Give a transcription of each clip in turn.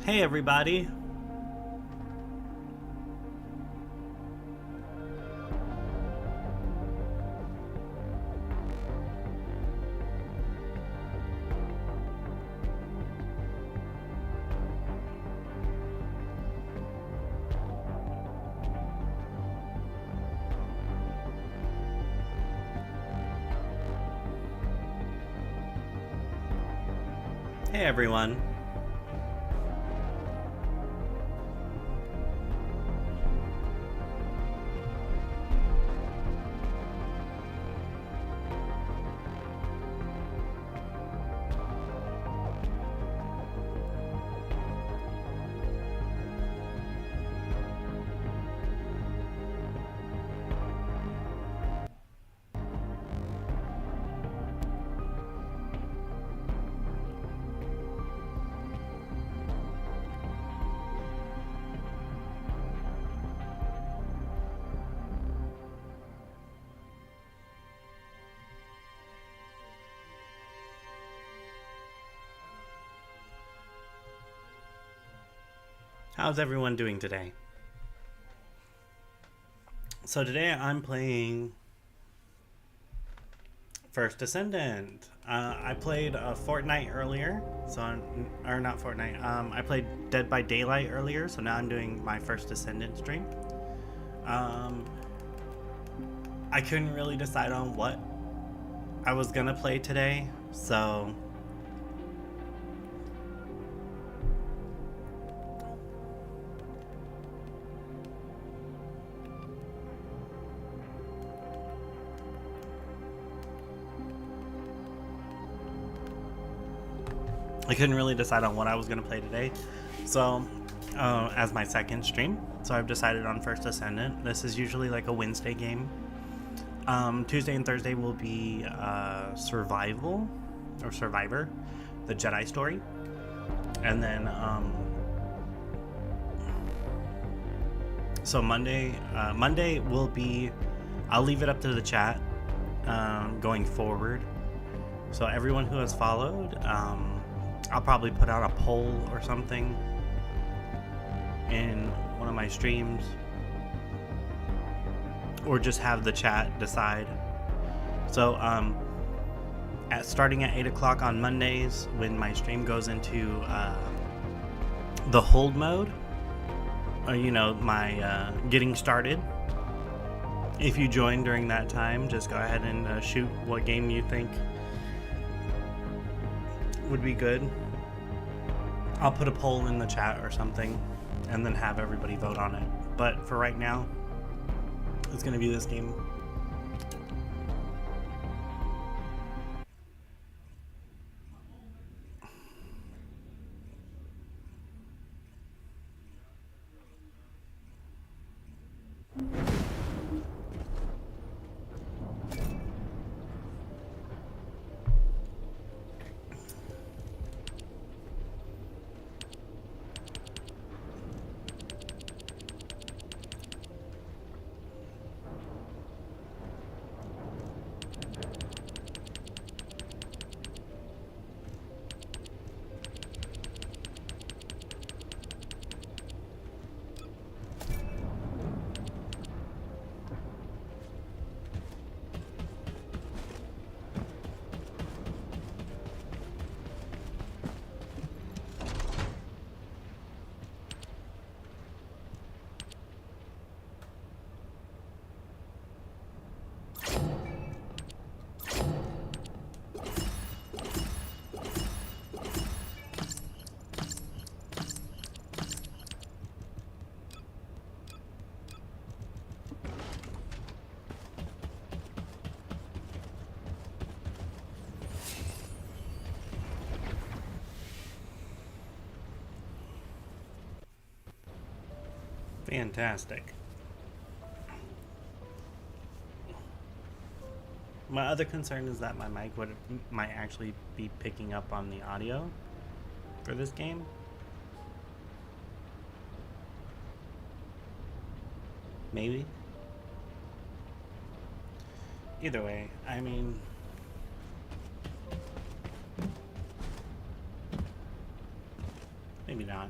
Hey everybody! Hey everyone! How's everyone doing today? So today I'm playing First Descendant. I played Fortnite earlier, or not Fortnite. I played Dead by Daylight earlier, so now I'm doing my First Descendant stream. I couldn't really decide on what I was gonna play today, so I couldn't really decide on what I was going to play today. So, as my second stream, so I've decided on First Ascendant. This is usually like a Wednesday game. Tuesday and Thursday will be Survival or Survivor, the Jedi story. And then, so Monday will be, I'll leave it up to the chat going forward. So everyone who has followed, I'll probably put out a poll or something in one of my streams, or just have the chat decide. So starting at 8 o'clock on Mondays, when my stream goes into the hold mode, my getting started, if you join during that time, just go ahead and shoot what game you think would be good. I'll put a poll in the chat or something and then have everybody vote on it. But for right now, it's going to be this game. Fantastic. My other concern is that my mic might actually be picking up on the audio for this game. Maybe. Either way, I mean, maybe not.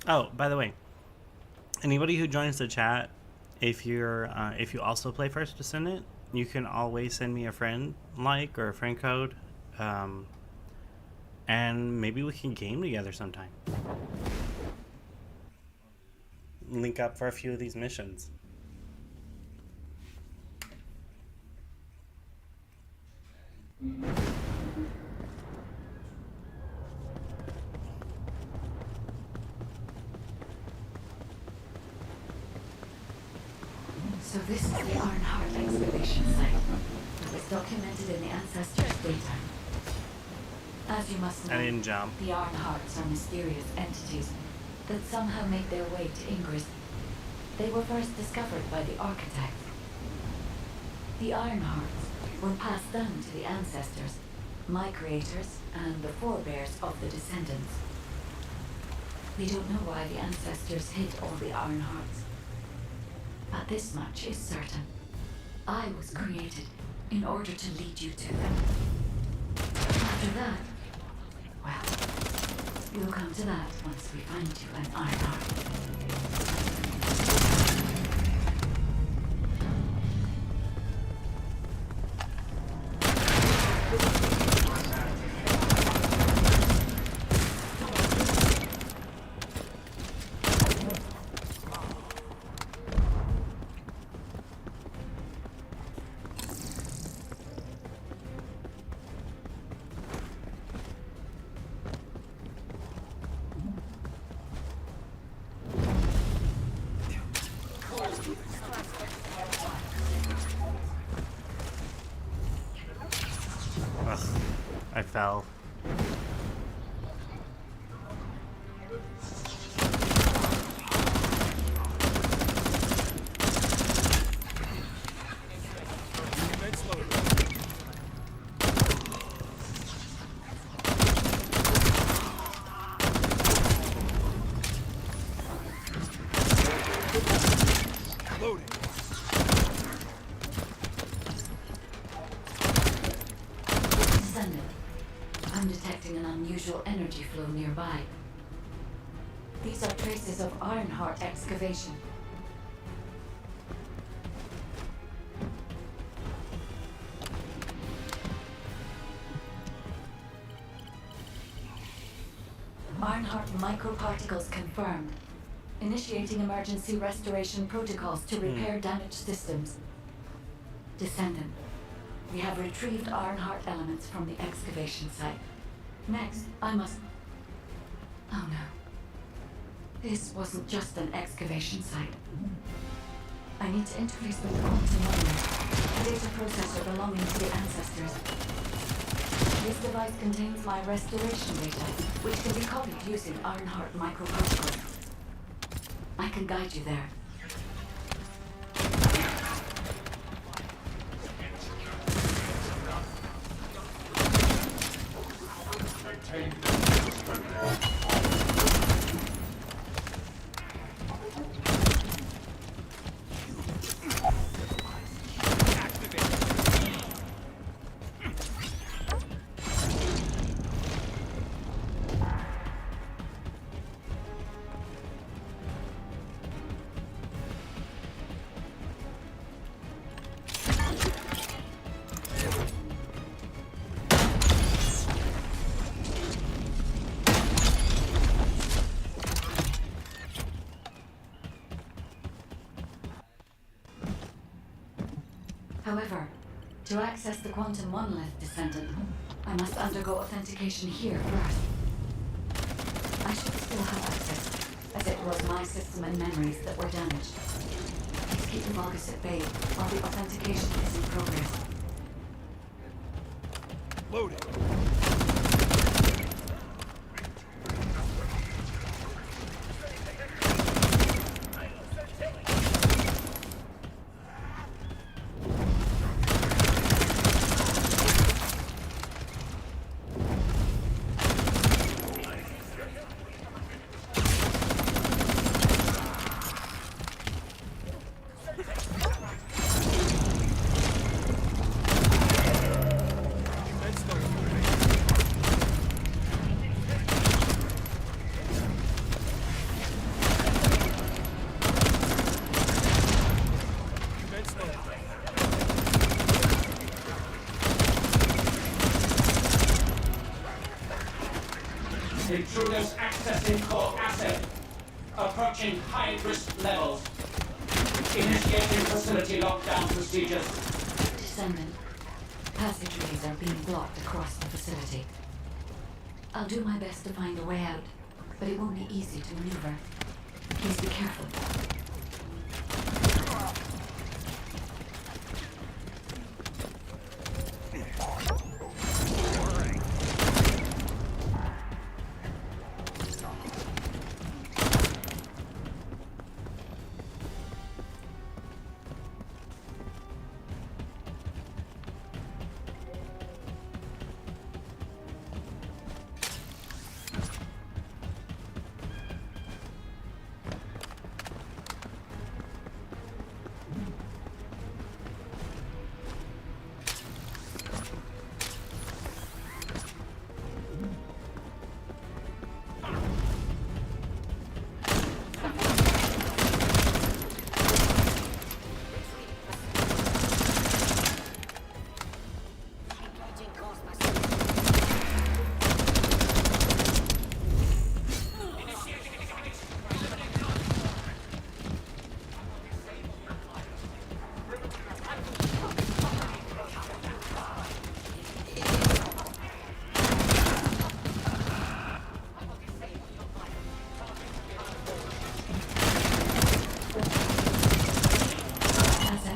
Oh, by the way, anybody who joins the chat, if you also play First Descendant, you can always send me a friend like or a friend code, um, and maybe we can game together sometime. Link up for a few of these missions. So this is the Arnhart excavation site. It was documented in the Ancestors' data. As you must know, I didn't jump. the Arnharts are mysterious entities that somehow made their way to Ingress. They were first discovered by the Architect. The Arnharts were passed down to the Ancestors, my creators, and the forebears of the Descendants. We don't know why the Ancestors hid all the Arnharts. But this much is certain. I was created in order to lead you to them. After that, well, we'll come to that once we find you an Arnhart. Ugh, I fell. Descendant, I'm detecting an unusual energy flow nearby. These are traces of Arnhart excavation. Arnhart microparticles confirmed. Initiating emergency restoration protocols to repair damaged systems. Descendant, we have retrieved Arnhart elements from the excavation site. Next, I must... Oh no. This wasn't just an excavation site. I need to interface with the quantum model, a data processor belonging to the Ancestors. This device contains my restoration data, which can be copied using Arnhart microparticles. I can guide you there. However, to access the quantum monolith, Descendant, I must undergo authentication here first. I should still have access, as it was my system and memories that were damaged. Please keep the Vulgus at bay while the authentication is in progress. Loaded. Let's go. Intruders accessing core asset. Approaching high-risk levels. Initiating facility lockdown procedures. Descendant. Passageways are being blocked across the facility. I'll do my best to find a way out, but it won't be easy to maneuver. Please be careful.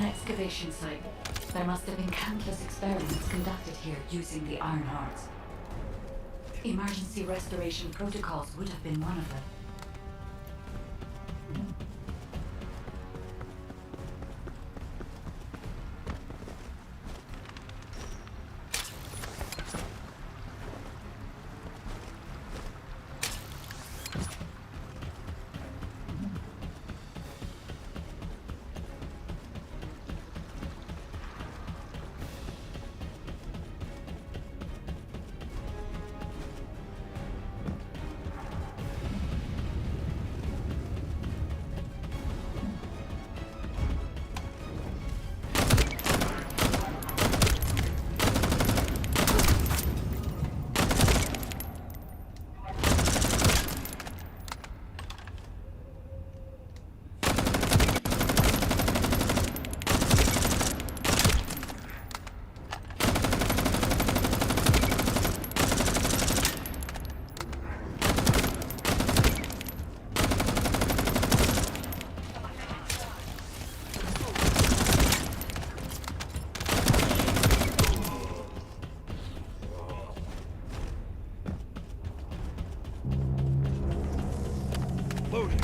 Excavation site. There must have been countless experiments conducted here using the Iron Hearts. Emergency restoration protocols would have been one of them. Loading.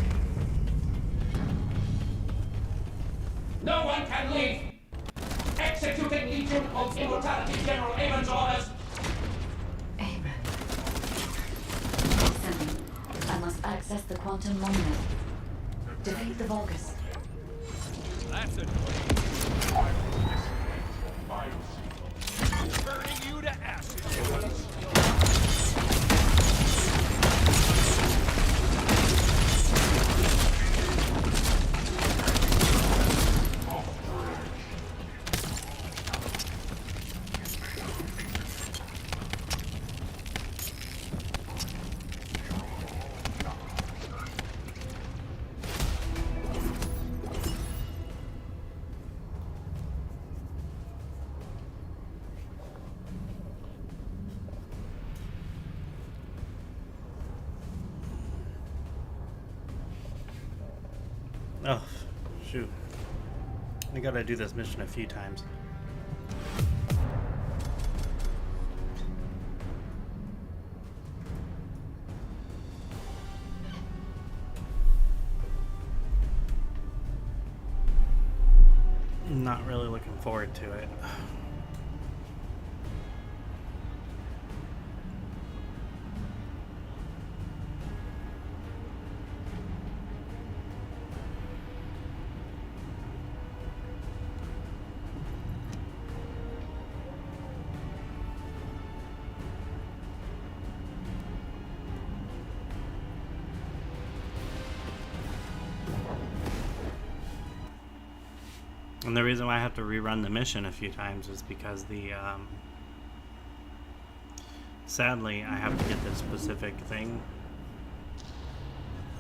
No one can leave! Executing Legion of Immortality General Amon's orders! Amen. Descending. I must access the quantum monument. Defeat the Vulgus. That's it. Turning you to acid. Oh, shoot. I gotta do this mission a few times. Not really looking forward to it. And the reason why I have to rerun the mission a few times is because the, sadly, I have to get this specific thing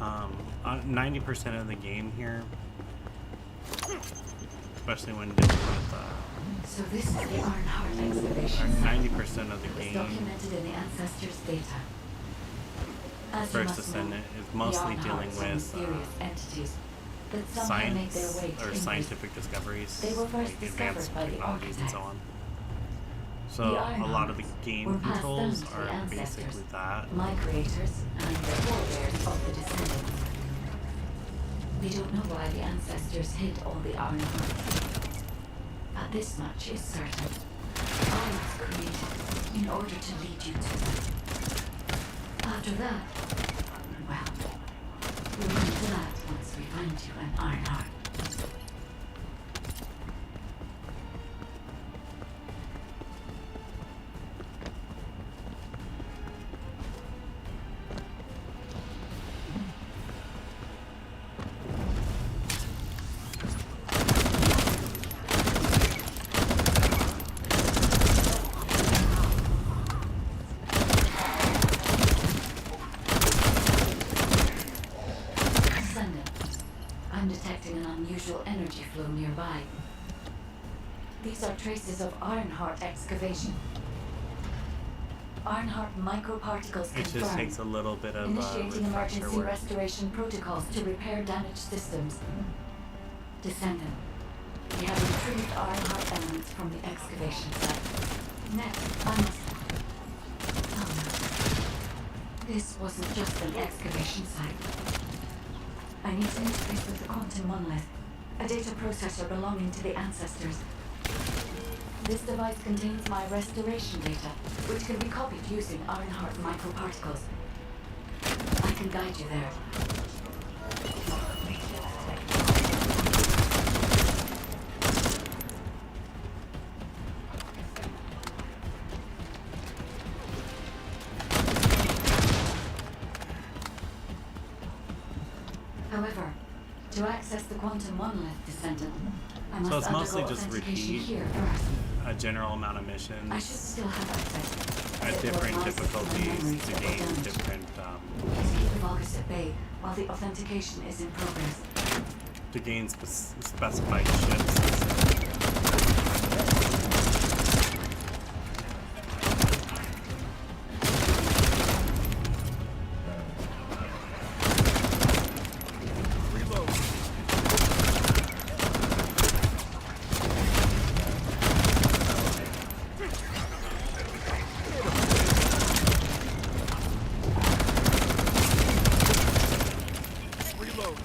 90% of the game here, especially when dealing with So this is the Arnhart excavation site. 90% of the It was game, documented in the Ancestors' data. As you First must know, Ascendant is the mostly Arnharts dealing are with mysterious entities that somehow make their science way to or England. scientific discoveries, They were first like discovered advanced by the technologies and so architects. on. The So a lot of the Arnharts game were passed down controls to the are ancestors, basically that. my creators, and the forebears of the descendants. We don't know why the ancestors hid all the Arnharts, but this much is certain. I was created in order to lead you to them. After that, well, we'll come to that once we find you an Arnhart. Descendant, I'm detecting an unusual energy flow nearby. These are traces of Arnhart excavation. Arnhart microparticles It just confirmed. takes a little bit of Initiating refresher emergency work. restoration protocols to repair damaged systems. Descendant, we have retrieved Arnhart elements from the excavation site. Next, I must... Oh no. This wasn't just an excavation site. I need to interface with the quantum monolith, a data processor belonging to the ancestors. This device contains my restoration data, which can be copied using Arnhart microparticles. I can guide you there. However, to access the quantum monolith, Descendant, I must So it's mostly undergo just authentication repeat here first. a general amount of I should missions still have access. at as it was different my system and difficulties memories to that were gain damaged. different Please keep the Vulgus at bay while the authentication is in progress. specified ships. Reload. Reload.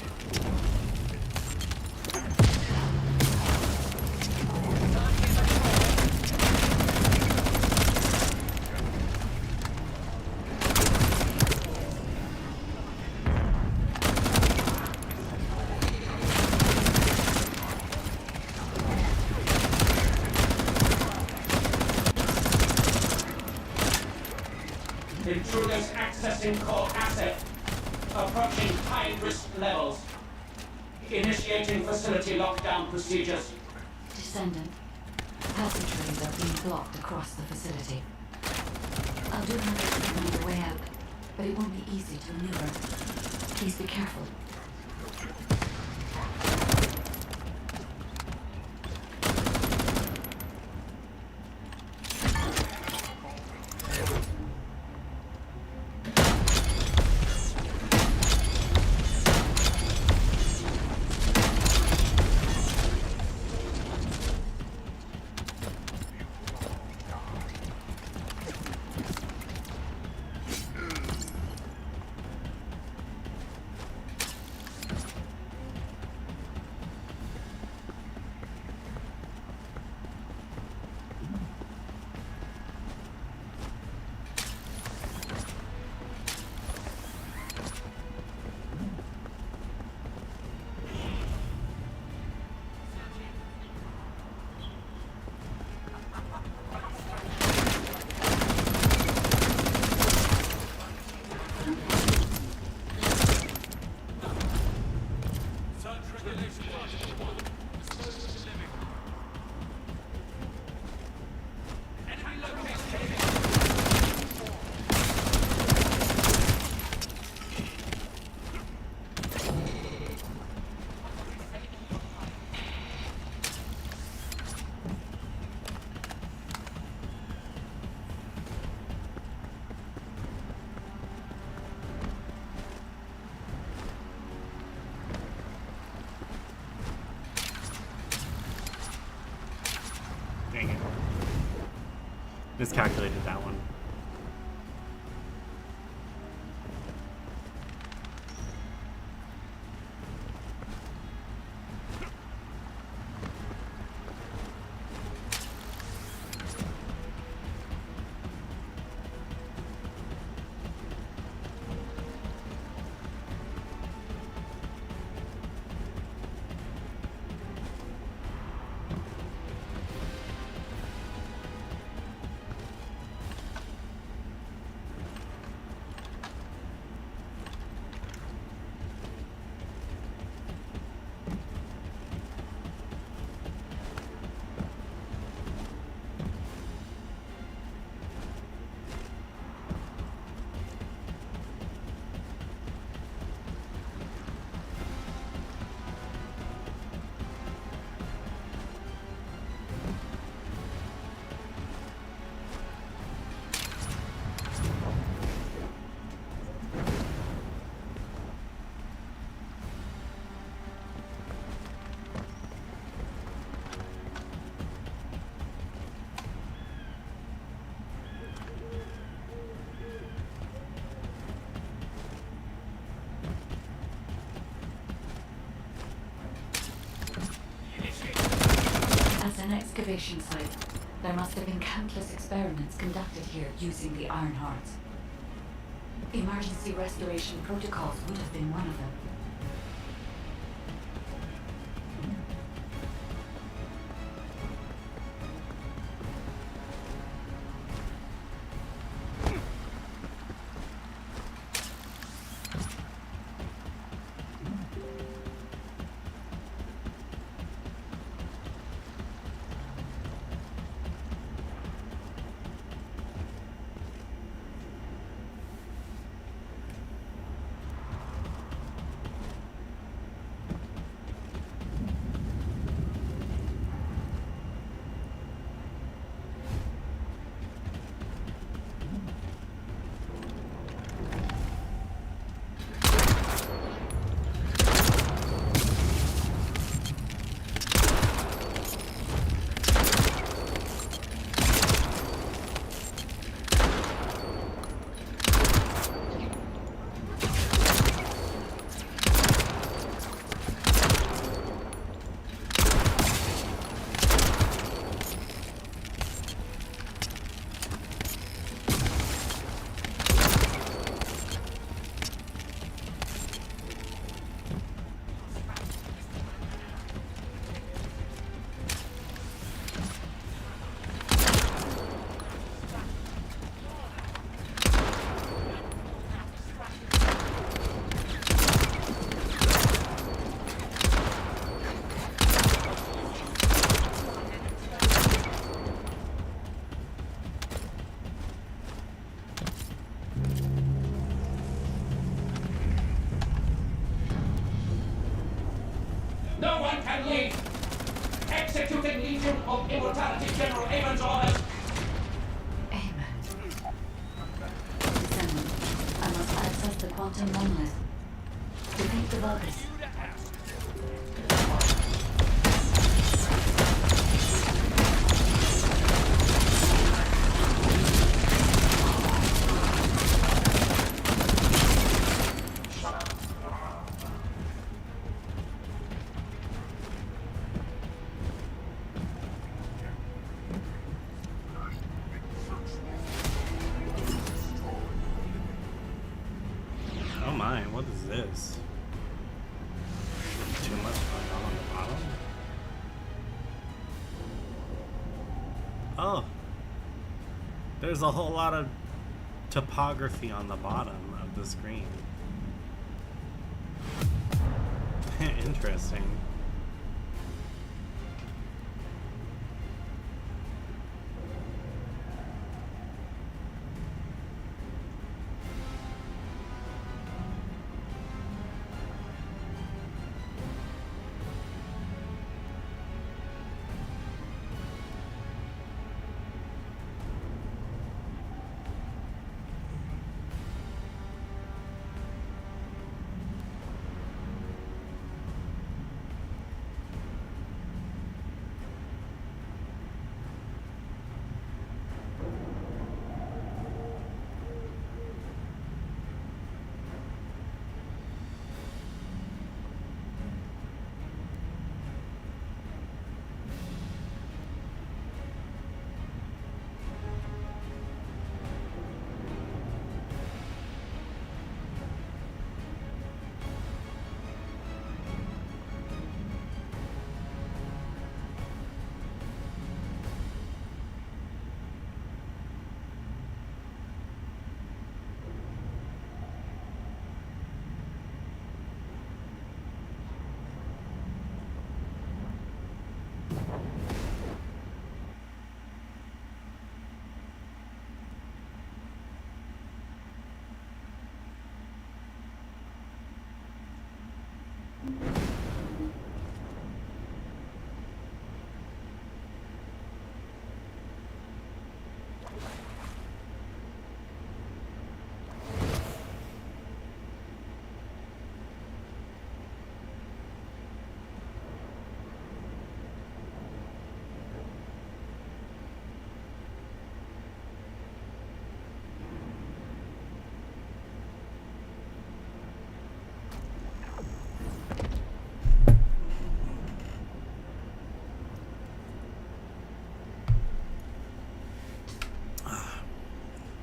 Intruders accessing core asset. Approaching high risk levels. Initiating facility lockdown procedures. Descendant, passageways are being blocked across the facility. I'll do my best to find a way out, but it won't be easy to maneuver. Please be careful. Miscalculated that one. As an excavation site, there must have been countless experiments conducted here using the Iron Hearts. Emergency restoration protocols would have been one of them. No one can leave! Executing Legion of Immortality General Amon's orders! Amen. Descendant, I must access the quantum monolith. Defeat the Vulgus. Oh my, what is this? Too much going on the bottom? Oh. There's a whole lot of topography on the bottom of the screen. Interesting.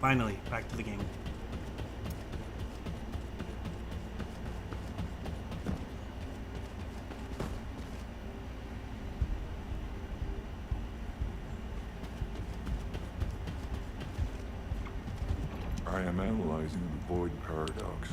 Finally, back to the game. I am analyzing the Void Paradox.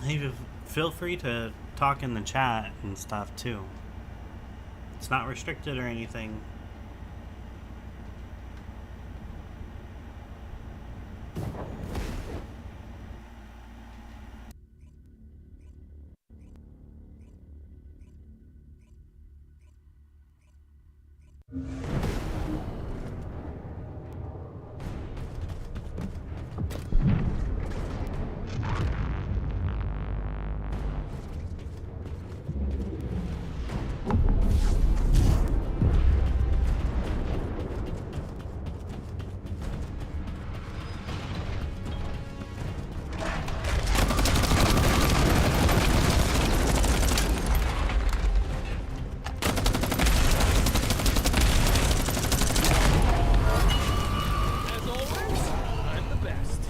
Hey, feel free to talk in the chat and stuff too. It's not restricted or anything. As always, I'm the best.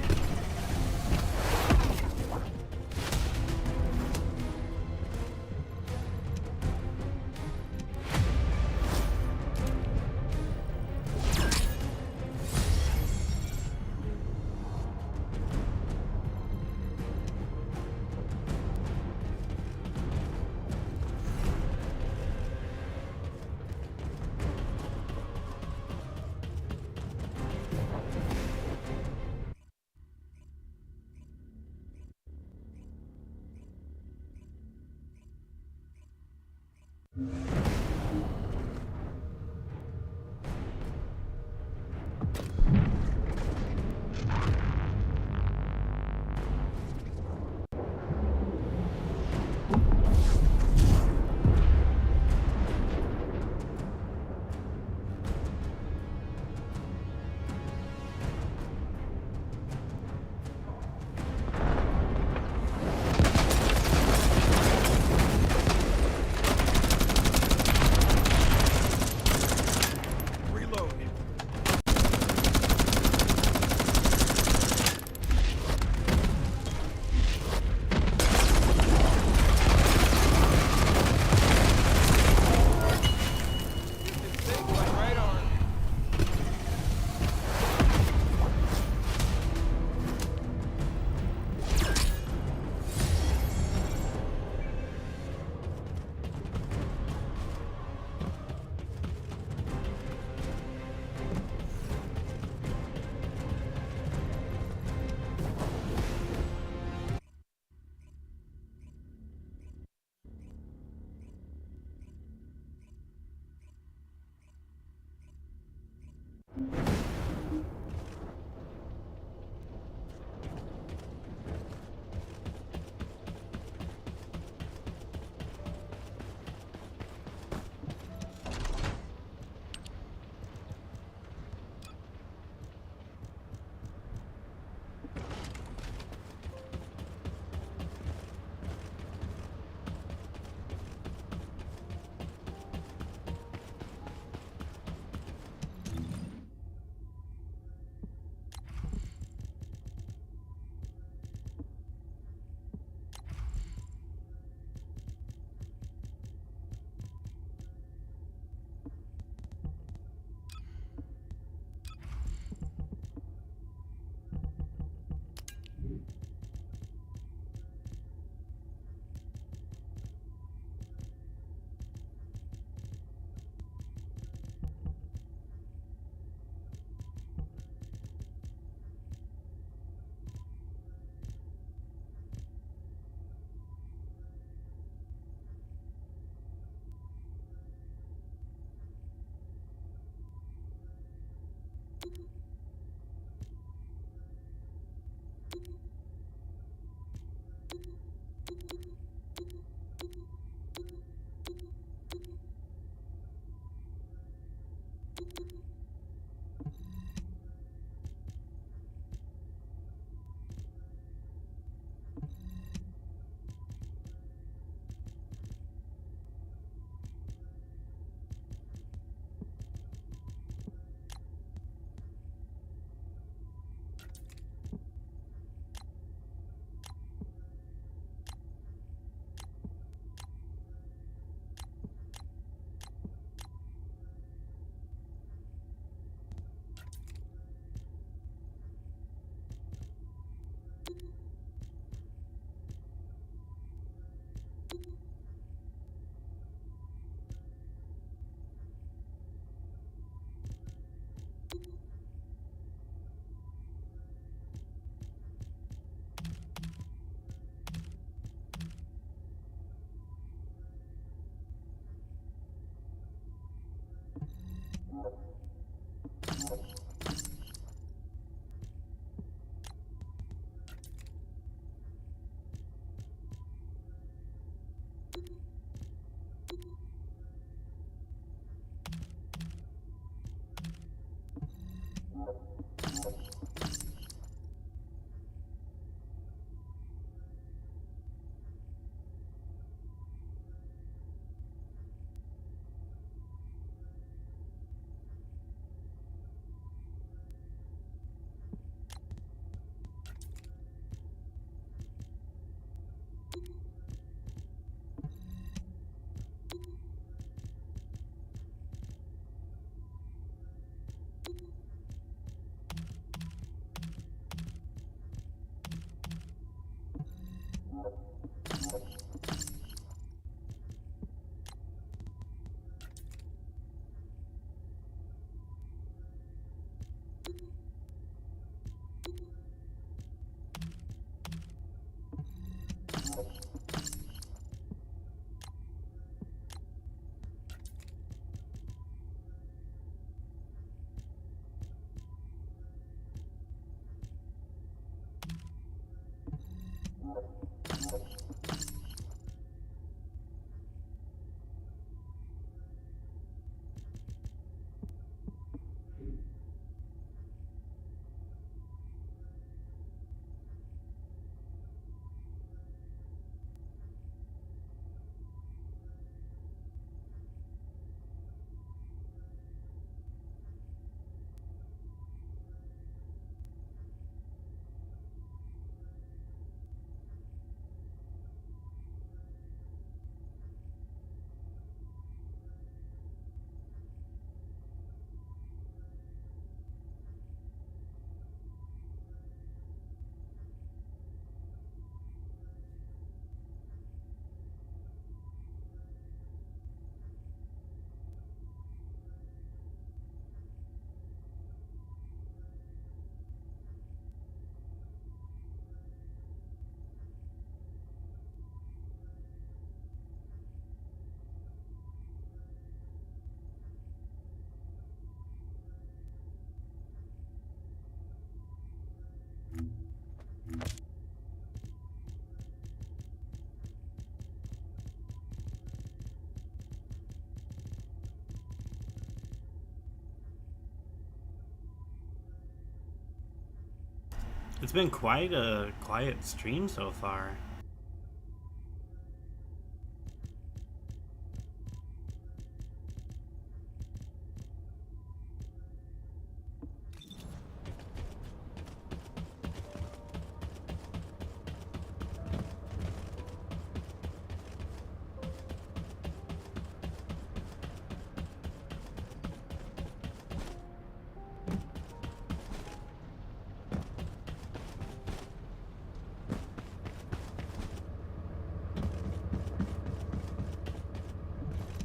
It's been quite a quiet stream so far.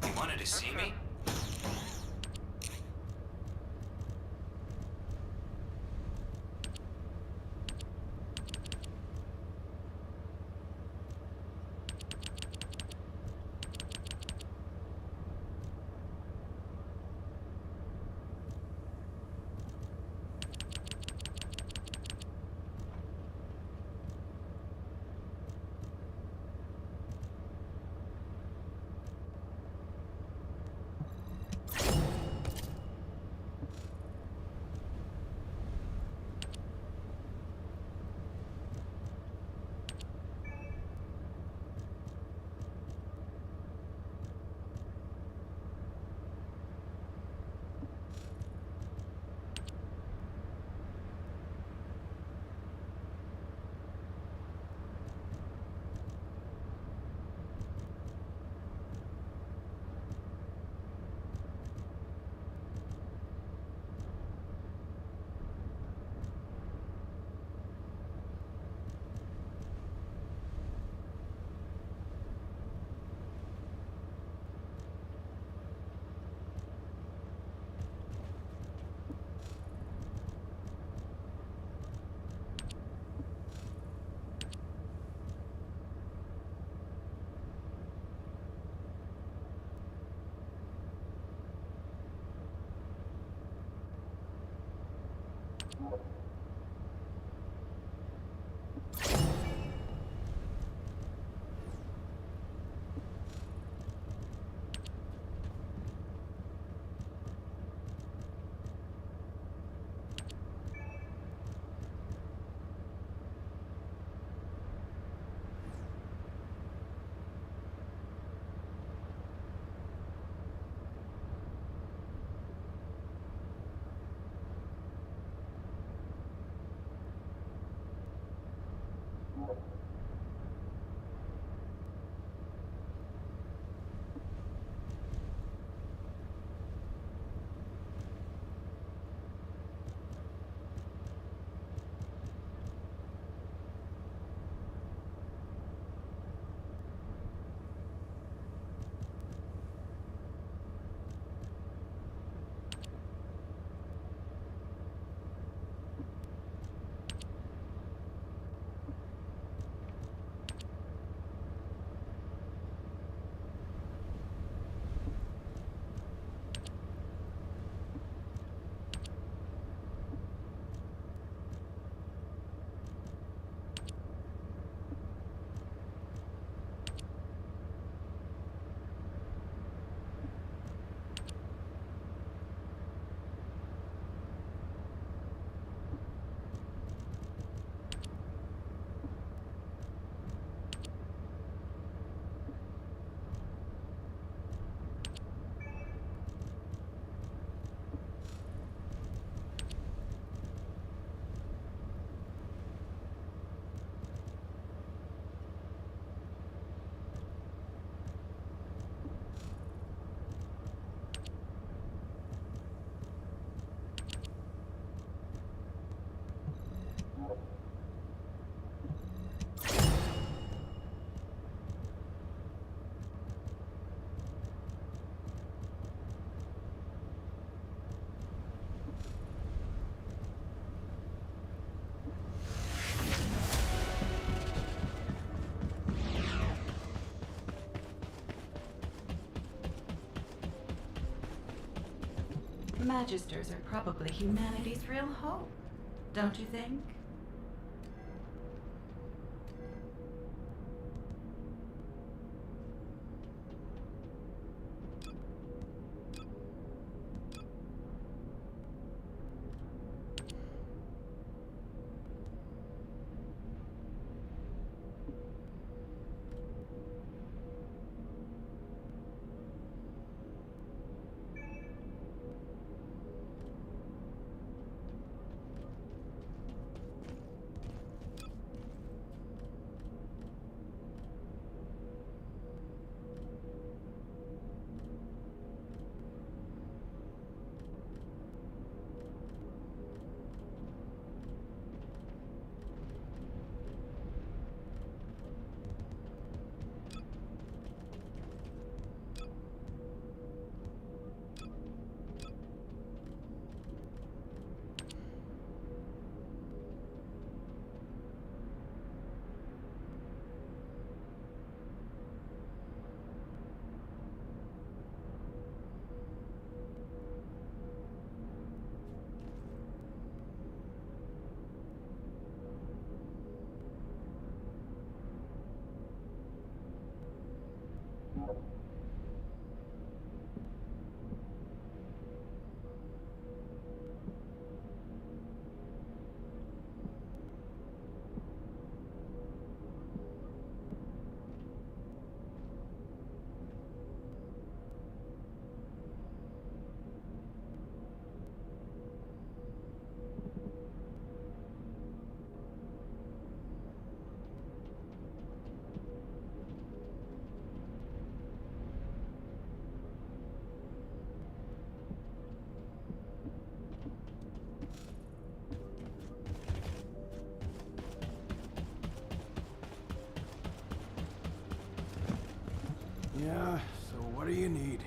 You wanted to see me? Magisters are probably humanity's real hope, don't you think? Yeah, so what do you need?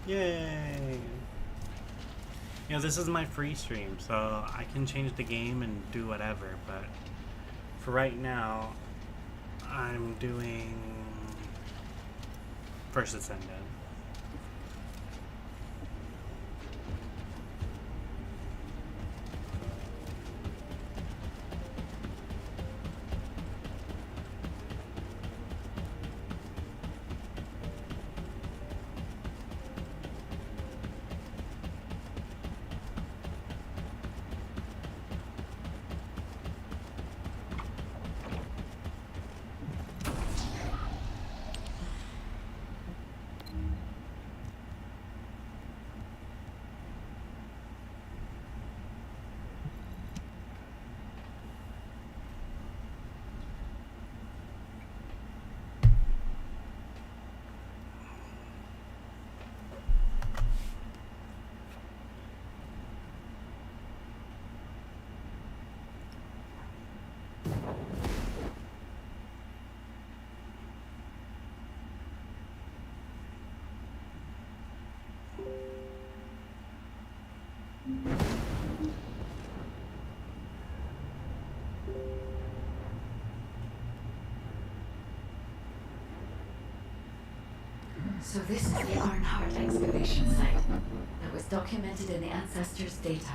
Yay! You know, this is my free stream, so I can change the game and do whatever, but for right now, I'm doing First Ascendant. So this is the Arnhart excavation site that was documented in the Ancestors' data.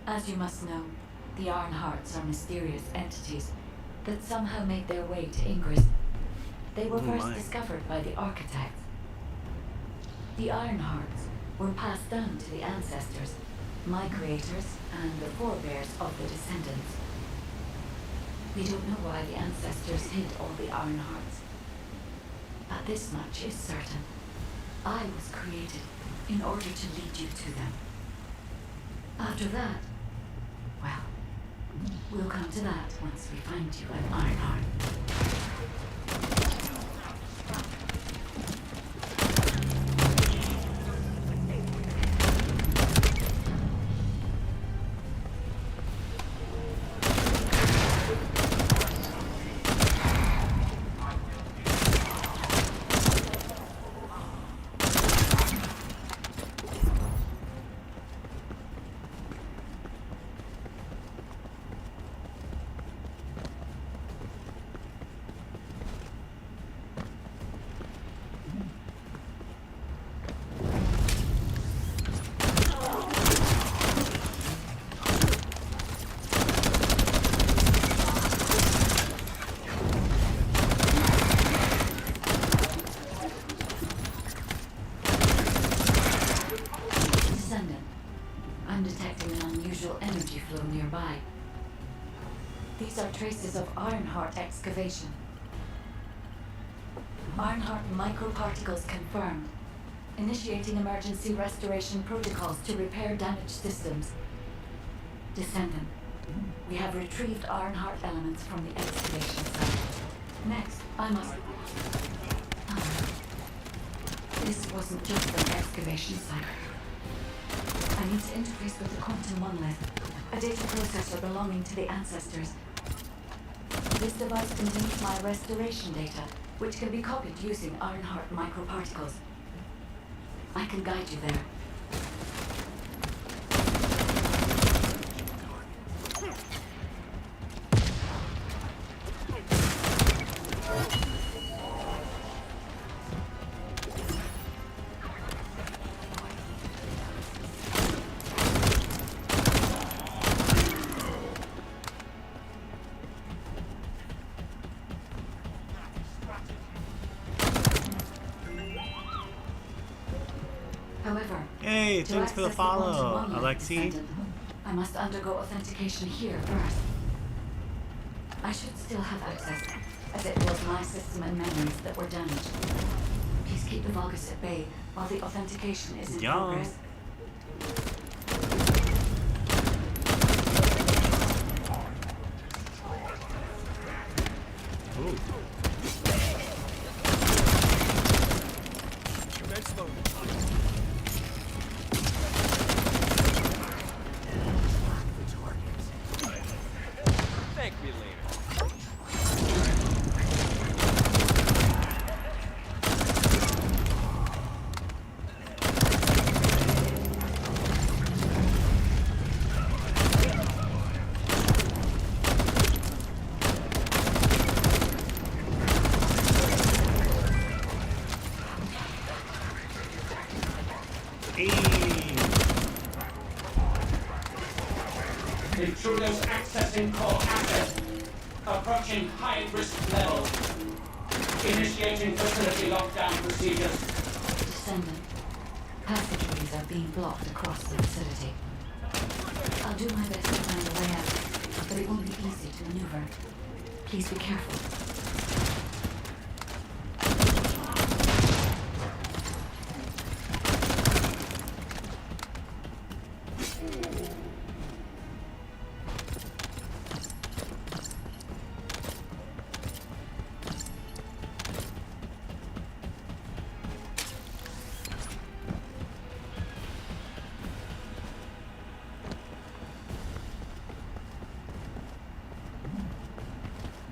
As you must know, the Arnharts are mysterious entities that somehow made their way to Ingress. They were first discovered by the architects. The Ironhearts were passed down to the ancestors, my creators, and the forebears of the descendants. We don't know why the ancestors hid all the Ironhearts, but this much is certain. I was created in order to lead you to them. After that, well, we'll come to that once we find you an Ironheart. These are traces of Ironheart excavation. Ironheart microparticles confirmed. Initiating emergency restoration protocols to repair damaged systems. Descendant, we have retrieved Ironheart elements from the excavation site. Next, I must... This wasn't just an excavation site. I need to interface with the quantum monolith, a data processor belonging to the ancestors. This device contains my restoration data, which can be copied using Ironheart microparticles. I can guide you there. However, hey, thanks for the follow, Alexi. I must undergo authentication here first. I should still have access, as it was my system and memories that were damaged. Please keep the Vulgus at bay while the authentication is in progress. Ooh. Thank me later. Approaching high risk level. Initiating facility lockdown procedures. Descendant. Passageways are being blocked across the facility. I'll do my best to find a way out, but it won't be easy to maneuver. Please be careful.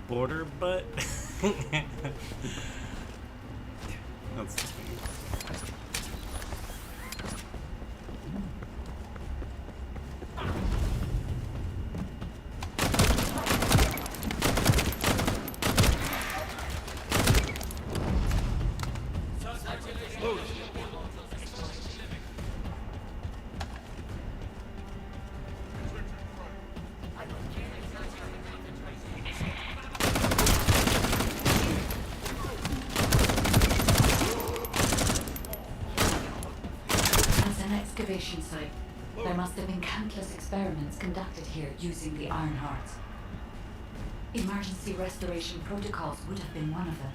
Border butt. That's funny. Excavation site. There must have been countless experiments conducted here using the Iron Hearts. Emergency restoration protocols would have been one of them.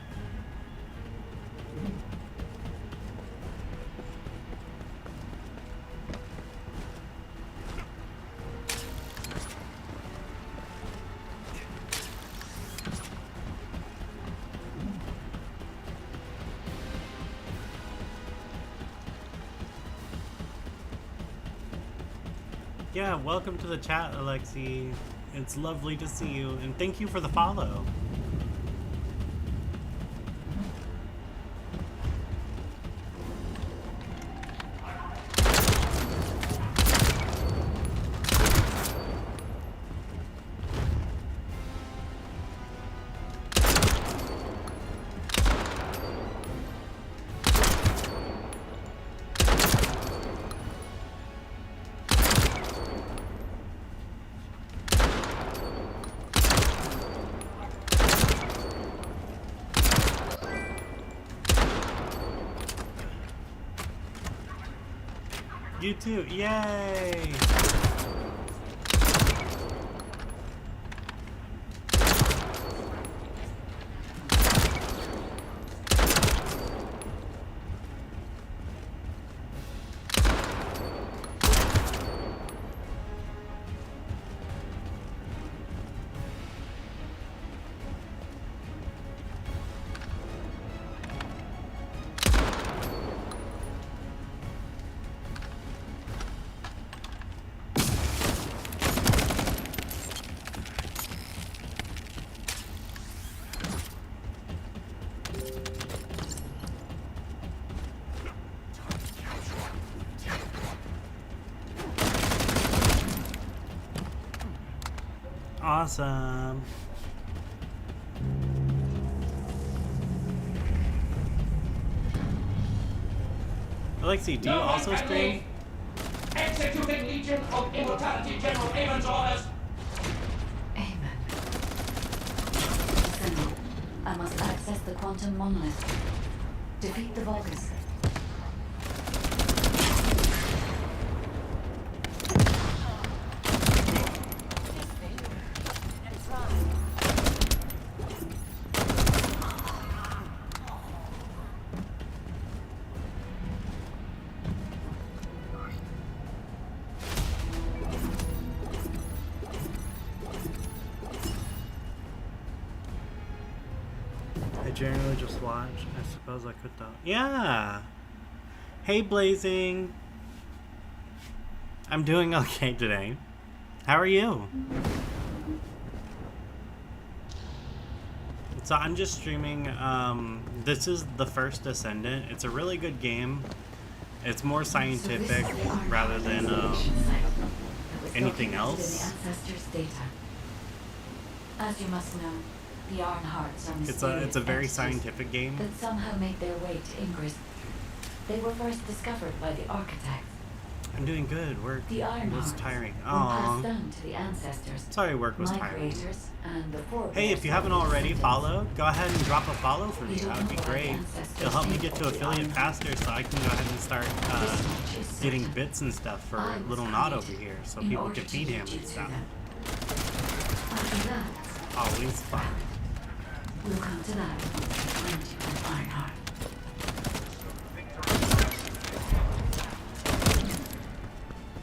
Yeah, welcome to the chat, Alexi. It's lovely to see you, and thank you for the follow. You too, yay! Awesome. Alexi, do you also stream? Executing Legion of Immortality General Amon's orders. Amen. Descendant. I must access the quantum monolith. Defeat the Vulgus. I generally just watch. I suppose I could though. Yeah. Hey, Blazing. I'm doing okay today. How are you? So I'm just streaming. This is the first Descendant. It's a really good game. It's more scientific rather than anything else. As you must know, the Iron Hearts are It's a very scientific game. that somehow made their way to Ingress. They were first discovered by the architects. I'm doing good. Work The Iron was Hearts tiring. were passed Aw. down to the ancestors, Sorry work was my tiring. creators, and the forebears Hey, if you haven't of the already descendants. followed, go ahead and drop a follow for me. We don't That would be know why the great. ancestors It'll help me came get to for the affiliate Iron faster so I can go ahead and start This much is getting certain. bits and stuff for I was little Nod over created here so in people order can to feed him lead you and to stuff. them. After that, Always fun. we'll come to that once we find you in Ironheart.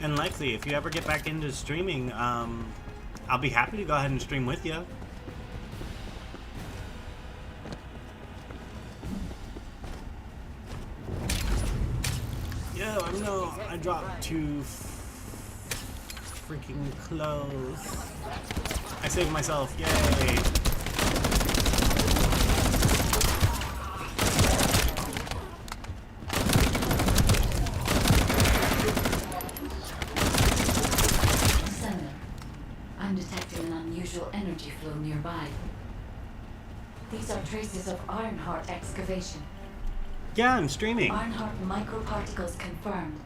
And Lexi, if you ever get back into streaming, I'll be happy to go ahead and stream with you. Yo, I dropped too freaking close. I saved myself, yay! Sender, I'm detecting an unusual energy flow nearby. These are traces of Ironheart excavation. Yeah, I'm streaming. Ironheart microparticles confirmed.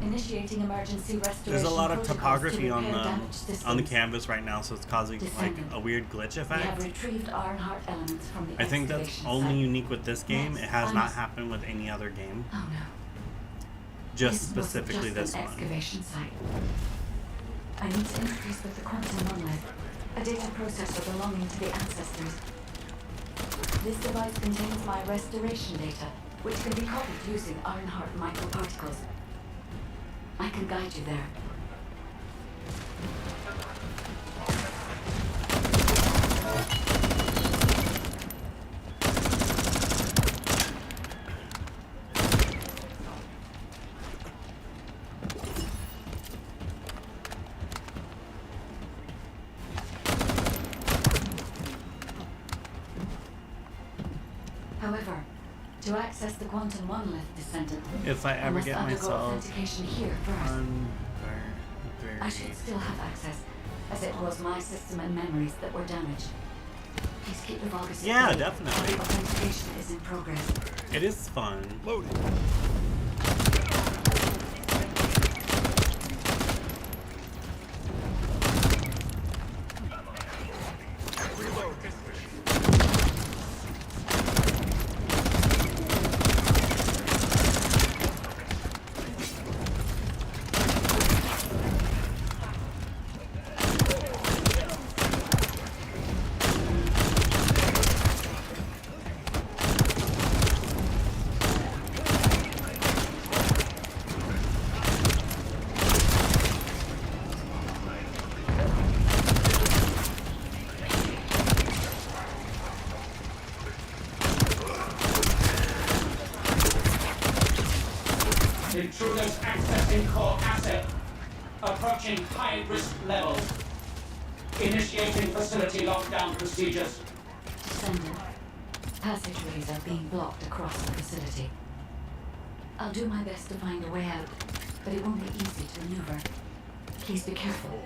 Initiating emergency restoration. There's a lot of protocols topography to on repair damaged the systems. canvas right now, so it's causing like Descendant. a weird glitch We have effect. retrieved Ironheart elements from the I think that's excavation only site. unique with this game. Next, It has I not must- happened with any other game. Oh no. Just This wasn't specifically just this an one. excavation site. I need to interface with the quantum monolith, a data processor belonging to the ancestors. This device contains my restoration data, which can be copied using Ironheart microparticles. I can guide you there. However, to access the quantum monolith, Descendant, If I I ever must get undergo myself authentication here first. I should very still have access, as it was my system and memories that were damaged. Please keep the Vulgus Yeah, updated. definitely. Authentication is in progress. It is fun. Intruders accessing core asset. Approaching high risk levels. Initiating facility lockdown procedures. Descendant, passageways are being blocked across the facility. I'll do my best to find a way out, but it won't be easy to maneuver. Please be careful.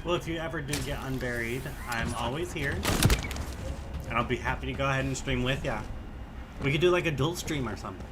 Well, if you ever do get unburied, I'm always here. And I'll be happy to go ahead and stream with ya. We could do like a dual stream or something.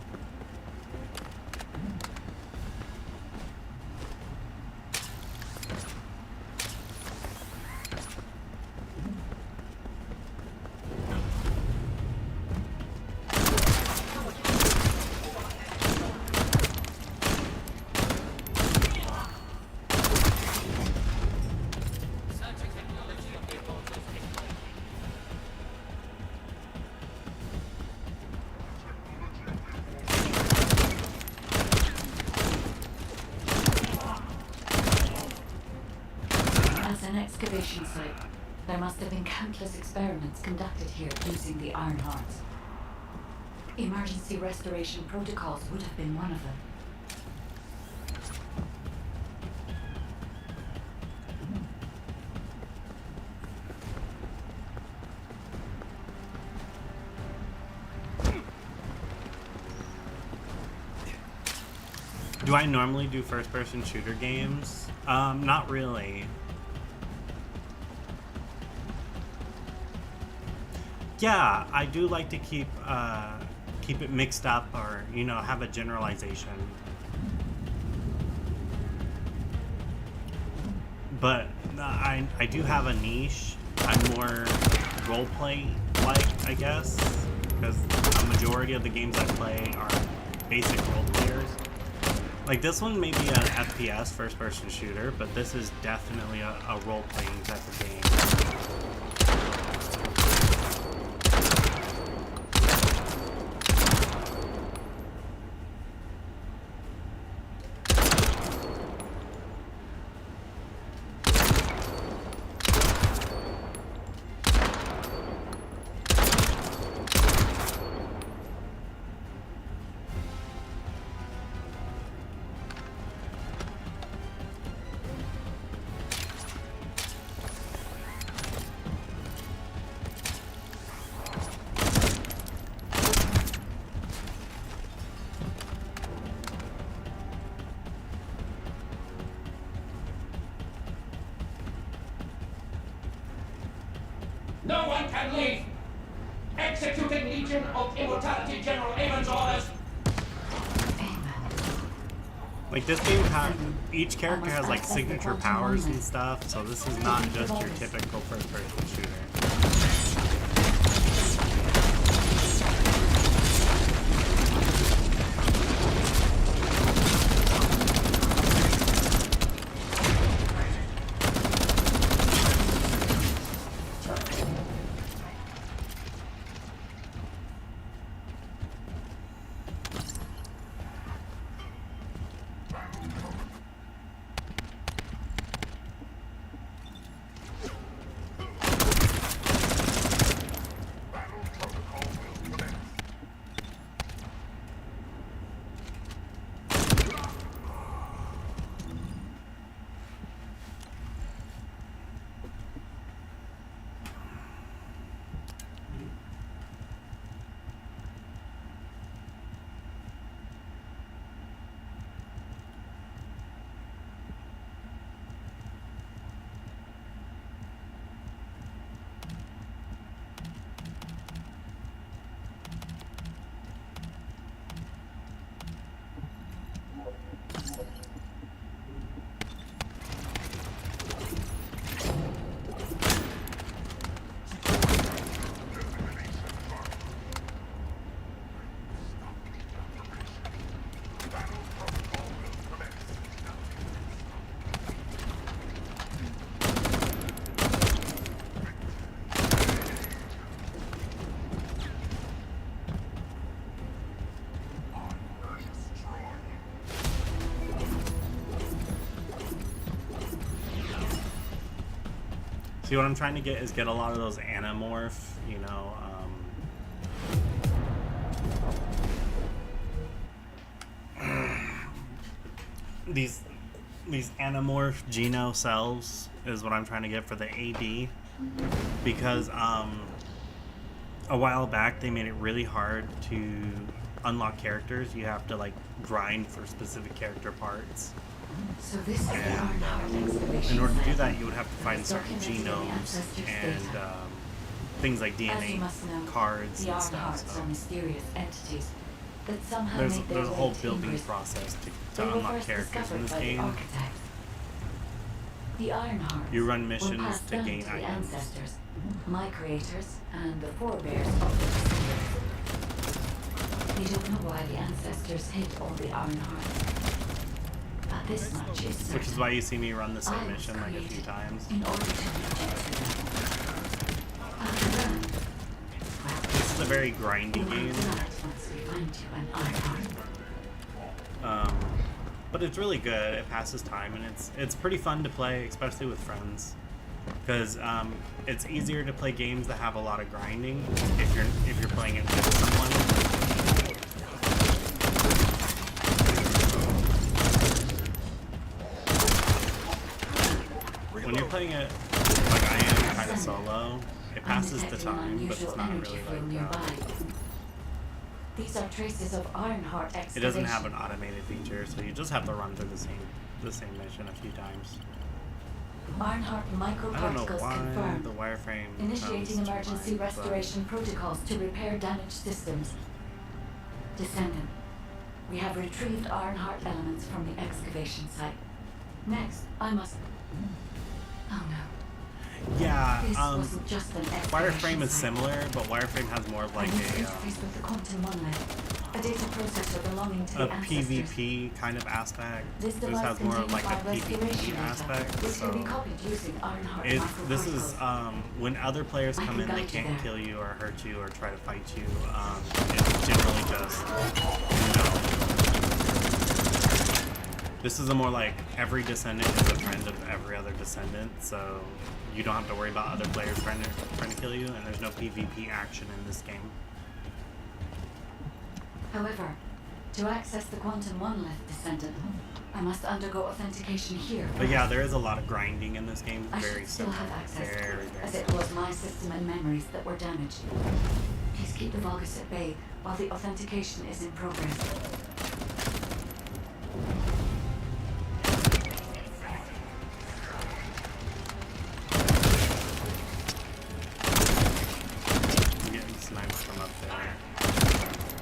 As an excavation site, there must have been countless experiments conducted here using the Iron Hearts. Emergency restoration protocols would have been one of them. Do I normally do first-person shooter games? Not really. Yeah, I do like to keep it mixed up, or have a generalization. But I do have a niche. I'm more roleplay like, I guess, because a majority of the games I play are basic role players. Like this one may be an FPS, first person shooter, but this is definitely a role playing type of game. No one can leave! Executing Legion of Immortality General Amon's orders! Like this game each character has like signature powers and stuff, so this is not just your typical first person shooter. See, what I'm trying to get is a lot of those anamorph, these anamorph Geno cells is what I'm trying to get for the AD, because a while back they made it really hard to unlock characters. You have to like grind for specific character parts. So this is the And Arnhart excavation in order to do site. that, you would have to find certain Documenting the genomes ancestors' and data. things like As you DNA must know, cards the and stuff. Arnharts So are mysterious entities that somehow there's make their a way whole to building Ingress. process They to were unlock first characters in discovered this by the game. architects. The Ironhearts You run were missions passed to down gain to the items. ancestors, my creators, and the forebears of the descendants. We don't know why the ancestors hid all the Ironhearts. But this much is certain. Which is why you see me run the I same was mission like a few created times. in order to reach it to them. After that, well, This is a very grindy we'll game, find out once we find you an Ironheart. but it's really good. It passes time, and it's pretty fun to play, especially with friends, because it's easier to play games that have a lot of grinding if you're playing it with someone. When you're playing it like I am, kind of solo, it passes the time, but it's not really like These are traces of Ironheart excavation. it doesn't have an automated feature, so you just have to run through the same mission a few times. Barnhart I don't know microparticles why confirmed. the wireframe Initiating comes to emergency mind, but- restoration protocols to repair damaged systems. Descendant, we have retrieved Ironheart elements from the excavation site. Next, I must... Oh no. Yeah, This wasn't just an excavation wireframe is site. similar, but wireframe has more of like I need to a interface with the quantum monolith, a data processor belonging to a the ancestors. PvP kind of aspect. This This device has more of contains like a file restoration PvP data, aspect. which can be So copied using Ironheart this is microparticles. when other players I come can in, they guide you can't there. kill you or hurt you or try to fight you. It's generally just this is a more like every descendant is a friend of every other descendant, so you don't have to worry about other players trying to kill you, and there's no PvP action in this game. However, to access the quantum monolith descendant, I must undergo authentication here. But yeah, there is a lot of grinding in this game. I Very should still simple. have access, Very as simple. it was my system and memories that were damaged. Please keep the Vulgus at bay while the authentication is in progress. I'm getting sniped from up there.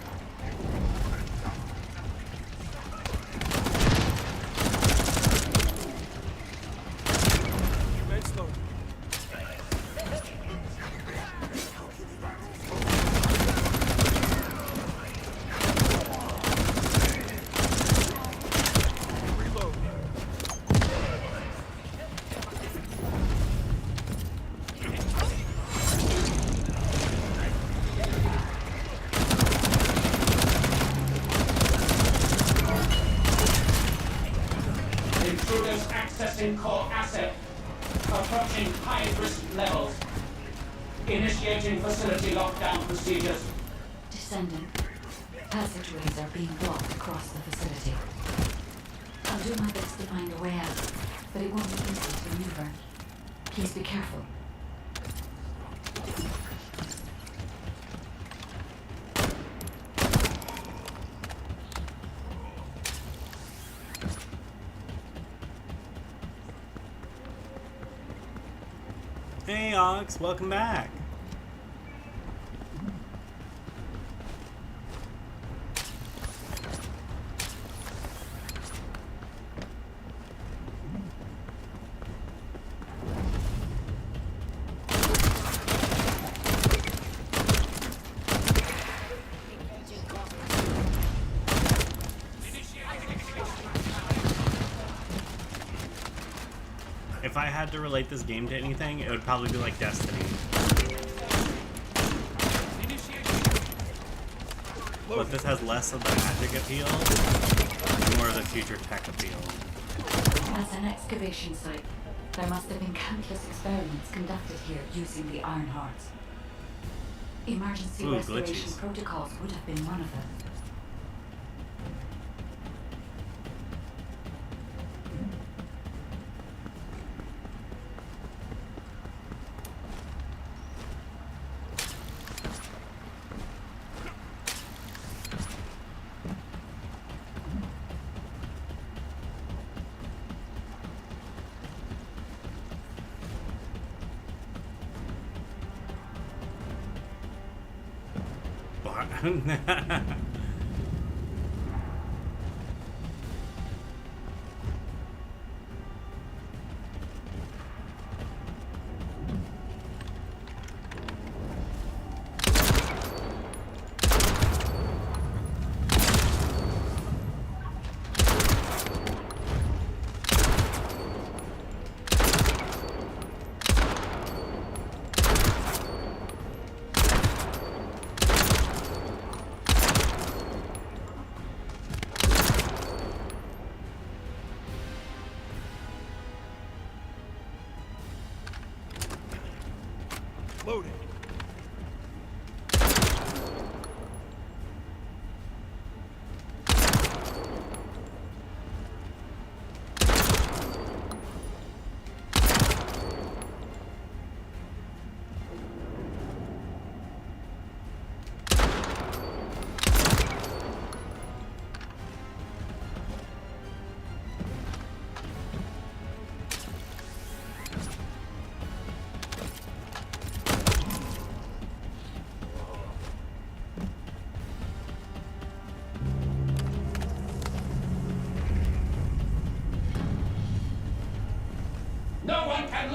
Intruders accessing core asset. Approaching high-risk levels. Initiating facility lockdown procedures. Descendant, passageways are being blocked across the facility. I'll do my best to find a way out, but it won't be easy to maneuver. Please be careful. Hey Ox, welcome back. If I had to relate this game to anything, it would probably be like Destiny. But this has less of the magic appeal, and more of the future tech appeal. As an excavation site, there must have been countless experiments conducted here using the Iron Hearts. Emergency Ooh, restoration glitches. protocols would have been one of them. What?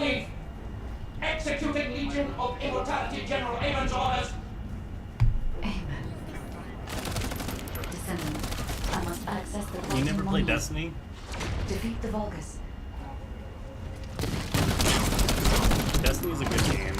leave. Executing Legion of Immortality General Amon's orders. Amen. Descendant, I must access the You Titan never played monument. Destiny? Defeat the Vulgus. Destiny's a good game.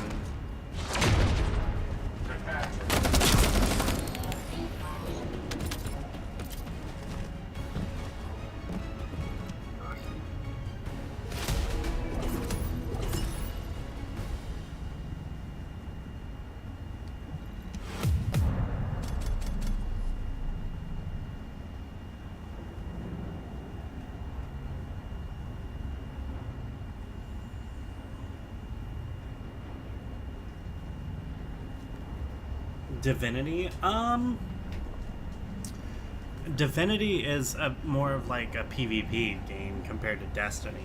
Divinity? Divinity is a more of like a PvP game compared to Destiny.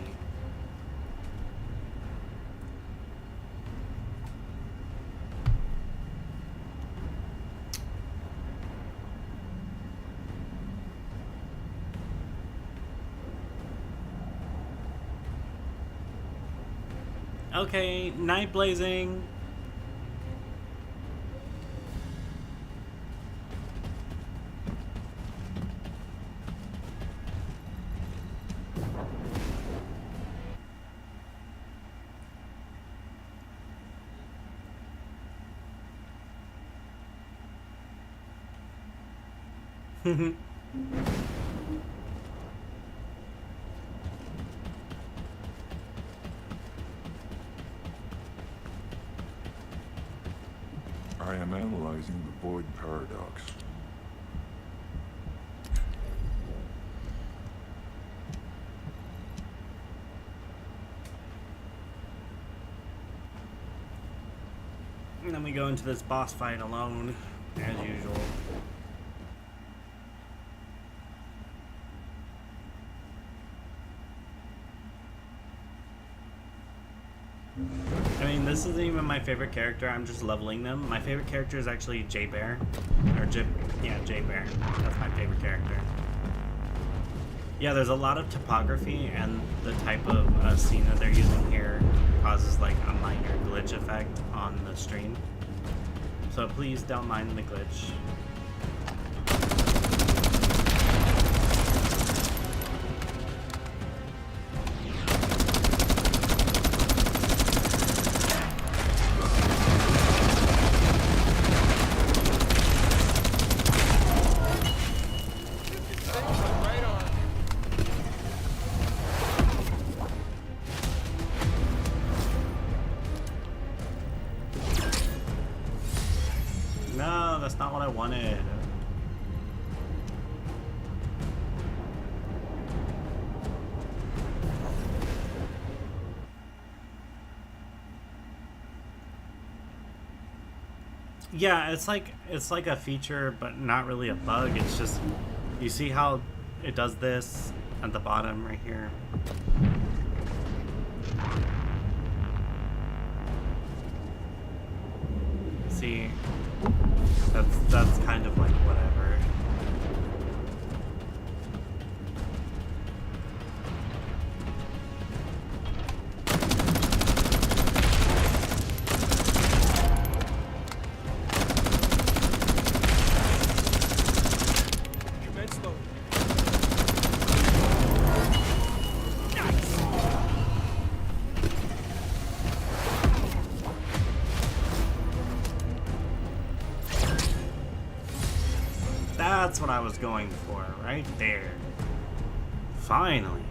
Okay, Night Blazing. I am analyzing the Void Paradox. And then we go into this boss fight alone, as usual. I mean, this isn't even my favorite character. I'm just leveling them. My favorite character is actually J-Bear. J-Bear. That's my favorite character. Yeah, there's a lot of topography, and the type of scene that they're using here causes like a minor glitch effect on the stream. So please don't mind the glitch. No, that's not what I wanted. Yeah, it's like a feature, but not really a bug. It's just, you see how it does this at the bottom right here. See, that's kind of like whatever. Commence loading. That's what I was going for, right there. Finally.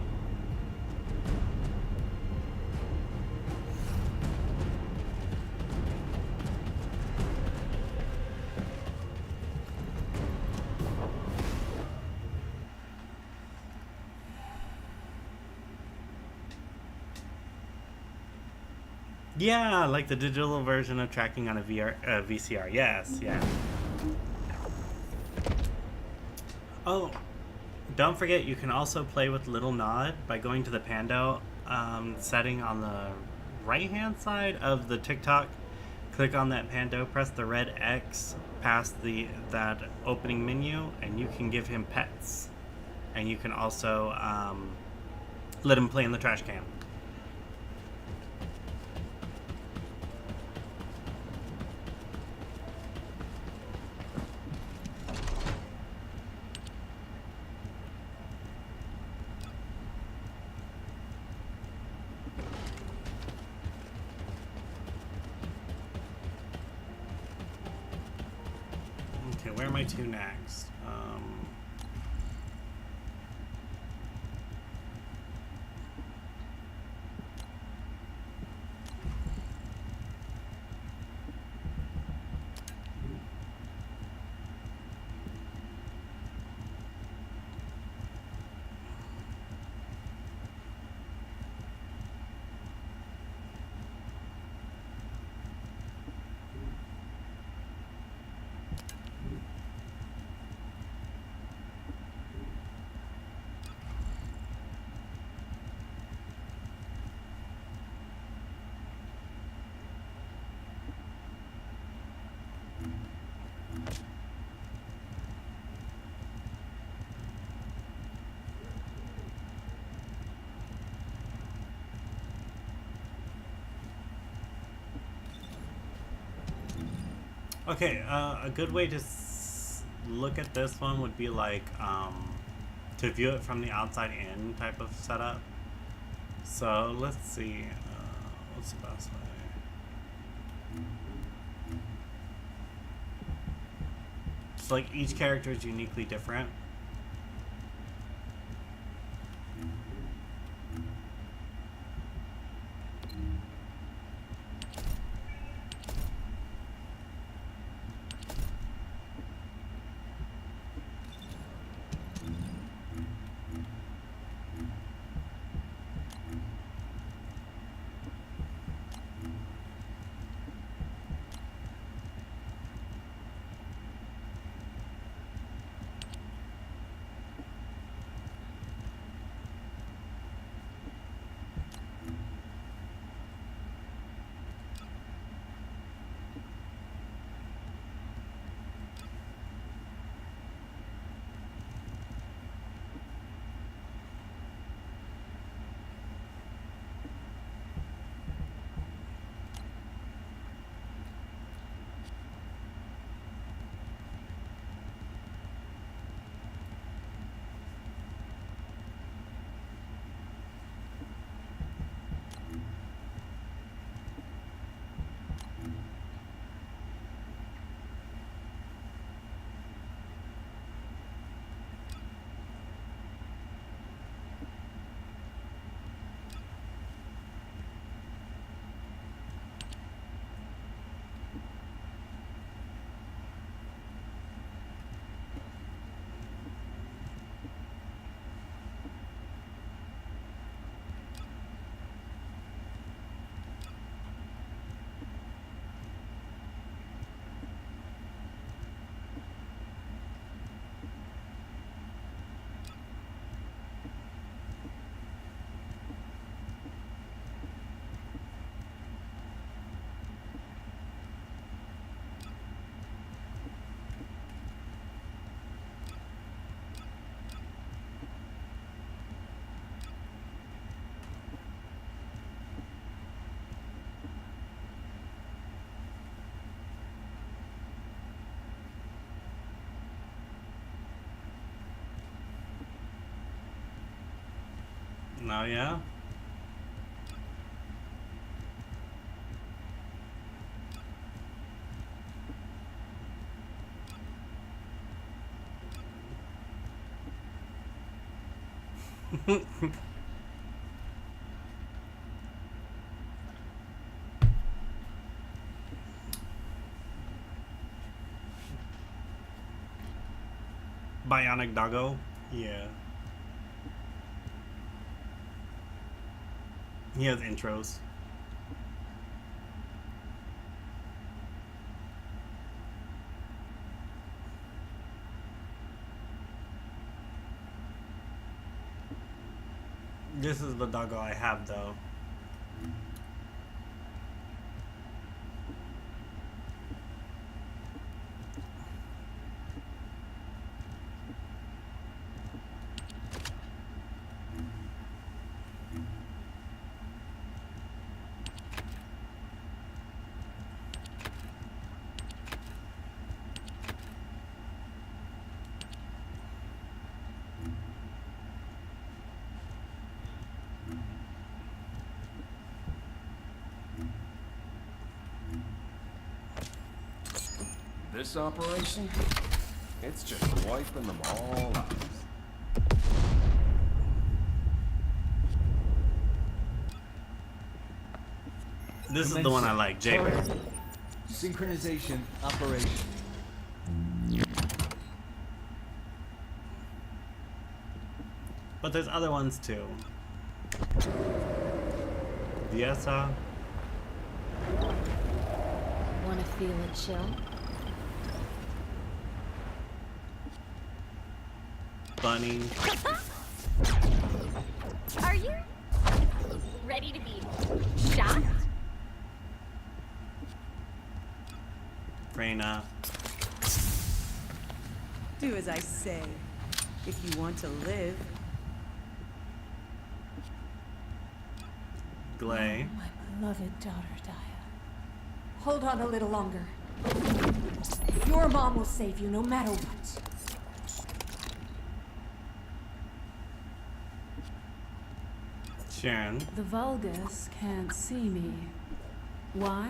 Yeah, like the digital version of tracking on a VCR. Yes, yeah. Oh, don't forget, you can also play with Little Nod by going to the Pando setting on the right-hand side of the TikTok. Click on that Pando, press the red X past that opening menu, and you can give him pets. And you can also let him play in the trash can. where am I to next? Okay, a good way to look at this one would be like to view it from the outside in type of setup. So let's see, what's the best way? So like each character is uniquely different. Now, yeah. Bionic Doggo? Yeah. He has intros. This is the doggo I have, though. This operation? It's just wiping them all out. This is the one I like, Jaeger. Synchronization operation. But there's other ones too. Viesa. Wanna feel a chill? Bunny. Are you ready to be shocked? Reyna. Do as I say, if you want to live. Glay. My beloved daughter, Daya. Hold on a little longer. Your mom will save you no matter what. Sharon. The Vulgus can't see me. Why?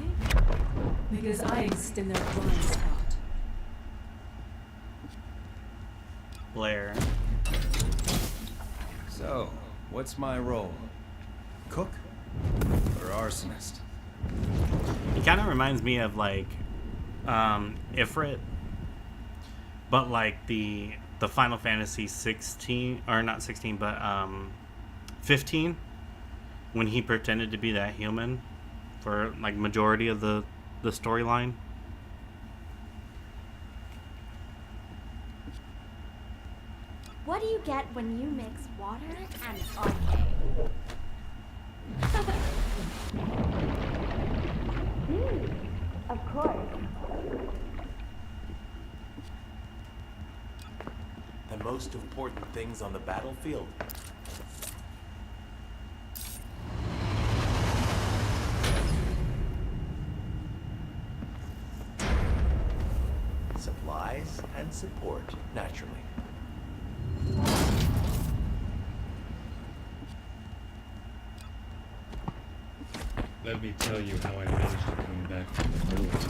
Because I exist in their blind spot. Blair. So, what's my role? Cook? Or arsonist? He kind of reminds me of like Ifrit, but like the Final Fantasy 16, or not 16, but 15, when he pretended to be that human for like majority of the storyline. What do you get when you mix water and arcade? Of course. The most important things on the battlefield. Supplies and support, naturally. Let me tell you how I managed to come back from the ruins.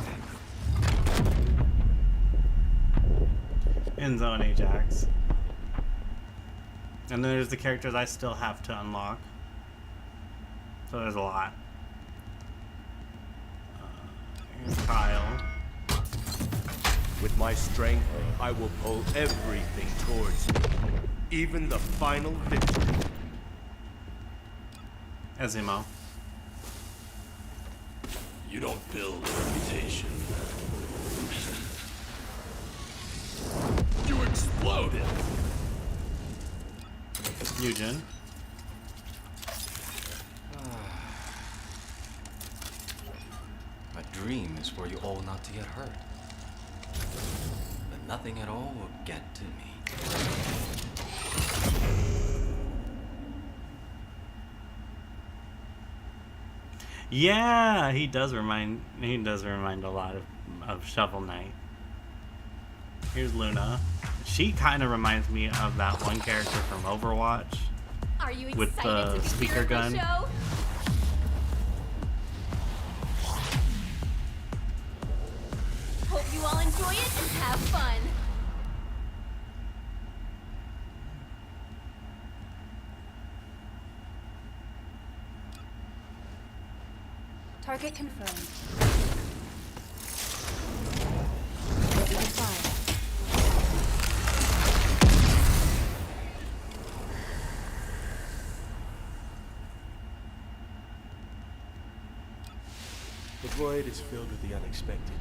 In Zone Ajax. And then there's the characters I still have to unlock. So there's a lot. Here's Kyle. With my strength, I will pull everything towards me. Even the final victory. Azimo. You don't build a reputation. You exploded! Eugen. A dream is for you all not to get hurt. But nothing at all will get to me. Yeah, he does remind a lot of Shovel Knight. Here's Luna. She kind of reminds me of that one character from Overwatch. Are you with the excited to speaker hear gun. the show? Hope you all enjoy it and have fun. Target confirmed. Ready to fire. The void is filled with the unexpected.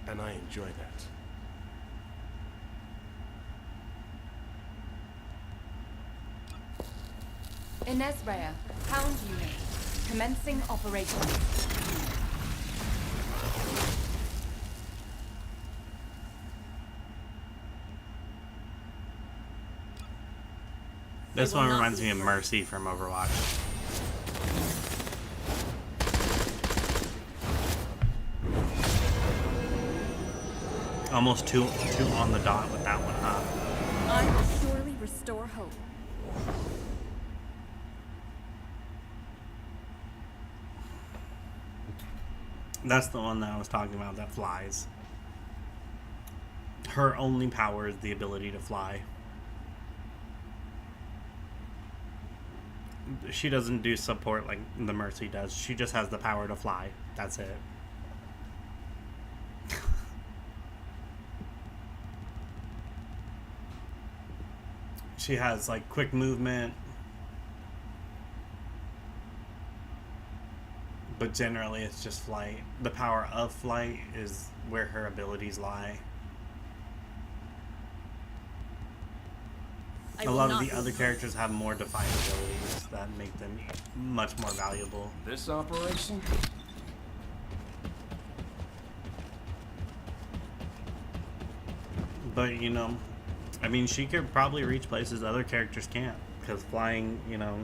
And I enjoy that. Inez Rhea, Hound Unit. Commencing operations. This one reminds me of Mercy from Overwatch. Almost two on the dot with that one, huh? I will surely restore hope. That's the one that I was talking about that flies. Her only power is the ability to fly. She doesn't do support like the Mercy does. She just has the power to fly. That's it. She has like quick movement, but generally it's just flight. The power of flight is where her abilities lie. A lot of the other characters have more defined abilities that make them much more valuable. This operation? But, you know, I mean, she could probably reach places other characters can't. Because flying, you know,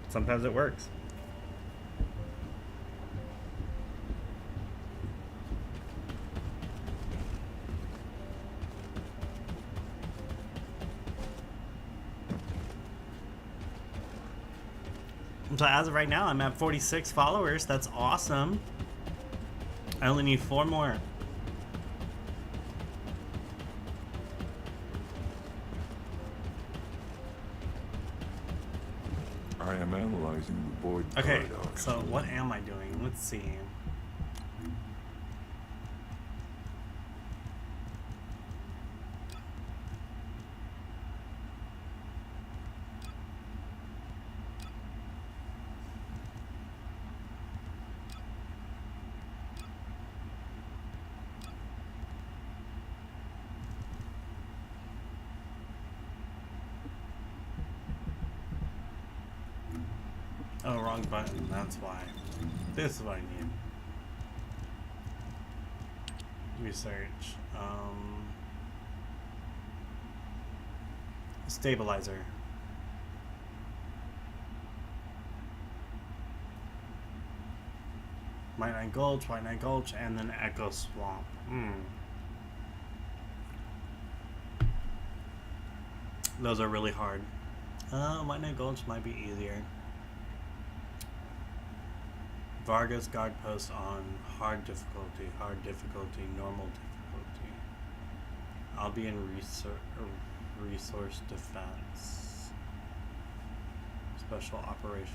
sometimes it works. So as of right now, I'm at 46 followers. That's awesome. I only need 4 more. I am analyzing the void Okay, paradox. so what am I doing? Let's see. Oh, wrong button. That's why. This is what I need. Research. Stabilizer. White Knight Gulch, and then Echo Swamp. Those are really hard. White Knight Gulch might be easier. Vargas guard post on hard difficulty, normal difficulty. I'll be in resource defense. Special operation.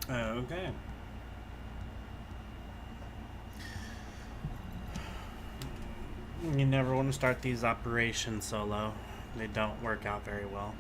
Okay. You never want to start these operations solo. They don't work out very well.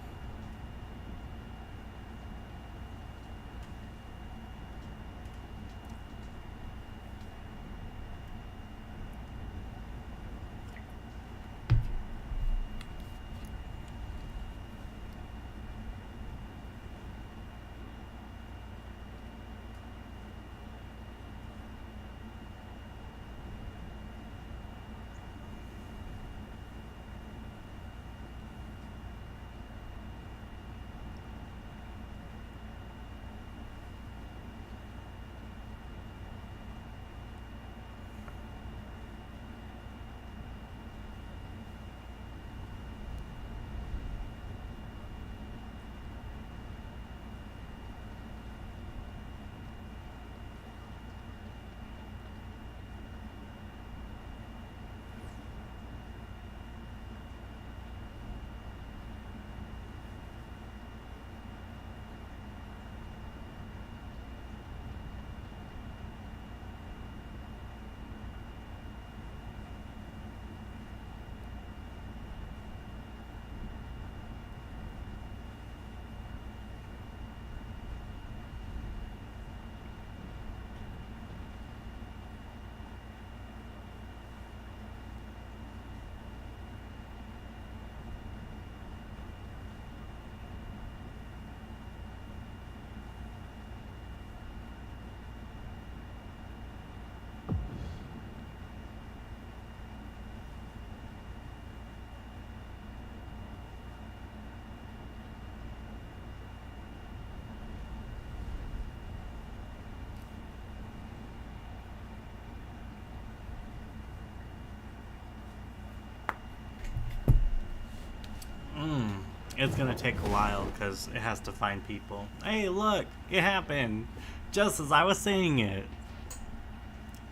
It's gonna take a while because it has to find people. Hey, look, it happened just as I was saying it.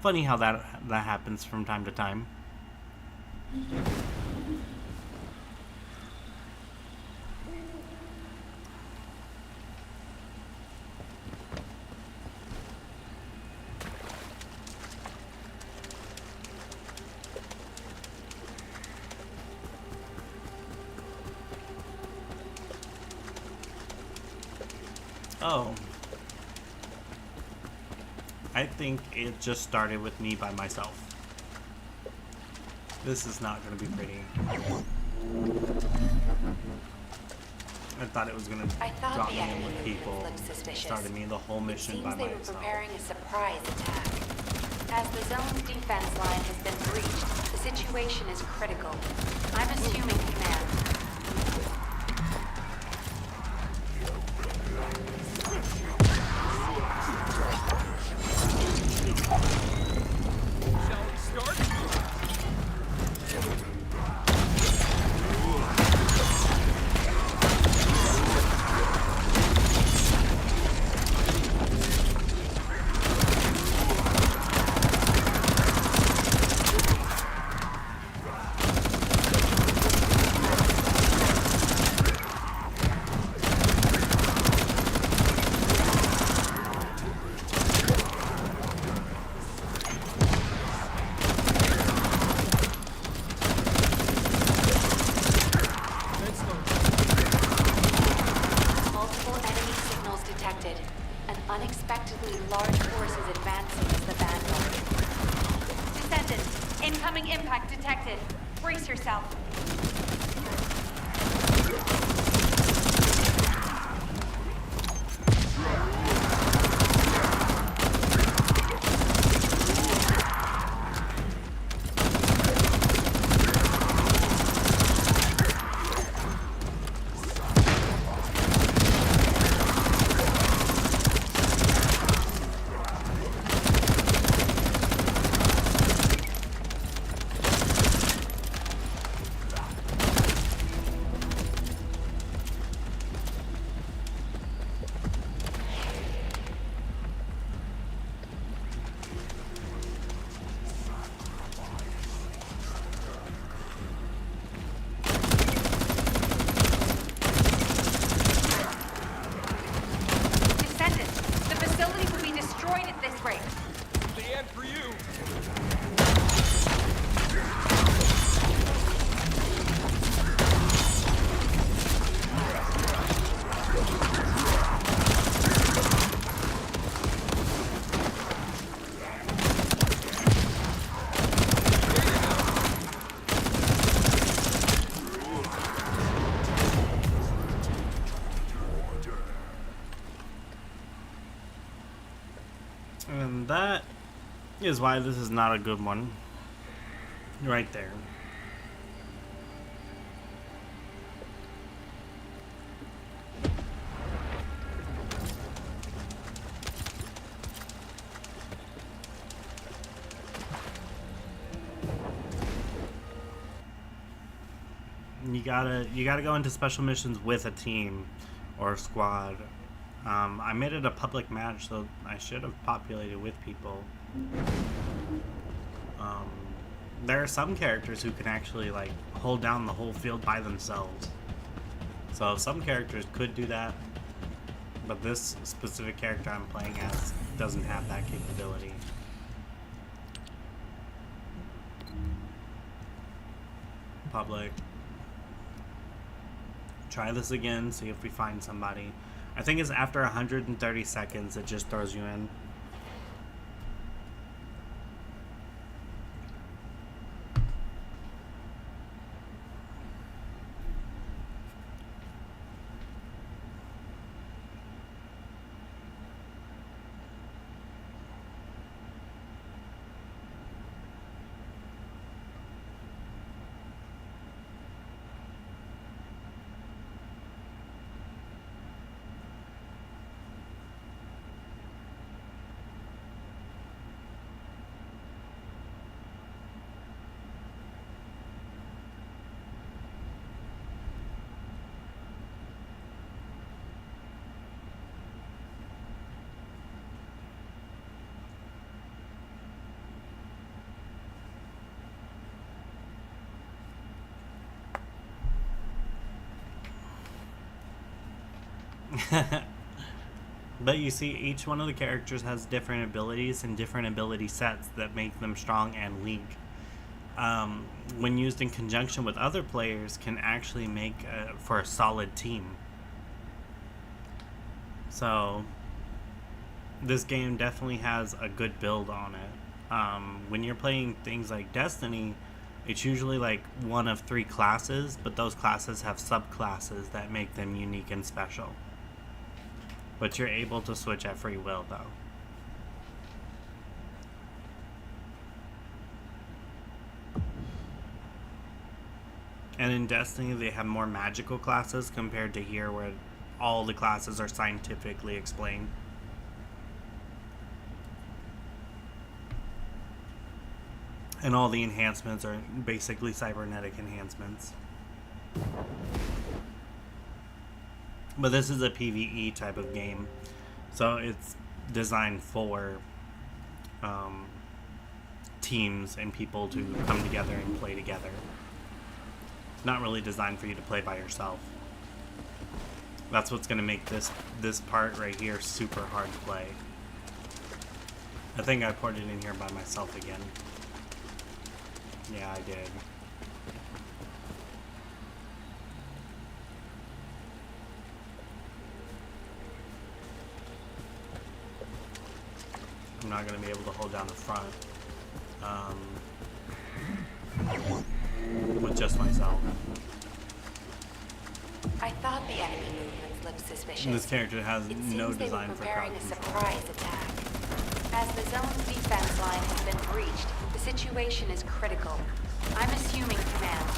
Funny how that happens from time to time. Oh. I think it just started with me by myself. This is not going to be pretty. I thought it was going to drop me in with people. Started me the whole mission by They were myself. preparing a surprise attack. As the zone's defense line has been breached, the situation is critical. I'm assuming command. And that is why this is not a good one. Right there. You gotta go into special missions with a team or a squad. I made it a public match, so I should have populated with people. There are some characters who can actually like hold down the whole field by themselves. So some characters could do that, but this specific character I'm playing as doesn't have that capability. Public. Try this again, see if we find somebody. I think it's after 130 seconds it just throws you in. But you see, each one of the characters has different abilities and different ability sets that make them strong and weak. When used in conjunction with other players, can actually make for a solid team. So this game definitely has a good build on it. When you're playing things like Destiny, it's usually like one of 3 classes, but those classes have subclasses that make them unique and special. But you're able to switch at free will, though. And in Destiny, they have more magical classes compared to here, where all the classes are scientifically explained. And all the enhancements are basically cybernetic enhancements. But this is a PvE type of game, so it's designed for teams and people to come together and play together. Not really designed for you to play by yourself. That's what's going to make this part right here super hard to play. I think I poured it in here by myself again. Yeah, I did. I'm not going to be able to hold down the front with just myself. I thought the enemy movements looked suspicious. And this character has no design for crowd preparing a control. surprise attack. As the zone's defense line has been breached, the situation is critical. I'm assuming command.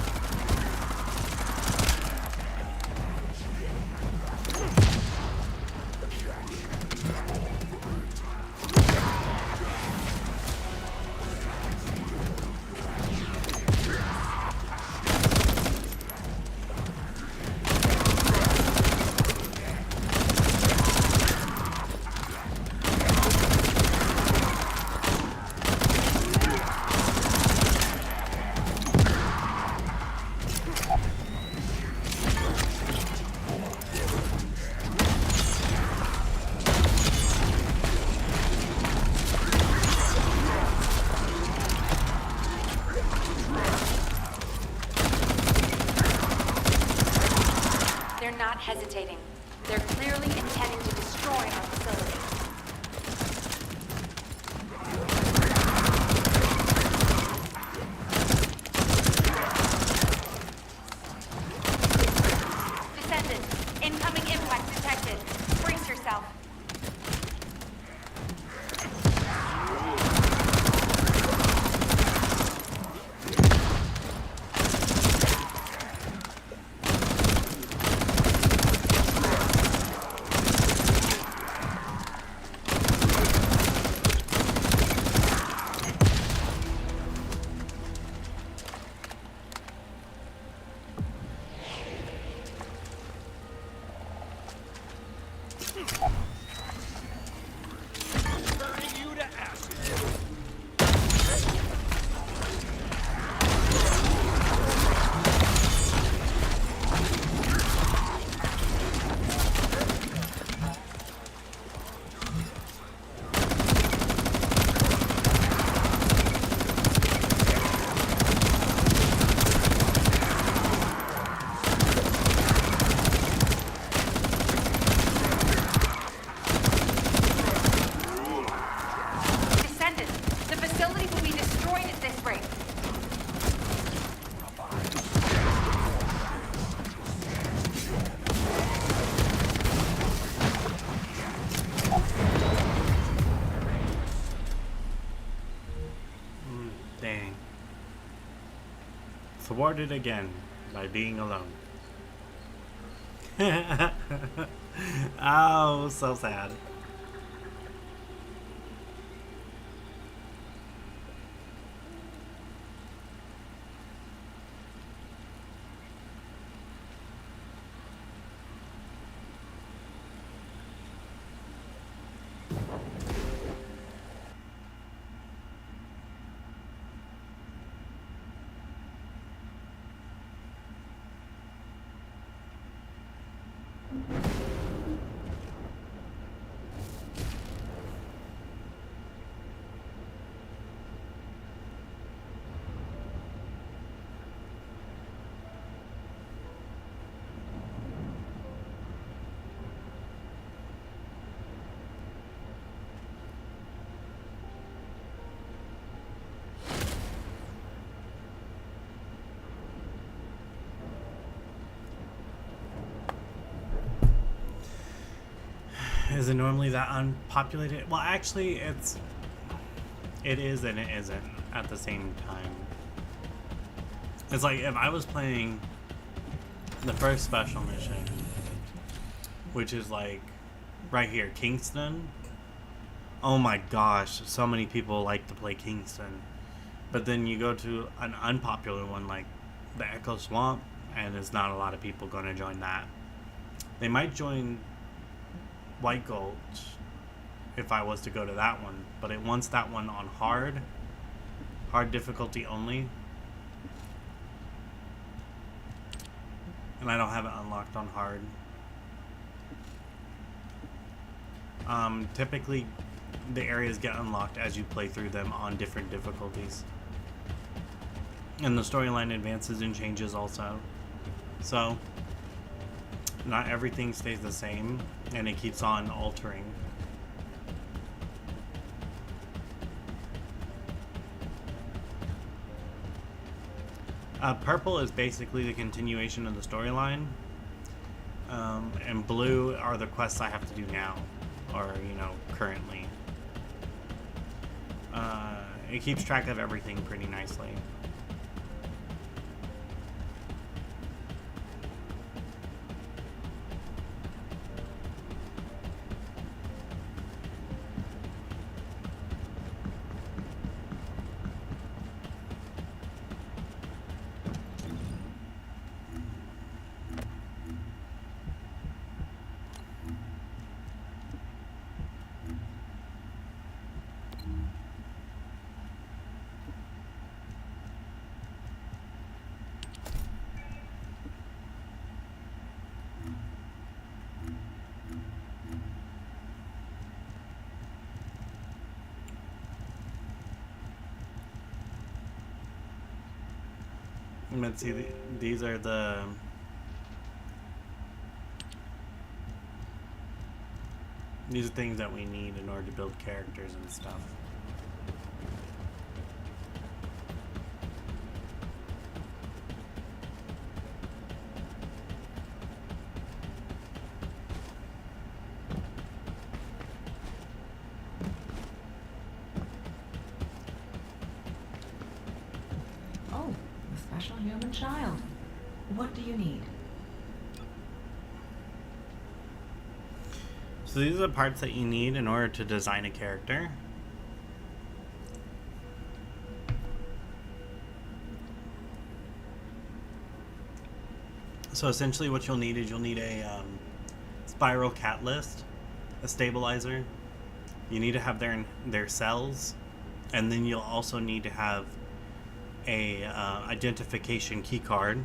They're not hesitating. They're clearly intending to destroy our facility. Descendant, incoming impact detected. Brace yourself. Dang. Thwarted again by being alone. Oh, so sad. Is it normally that unpopulated? Well, actually, it is and it isn't at the same time. It's like if I was playing the first special mission, which is like right here, Kingston. Oh my gosh, so many people like to play Kingston. But then you go to an unpopular one like the Echo Swamp, and there's not a lot of people going to join that. They might join White Gulch if I was to go to that one, but it wants that one on hard difficulty only. And I don't have it unlocked on hard. Typically, the areas get unlocked as you play through them on different difficulties. And the storyline advances and changes also. So, not everything stays the same, and it keeps on altering. Purple is basically the continuation of the storyline, and blue are the quests I have to do now, or, you know, currently. It keeps track of everything pretty nicely. Let's see, these are these are things that we need in order to build characters and stuff. Special human child. What do you need? So these are the parts that you need in order to design a character. So essentially what you'll need is you'll need a spiral catalyst, a stabilizer. You need to have their cells, and then you'll also need to have a identification key card,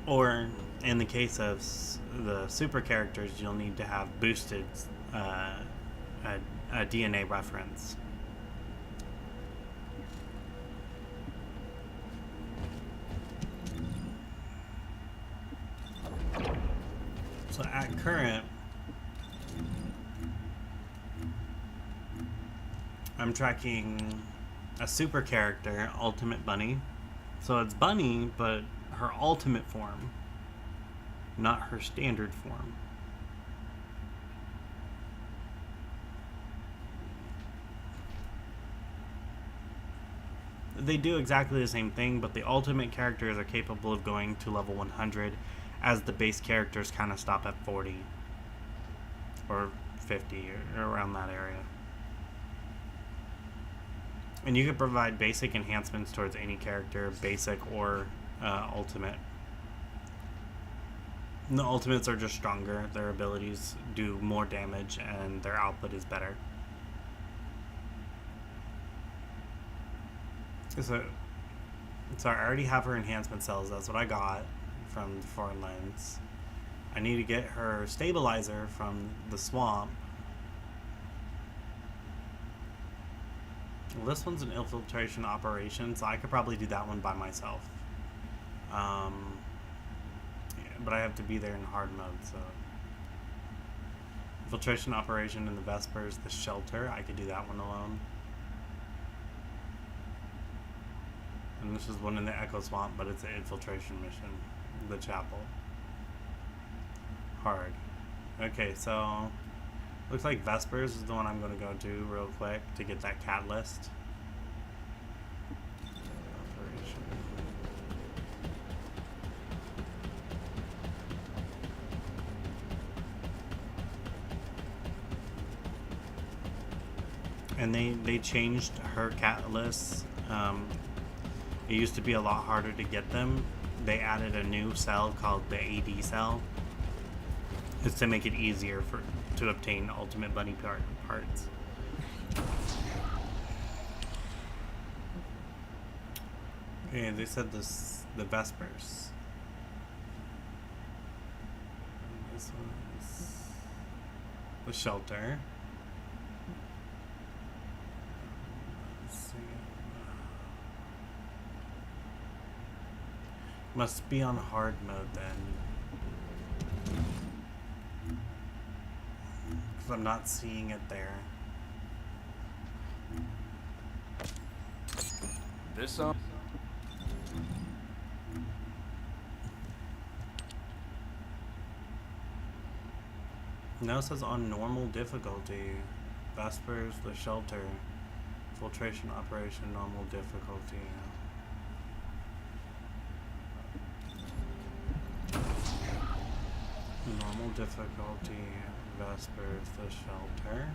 or in the case of the super characters, you'll need to have boosted a DNA reference. So at current, I'm tracking a super character, Ultimate Bunny. So it's Bunny, but her ultimate form, not her standard form. They do exactly the same thing, but the ultimate characters are capable of going to level 100, as the base characters kind of stop at 40 or 50 or around that area. And you can provide basic enhancements towards any character, basic or ultimate. And the ultimates are just stronger, their abilities do more damage, and their output is better. So I already have her enhancement cells, that's what I got from the Foreign Lands. I need to get her stabilizer from the swamp. Well, this one's an infiltration operation, so I could probably do that one by myself. Yeah, but I have to be there in hard mode, so. Infiltration operation in the Vespers, the shelter, I could do that one alone. And this is one in the Echo Swamp, but it's an infiltration mission, the chapel. hard. Okay, so looks like Vespers is the one I'm gonna go do real quick to get that catalyst. Operation. And they changed her catalysts. It used to be a lot harder to get them. They added a new cell called the AD cell. It's to make it easier to obtain Ultimate Bunny parts. Okay, they said the Vespers. This one's the shelter. Let's see. Must be on hard mode then. Because I'm not seeing it there. This on? Now it says on normal difficulty. Vespers, the shelter. Filtration operation, normal difficulty. Normal difficulty, Vespers, the shelter.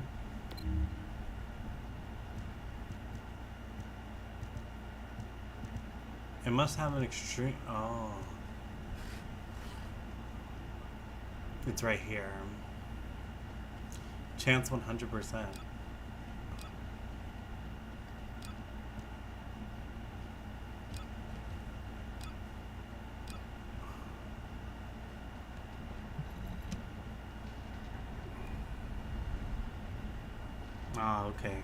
It must have an extreme. Oh. It's right here. Chance 100%. Ah, okay.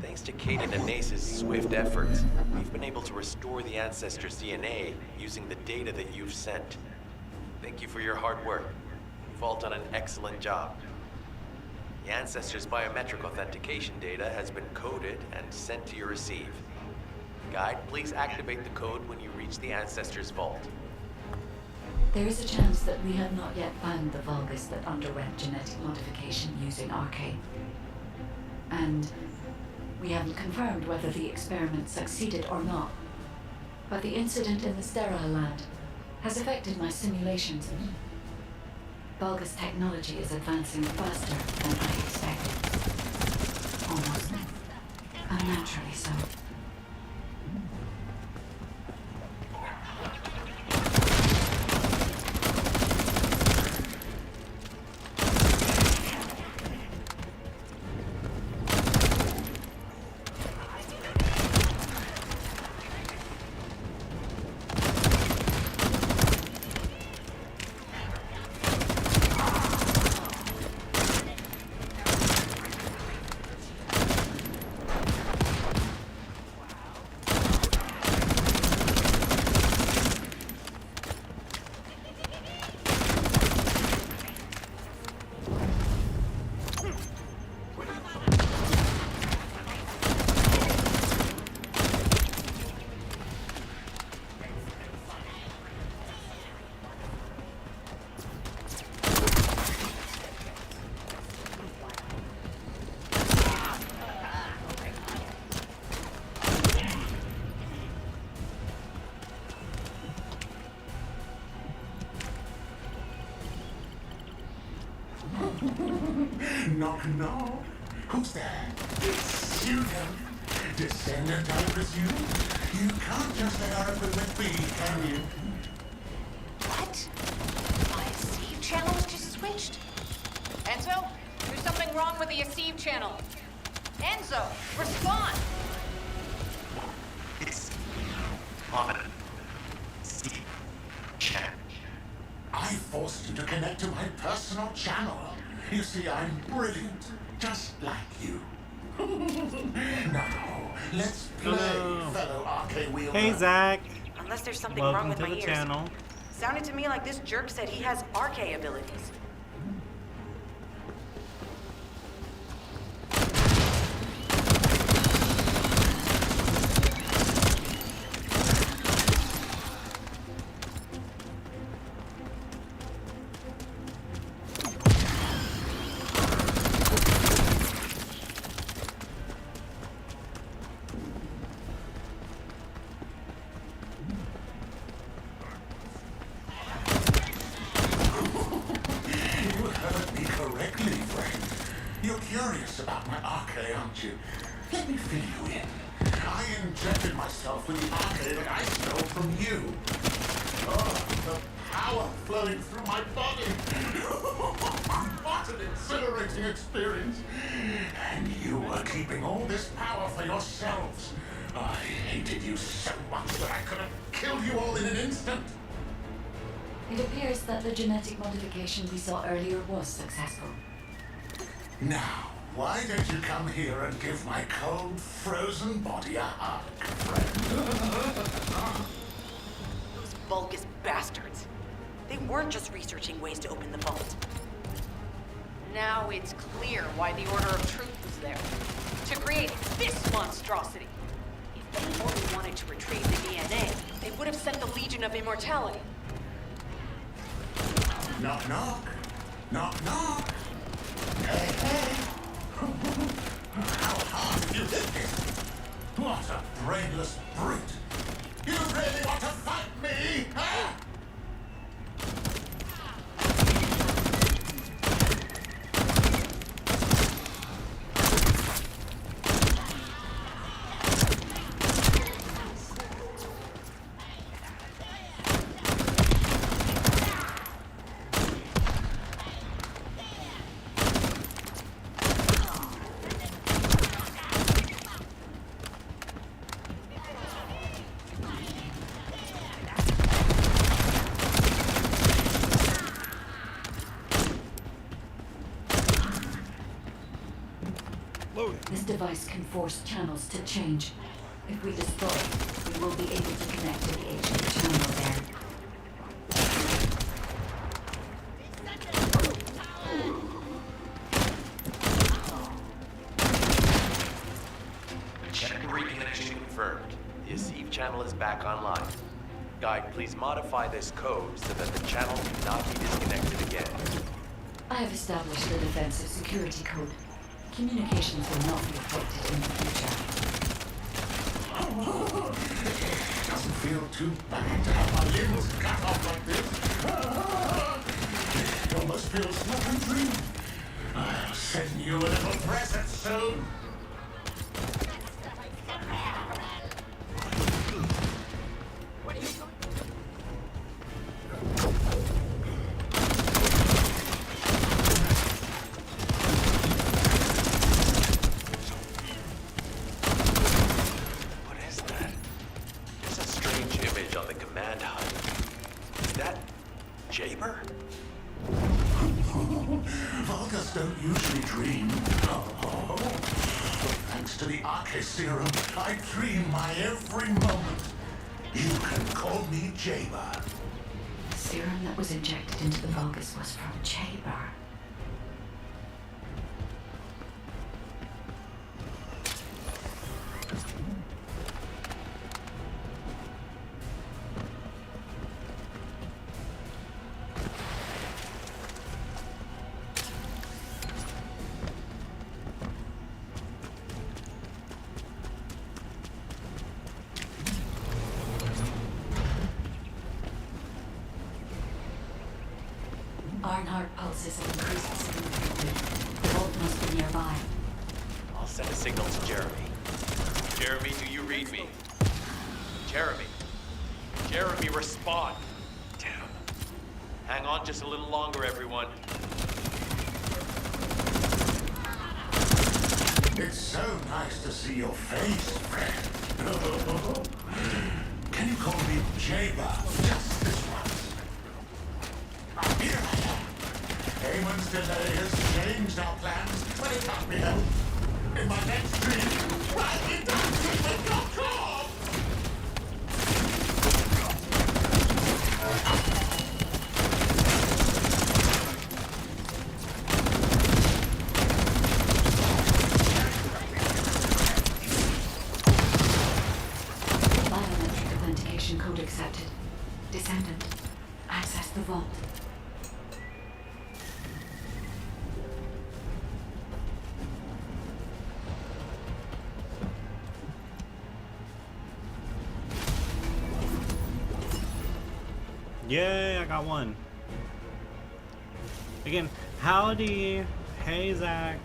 Thanks to Kaden and Nace's swift efforts, we've been able to restore the Ancestors' DNA using the data that you've sent. Thank you for your hard work. You've all done an excellent job. The Ancestors' biometric authentication data has been coded and sent to your receive. Guide, please activate the code when you reach the Ancestors' vault. There is a chance that we have not yet found the Vulgus that underwent genetic modification using Arcane. And we haven't confirmed whether the experiment succeeded or not. But the incident in the sterile land has affected my simulations. Vulgus technology is advancing faster than I expected. Almost unnaturally so. Knock, knock. Who's there? It's Susan. Descendant, I presume? You can't just let her open with me, can you? What? My Aceve channel was just switched. Enzo, there's something wrong with the Aceve channel. Enzo, respond! It's on Aceve channel. I forced you to connect to my personal channel. You see, I'm brilliant. just like you. Now, let's play, fellow arcade wielder. Hey, Zach. Unless there's something Welcome wrong with to my the ears. channel. Sounded to me like this jerk said he has RK abilities. You heard me correctly, friend. You're curious about my arcade, aren't you? Let me fill you in. I injected myself with the arcade that I stole from you. Oh, the power flowing through my body. What an exhilarating experience. And you were keeping all this power for yourselves. I hated you so much that I could have killed you all in an instant. It appears that the genetic modification we saw earlier was successful. Now, why don't you come here and give my cold, frozen body a hug, friend? Those Vulgus bastards. They weren't just researching ways to open the vault. Now it's clear why the Order of Truth was there. To create this monstrosity. If they only wanted to retrieve the DNA, they would have sent the Legion of Immortality. Knock, knock. Knock, knock. Hey, hey. How hard have you hit this? What a brainless brute. You really want to fight me, huh? This device can force channels to change. If we destroy it, we will be able to connect to the HQ terminal there. Check reconnection confirmed. The ASIV channel is back online. Guide, please modify this code so that the channel cannot be disconnected again. I have established a defensive security code. Communications will not be affected in the future. It doesn't feel too bad to have my limbs cut off like this. It almost feels like a dream. I'll send you a little present soon. What is that? There's a strange image on the command HUD. Is that Jaber? Vulgus don't usually dream. Oh, but thanks to the Arche serum, I dream my every moment. You can call me Jaber. The serum that was injected into the Vulgus was from Jaber. Barnhart pulses have increased significantly. The vault must be nearby. I'll send a signal to Jeremy. Jeremy, do you read me? Jeremy. Jeremy, respond. Damn. Hang on just a little longer, everyone. It's so nice to see your face, friend. Can you call me Jaber just this once? Here I am. Aim moment's delay has changed our plans, but it can't be helped. In my next dream, I'll be dancing with your corpse! Biometric authentication code accepted. Descendant, access the vault. Yay, I got one. Again, howdy. Hey, Zach.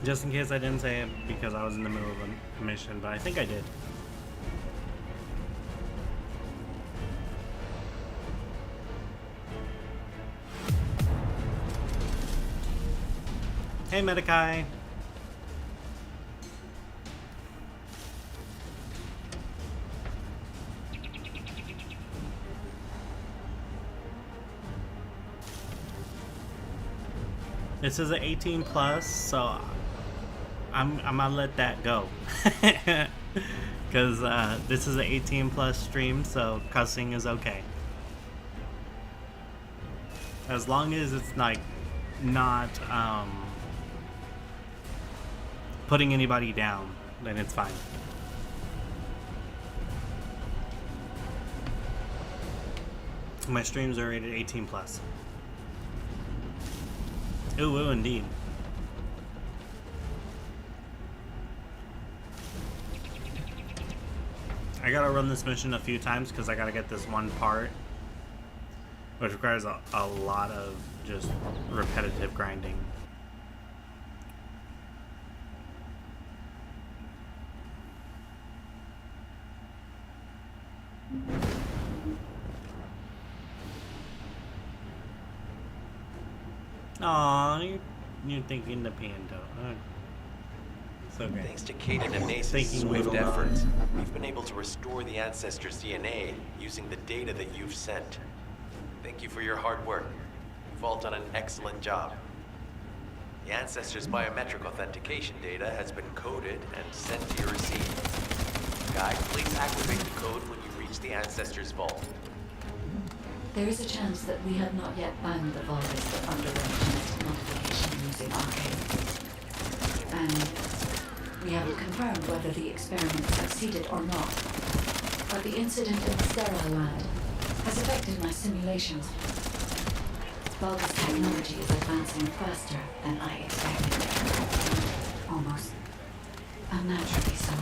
Just in case I didn't say it because I was in the middle of a mission, but I think I did. Hey, Medikai. This is an 18 plus, so I'm gonna let that go. Because this is an 18 plus stream, so cussing is okay. As long as it's like not putting anybody down, then it's fine. My streams are rated 18 plus. Ooh, indeed. I gotta run this mission a few times because I gotta get this one part, which requires a lot of just repetitive grinding. Aw, you're thinking the Pando. It's okay. Thanks to Kaden and Nace's Thinking swift little efforts, we've been able to restore the Ancestors' DNA using the data that you've sent. Thank you for your hard work. You've all done an excellent job. The Ancestors' biometric authentication data has been coded and sent to your receiver. Guy, please activate the code when you reach the Ancestors' vault. There is a chance that we have not yet found the virus that underwent genetic modification using Arcane. And we haven't confirmed whether the experiment succeeded or not. But the incident in the sterile land has affected my simulations. Vulgus technology is advancing faster than I expected. Almost unnaturally so.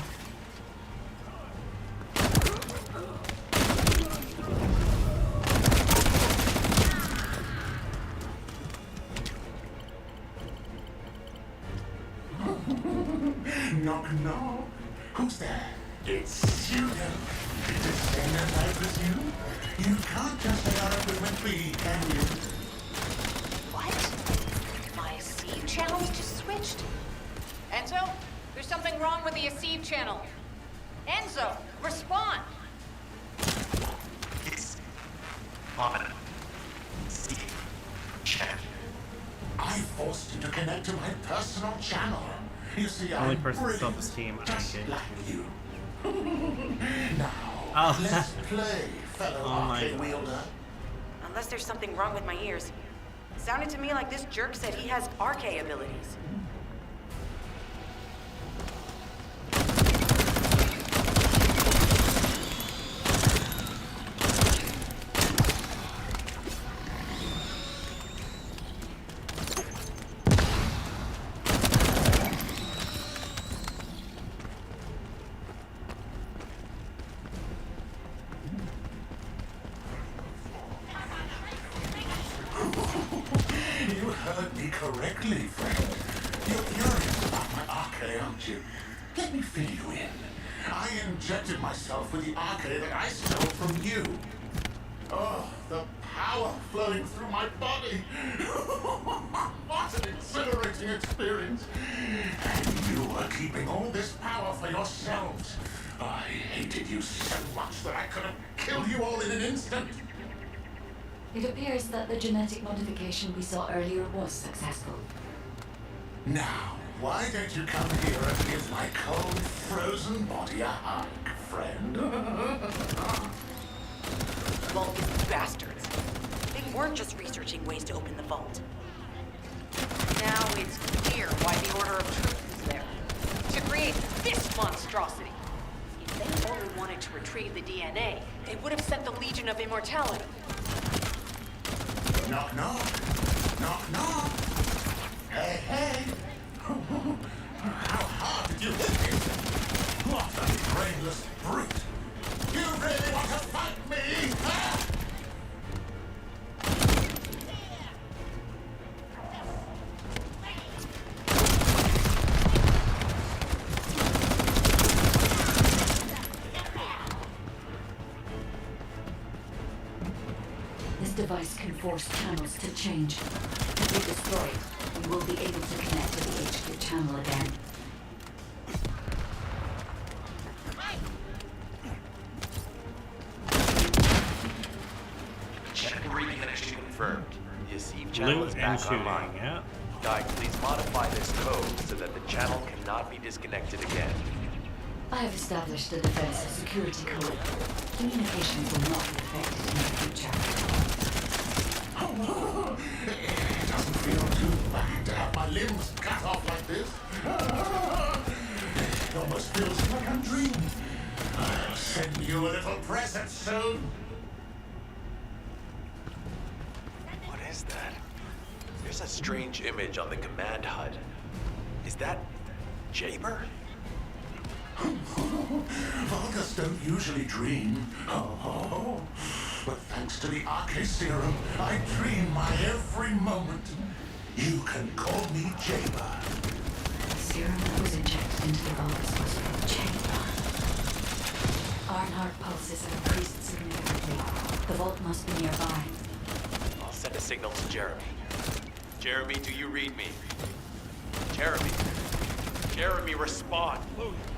Knock, knock. Who's there? It's Pseudo. Descendant, I presume? You can't just let our equipment be, can you? What? My Acceive channel just switched? Enzo? There's something wrong with the Acceive channel. Enzo, respond! It's on Acceive channel. I forced you to connect to my personal channel. You see, Only I'm person's brilliant, self-esteem I just get. like you. Now, Oh. let's play, fellow Oh my arcade gosh. wielder. Unless there's something wrong with my ears. Sounded to me like this jerk said he has arcade abilities. You heard me correctly, friend. You're curious about my arcade, aren't you? Let me fill you in. I injected myself with the arcade that I stole from you. Oh, the power flowing through my body. What an exhilarating experience. And you were keeping all this power for yourselves. I hated you so much that I could have killed you all in an instant. It appears that the genetic modification we saw earlier was successful. Now, why don't you come here and give my cold, frozen body a hug, friend? Vulgus bastards. They weren't just researching ways to open the vault. Now it's clear why the Order of Truth was there. To create this monstrosity. If they only wanted to retrieve the DNA, they would have sent the Legion of Immortality. Knock, knock. Knock, knock. Hey, hey. How hard did you hit me? What a brainless brute. You really want to fight me, huh? This device can force channels to change. If we destroy it, we will be able to connect to the HQ channel again. Channel reconnection confirmed. The Yasiv channel Loot is and back shooting, online. yeah. Guide, please modify this code so that the channel cannot be disconnected again. I have established a defensive security code. Communications will not be affected in the future. It doesn't feel too bad to have my limbs cut off like this. It almost feels like I'm dreaming. I'll send you a little present soon. What is that? There's a strange image on the command HUD. Is that Jaber? Vulgus don't usually dream. Oh, but thanks to the Arche Serum, I dream my every moment. You can call me Jaber. The serum that was injected into the Vulgus was from Jaber. Our heart pulses have increased significantly. The vault must be nearby. I'll send a signal to Jeremy. Jeremy, do you read me? Jeremy. Jeremy, respond.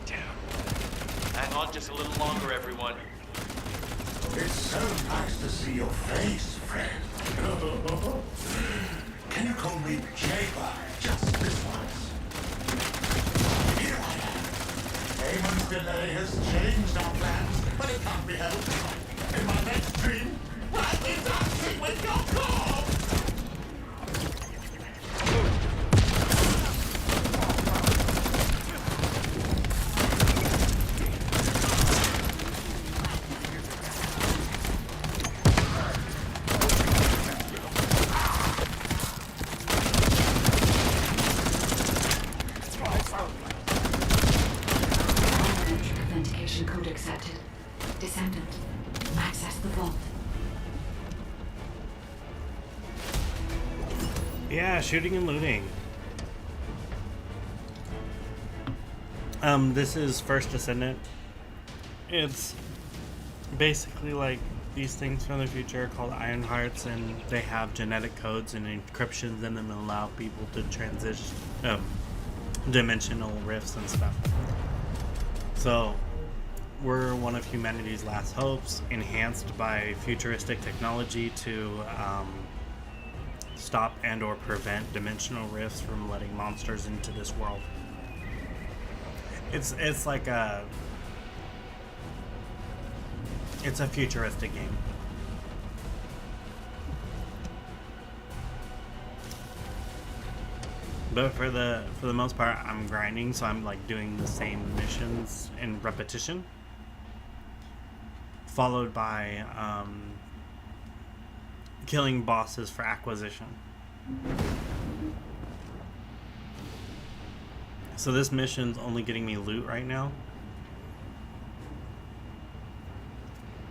Damn. Hang on just a little longer, everyone. It's so nice to see your face, friend. Can you call me Jaber just this once? Here I am. Eamon's delay has changed our plans, but it can't be helped. In my next dream, I'll be dancing with your corpse! Authentication code accepted. Descendant, access the vault. Yeah, shooting and looting. This is First Descendant. It's basically like these things from the future called Iron Hearts, and they have genetic codes and encryptions in them that allow people to transition dimensional rifts and stuff. So we're one of humanity's last hopes, enhanced by futuristic technology to stop and or prevent dimensional rifts from letting monsters into this world. It's like it's a futuristic game. But for the most part, I'm grinding, so I'm like doing the same missions in repetition, followed by killing bosses for acquisition. So this mission's only getting me loot right now,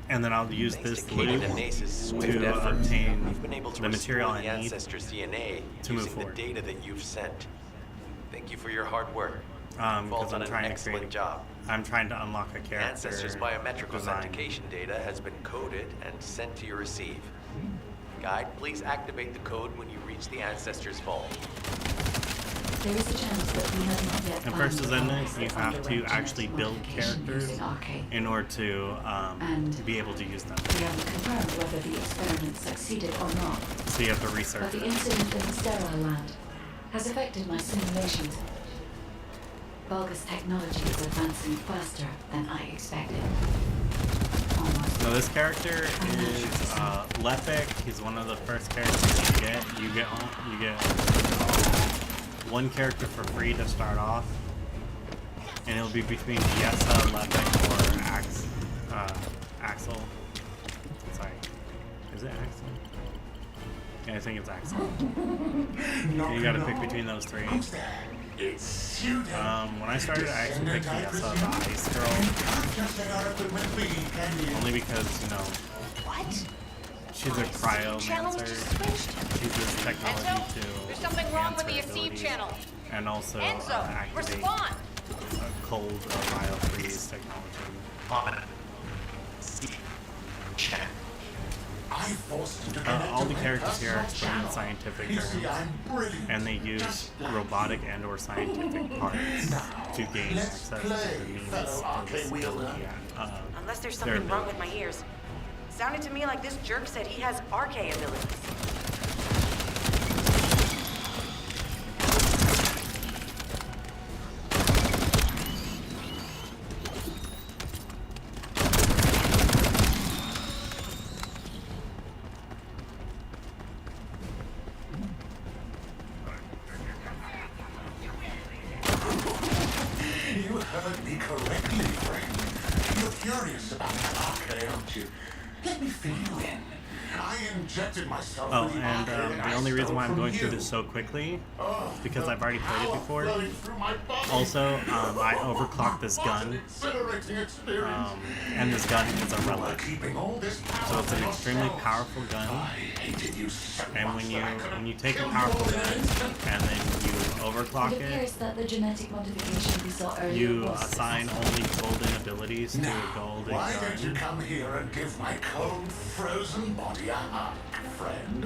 and then I'll use this loot to obtain the material I need DNA to move using forward. the data that you've sent. Thank you for your hard work. Because I'm trying to create. I'm trying to unlock a character. Ancestors biometric design. authentication data has been coded and sent to your receive. Guide, please activate the code when you reach the Ancestors vault. There is a chance that we have not yet And found First the Descendant, vault you have to underwent actually genetic build modification characters using Arche. in order to be able to use them. We haven't confirmed whether the experiment succeeded or not. So you have to research But the it. incident in the sterile land has affected my simulations. Vulgus technology is advancing faster than I expected. So this character is Lepic. He's one of the first characters you get. You get one character for free to start off, and it'll be between Yessa, Lepic, or Axel. Sorry, is it Axel? Yeah, I think it's Axel. You gotta pick between those three. When I started, I actually picked Yessa, the Ice Girl. Only because, you know, she's a cryomancer. She uses technology to There's something wrong with the enhance her Aceve abilities, channel. and also Enzo, activate respond. cold biofreeze technology. All the characters here are explained in scientific terms, and they use robotic and/or scientific parts to gain access to the means of this ability. Unless there's something wrong with my ears. Sounded to me like this jerk said he has RK abilities. You heard me correctly, friend. You're curious about my arcade, aren't you? Let me fill you in. I injected myself with the And arcade the only reason why I'm going through this so quickly is because I've already played it before. Also, I overclocked this gun, and this gun is a relic, so it's an extremely powerful gun. And when you take a powerful gun and then you overclock It appears that the genetic modification we saw earlier you was assign only golden abilities to a golden Why don't you gun. come here and give my cold, frozen body a hug, friend?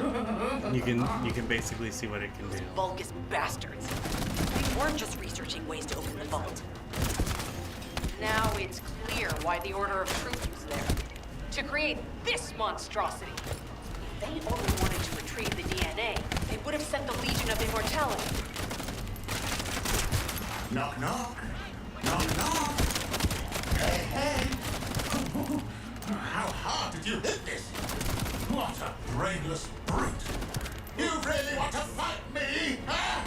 You can basically see what it can do. Vulgus bastards. They weren't just researching ways to open the vault. Now it's clear why the Order of Truth was there. To create this monstrosity. If they only wanted to retrieve the DNA, they would have sent the Legion of Immortality. Knock, knock. Knock, knock. Hey, hey. How hard did you hit this? What a brainless brute. You really want to fight me, huh?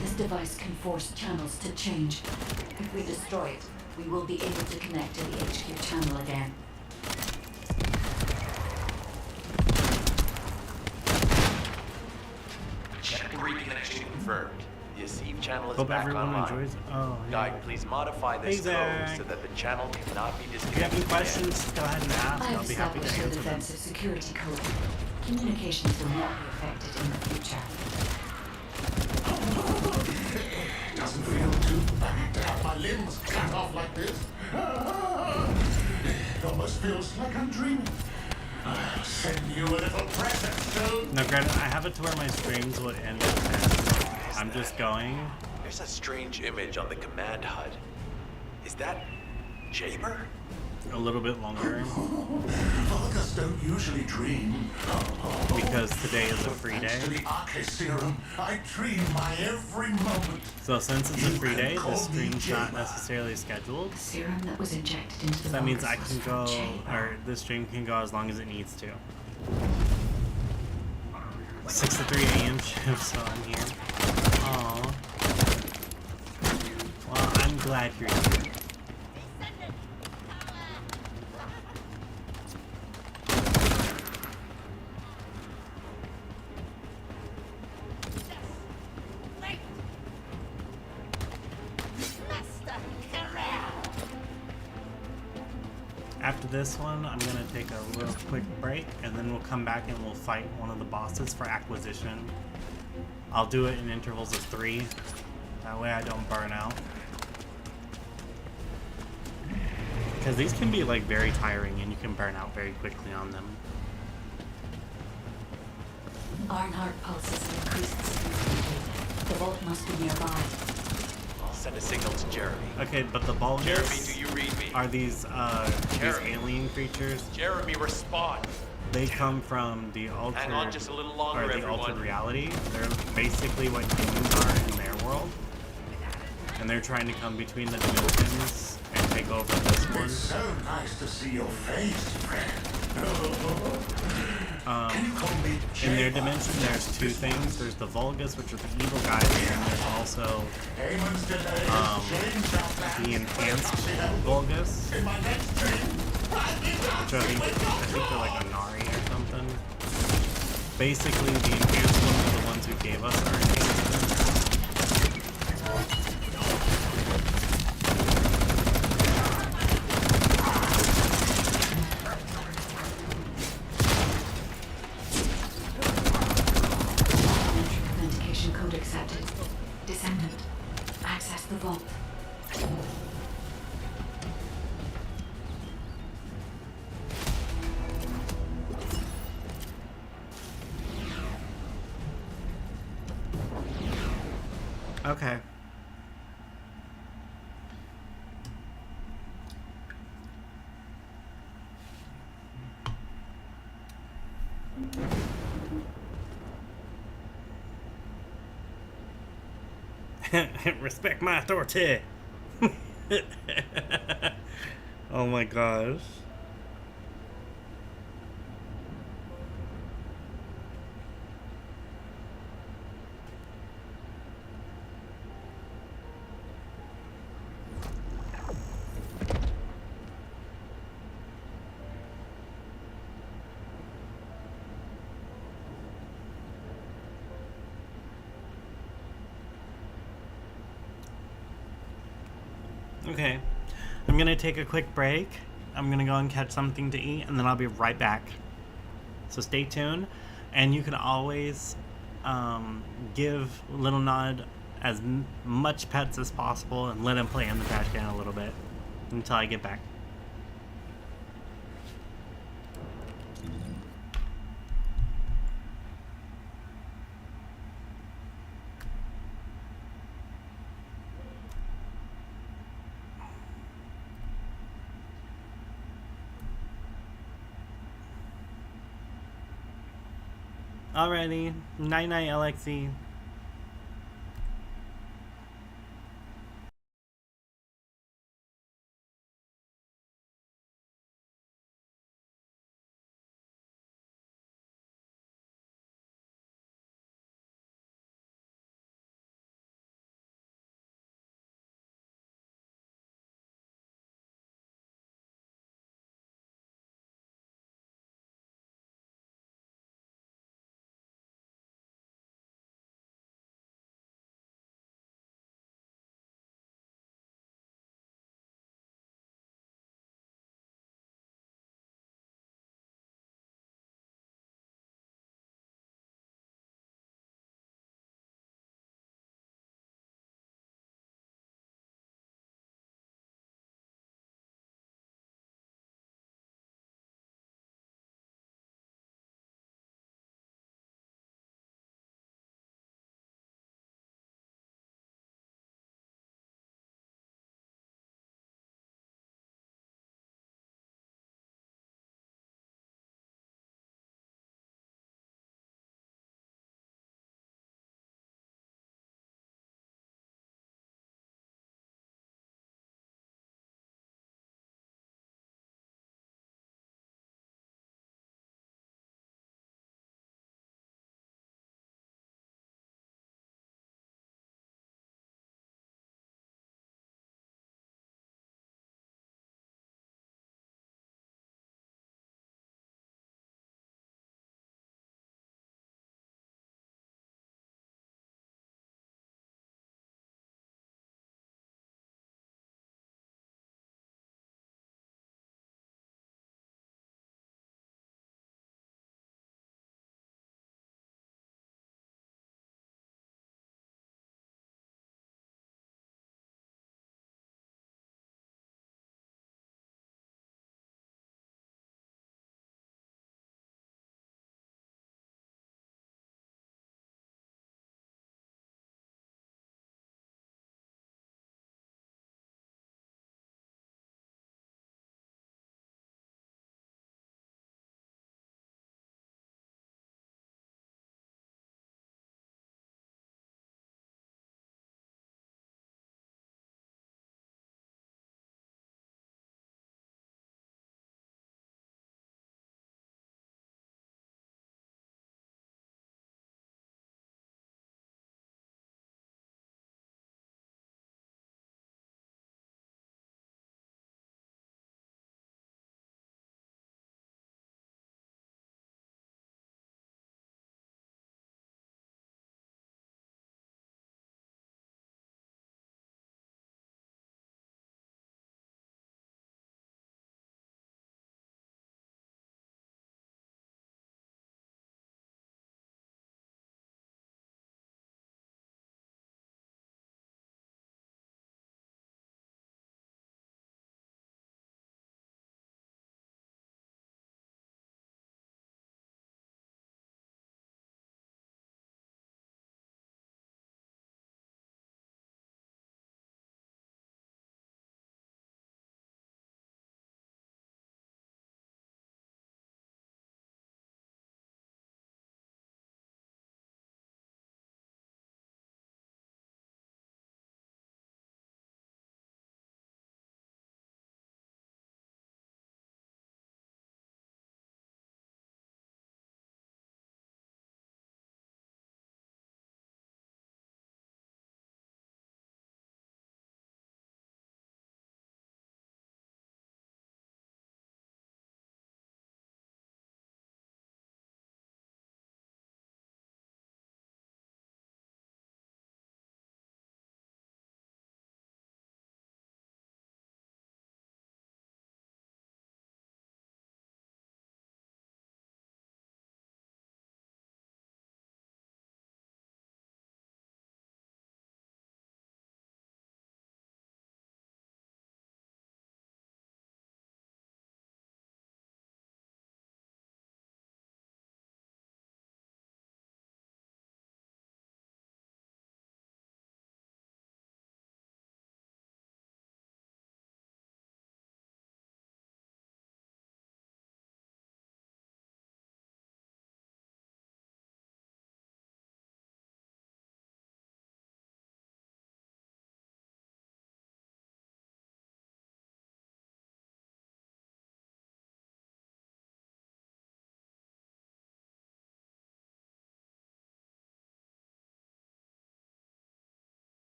This device can force channels to change. If we destroy it, we will be able to connect to the HQ channel again. Check reconnection confirmed. The Aceve channel is Hope back everyone online. enjoys it. Oh, yeah. Guide, please modify this Hey, code Zach. so that the channel cannot be If you disconnected. have any again. questions, go ahead and ask. I have I'll be happy to established a answer them. defensive security code. Communications will not be affected in the future. Doesn't feel too bad to have my limbs cut off like this. It almost feels like I'm dreaming. I'll send you a little present soon. Now, granted, I have it to where my streams would end at 10. I'm just going. There's a strange image on the command HUD. Is that Jaber? A little bit longer Vulgus don't usually dream. because today is a free Thanks to day. the Arche serum, I dream my every moment. So since it's a free day, this stream's not necessarily scheduled. Serum that was injected into the So that means Vulgus I was can from go, Jaber. or this stream can go as long as it needs to. 6 to 3 a.m. shift, so I'm here. Aww. Well, I'm glad you're here. After this one, I'm gonna take a real quick break, and then we'll come back and we'll fight one of the bosses for acquisition. I'll do it in intervals of 3. That way I don't burn out. because these can be like very tiring and you can burn out very quickly on them. Barnhart pulses have increased significantly. The vault must be nearby. I'll send a signal to Jeremy. Okay, but the Vulgus Jeremy, do you read me? are these alien creatures. Jeremy, respond. They come from the Hang on altered, just a little longer, or the everyone. altered reality. They're basically what humans are in their world, and they're trying to come between the dimensions and take over this one. It's so nice to see your face, friend. In their dimension, there's two things. There's the Vulgus, which are the evil guys, and there's also the enhanced Vulgus, which I think they're like Anari or something. Basically, the enhanced ones are the ones who gave us our enhancements. Authentication code accepted. Descendant, access the vault. Okay. Respect my authority. Oh my gosh. Okay, I'm gonna take a quick break. I'm gonna go and catch something to eat, and then I'll be right back. So stay tuned, and you can always give Little Nod as much pets as possible and let him play in the trash can a little bit until I get back. Alrighty, night night, Alexi.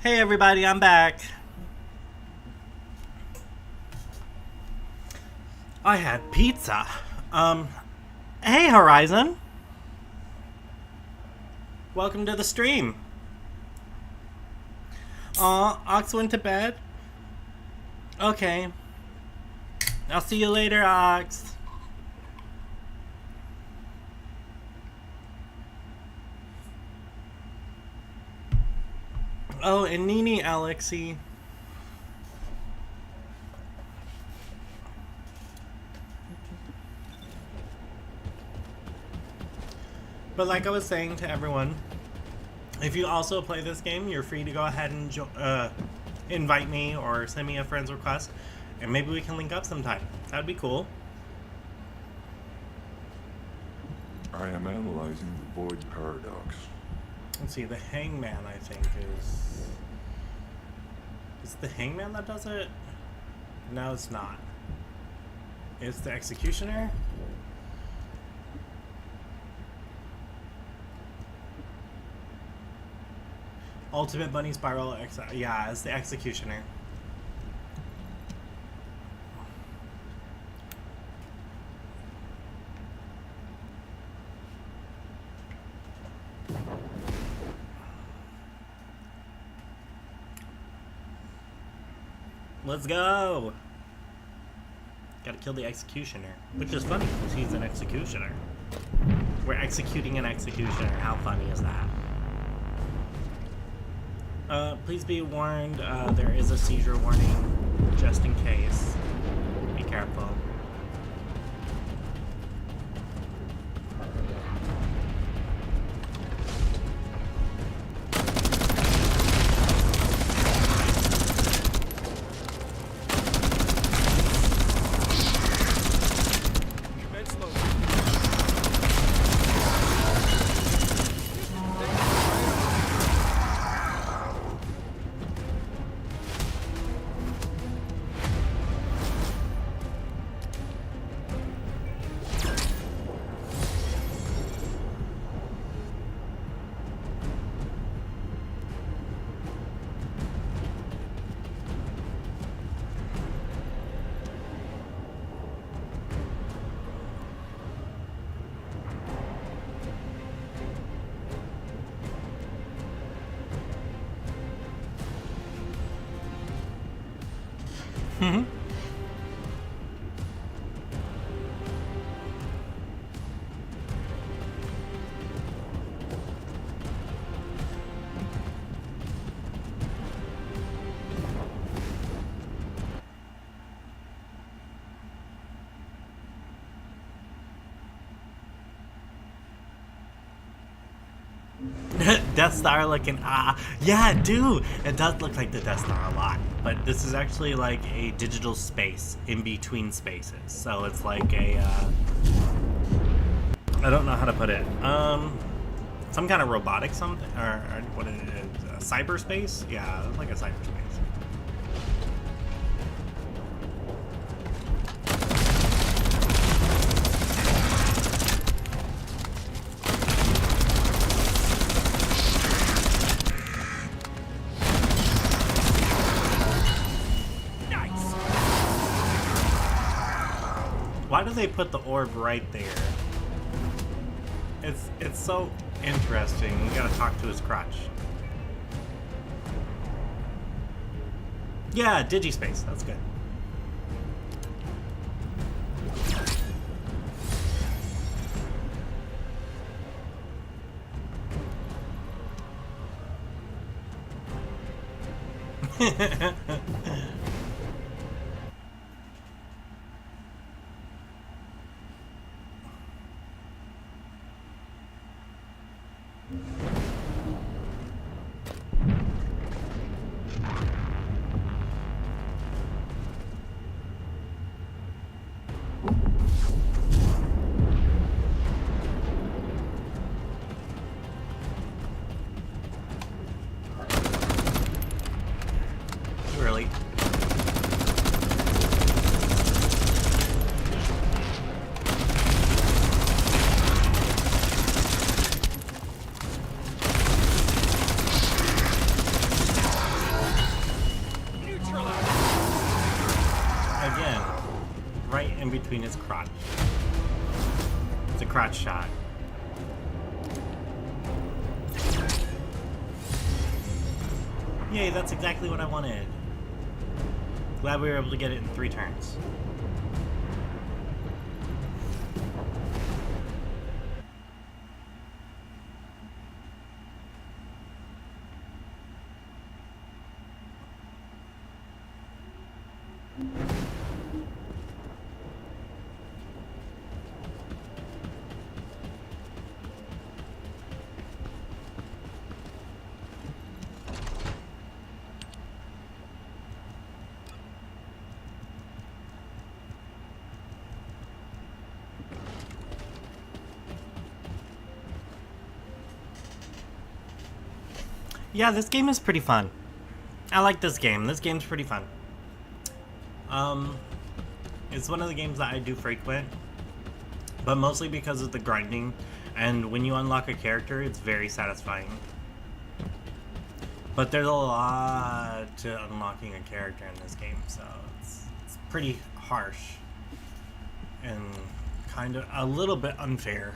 Hey everybody, I'm back. I had pizza. Hey Horizon. Welcome to the stream. Aw, Ox went to bed? Okay. I'll see you later, Ox. Oh, and Nini Alexi. But like I was saying to everyone, if you also play this game, you're free to go ahead and invite me or send me a friend's request, and maybe we can link up sometime. That'd be cool. I am analyzing the Void Paradox. Let's see, the Hangman, I think, is... Is it the Hangman that does it? No, it's not. It's the Executioner? Ultimate Bunny Spiral, yeah, it's the Executioner. Let's go! Gotta kill the Executioner. Which is funny, because he's an Executioner. We're executing an Executioner. How funny is that? Please be warned, there is a seizure warning, just in case. Be careful. Mm-hmm. Death Star looking, yeah, dude, it does look like the Death Star a lot, but this is actually like a digital space in between spaces, so it's like a, I don't know how to put it, some kind of robotic something, or what it is, cyberspace? Yeah, it's like a cyberspace. Why do they put the orb right there? It's so interesting. You gotta talk to his crotch. Yeah, Digispace. That's good. right in between his crotch. It's a crotch shot. Yay, that's exactly what I wanted. Glad we were able to get it in 3 turns. Yeah, this game is pretty fun. I like this game. This game's pretty fun. It's one of the games that I do frequent, but mostly because of the grinding, and when you unlock a character, it's very satisfying. But there's a lot to unlocking a character in this game, so it's pretty harsh and kind of a little bit unfair.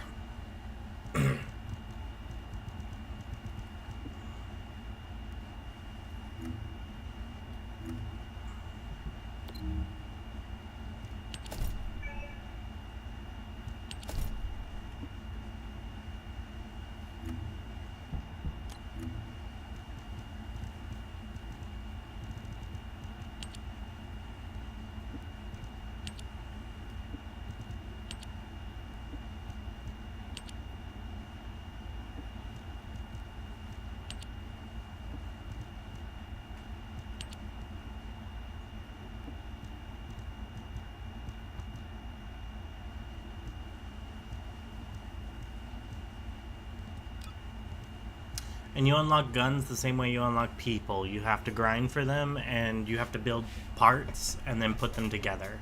And you unlock guns the same way you unlock people. You have to grind for them, and you have to build parts and then put them together.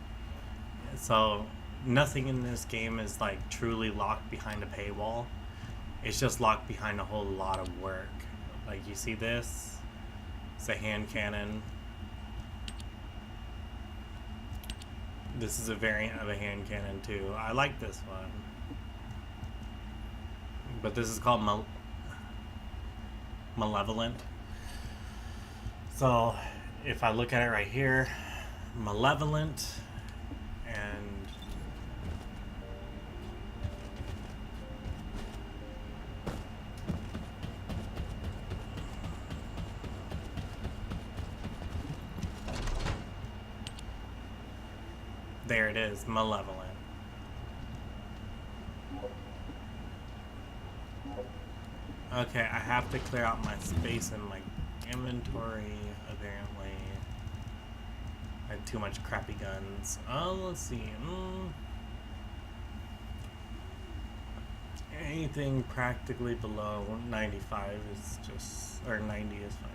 So nothing in this game is like truly locked behind a paywall. It's just locked behind a whole lot of work. Like you see this? It's a hand cannon. This is a variant of a hand cannon too. I like this one. But this is called Malevolent. So if I look at it right here, Malevolent, and there it is, Malevolent. Okay, I have to clear out my space in my inventory, apparently. I had too much crappy guns. Oh, let's see. Anything practically below 95 is just, or 90 is fine.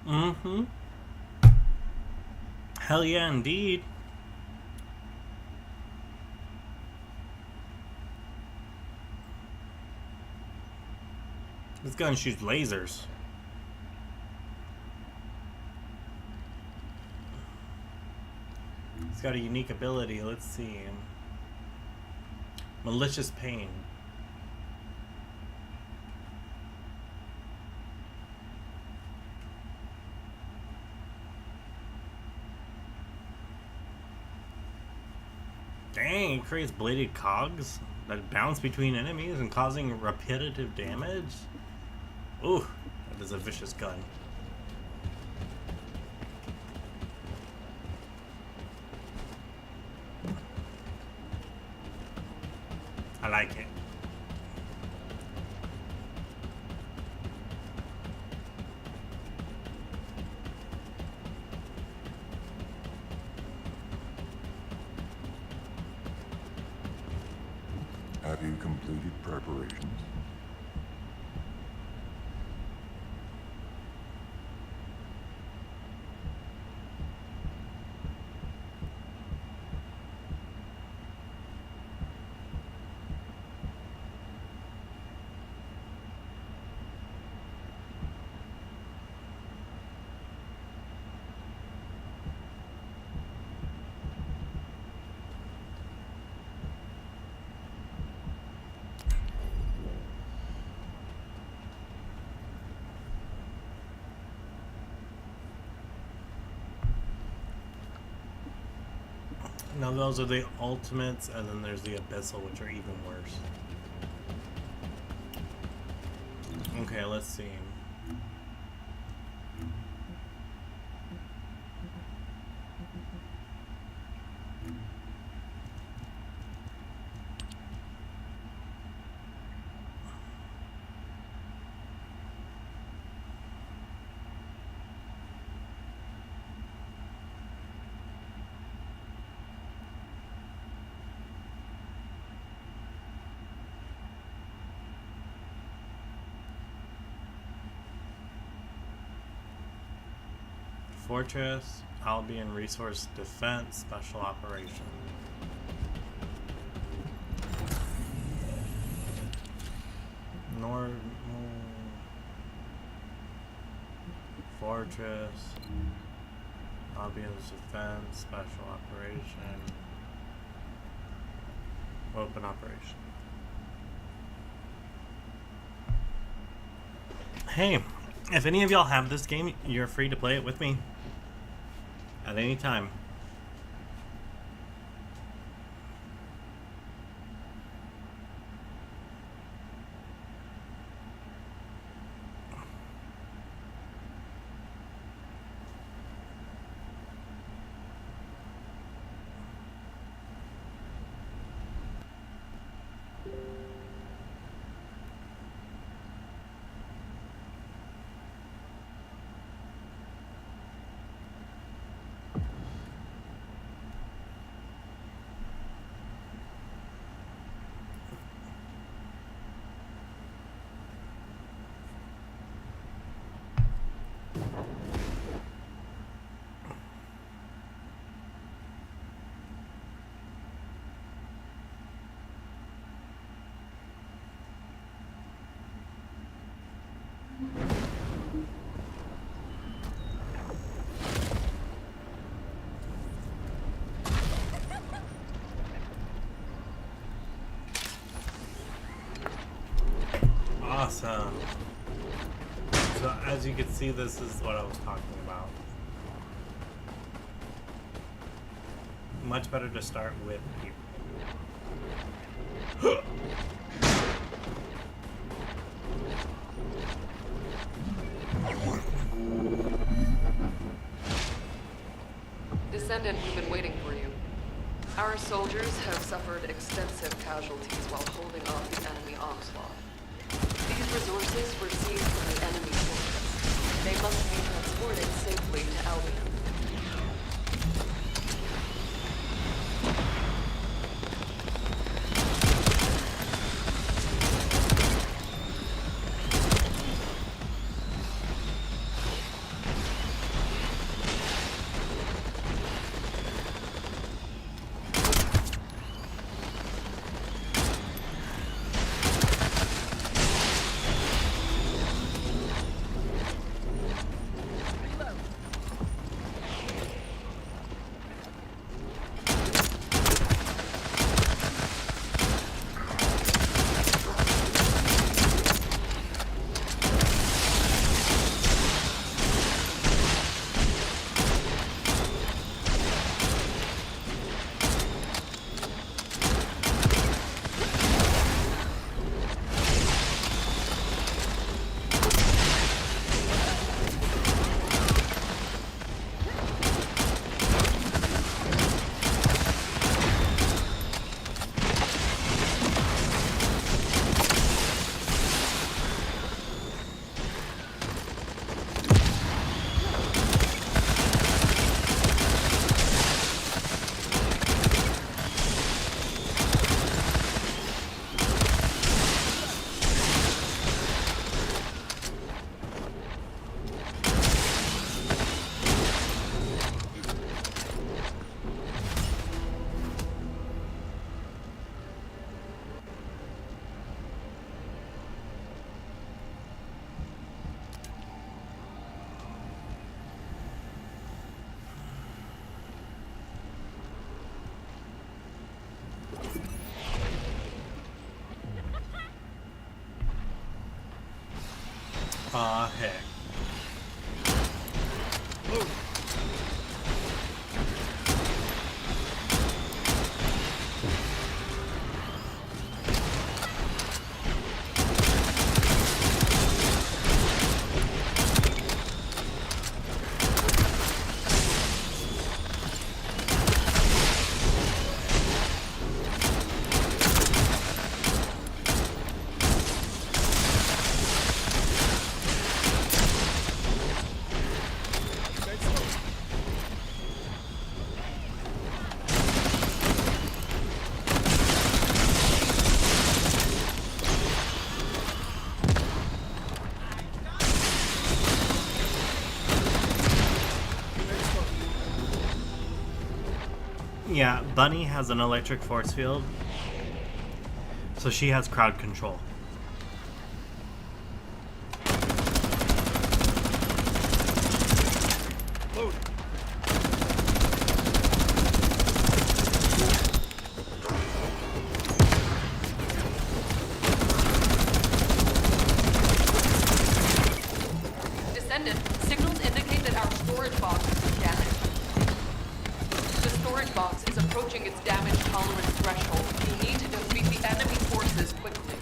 Mm-hmm. Hell yeah, indeed. This gun shoots lasers. It's got a unique ability. Let's see. Malicious pain. Dang, it creates bladed cogs that bounce between enemies and causing repetitive damage. Ooh, that is a vicious gun. I like it. Have you completed preparations? Now those are the ultimates, and then there's the abyssal, which are even worse. Okay, let's see. Fortress, Albion Resource Defense, Special Operation. Fortress, Albion's Defense, Special Operation, Open Operation. Hey, if any of y'all have this game, you're free to play it with me at any time. Awesome. So as you can see, this is what I was talking about. Much better to start with people. Descendant, we've been waiting for you. Our soldiers have suffered extensive casualties while holding off the enemy onslaught. These resources were seized from the enemy fortress. They must be transported safely to Albion. Aw, heck. Yeah, Bunny has an electric force field, so she has crowd control. Descendant, signals indicate that our storage box has been damaged. The storage box is approaching its damage tolerance threshold. You need to defeat the enemy forces quickly.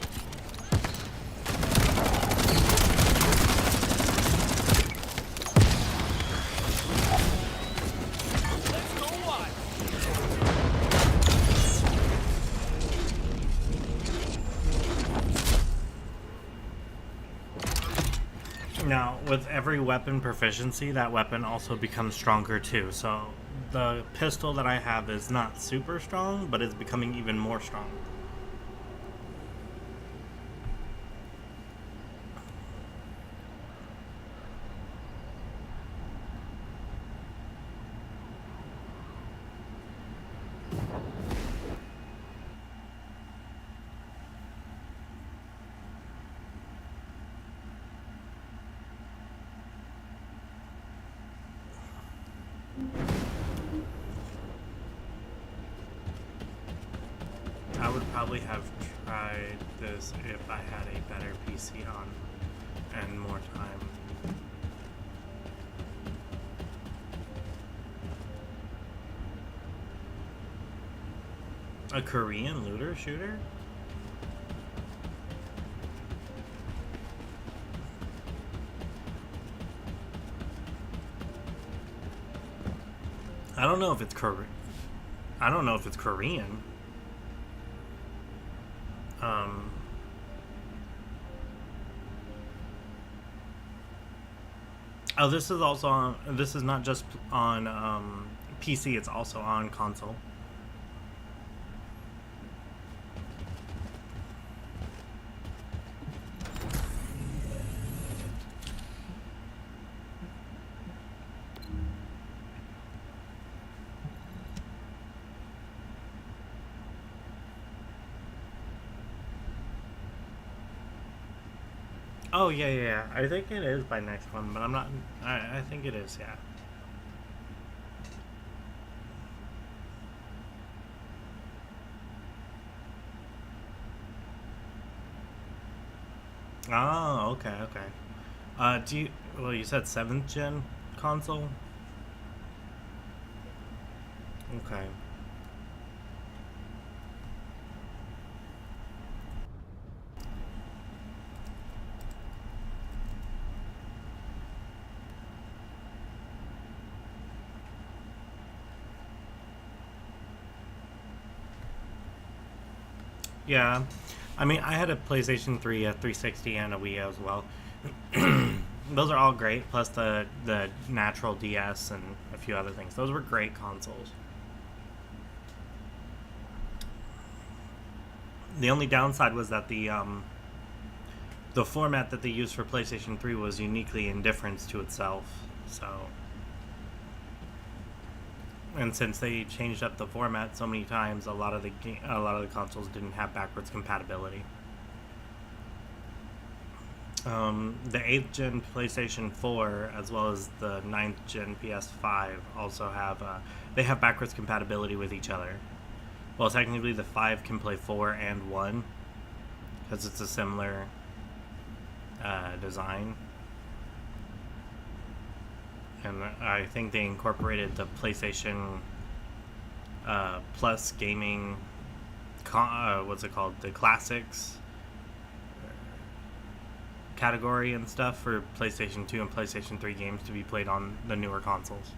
Now, with every weapon proficiency, that weapon also becomes stronger too. So the pistol that I have is not super strong, but it's becoming even more strong. I would probably have tried this if I had a better PC on and more time. A Korean looter shooter? I don't know if it's Korean. I don't know if it's Korean. Oh, this is also on. This is not just on PC. It's also on console. Oh yeah. I think it is by next one, but I'm not. I think it is. Yeah. Oh, okay. Do you? Well, you said 7th gen console. Okay. Yeah, I mean, I had a PlayStation 3, a 360, and a Wii as well. Those are all great, plus the natural DS and a few other things. Those were great consoles. The only downside was that the format that they used for PlayStation 3 was uniquely indifferent to itself. So, and since they changed up the format so many times, a lot of the consoles didn't have backwards compatibility. The 8th gen PlayStation 4 as well as the 9th gen PS5 also have they have backwards compatibility with each other. Well, technically the 5 can play 4 and 1 because it's a similar design. and I think they incorporated the PlayStation Plus gaming. What's it called? The classics category and stuff for PlayStation 2 and PlayStation 3 games to be played on the newer consoles.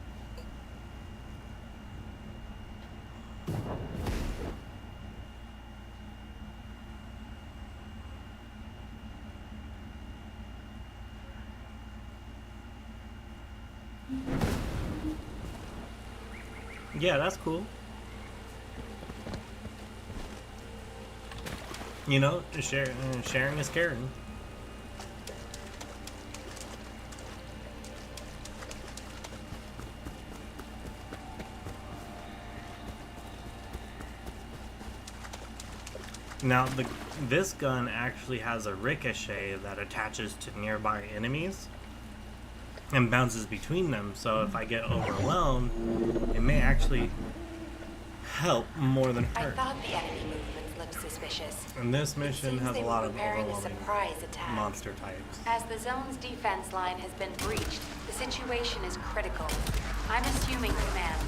Yeah, that's cool. You know, sharing is caring. Now, this gun actually has a ricochet that attaches to nearby enemies and bounces between them, so if I get overwhelmed, it may actually help more than hurt. I thought the enemy movements looked suspicious. And this mission has a lot of preparing a overwhelming surprise attack. monster types. As the zone's defense line has been breached, the situation is critical. I'm assuming command.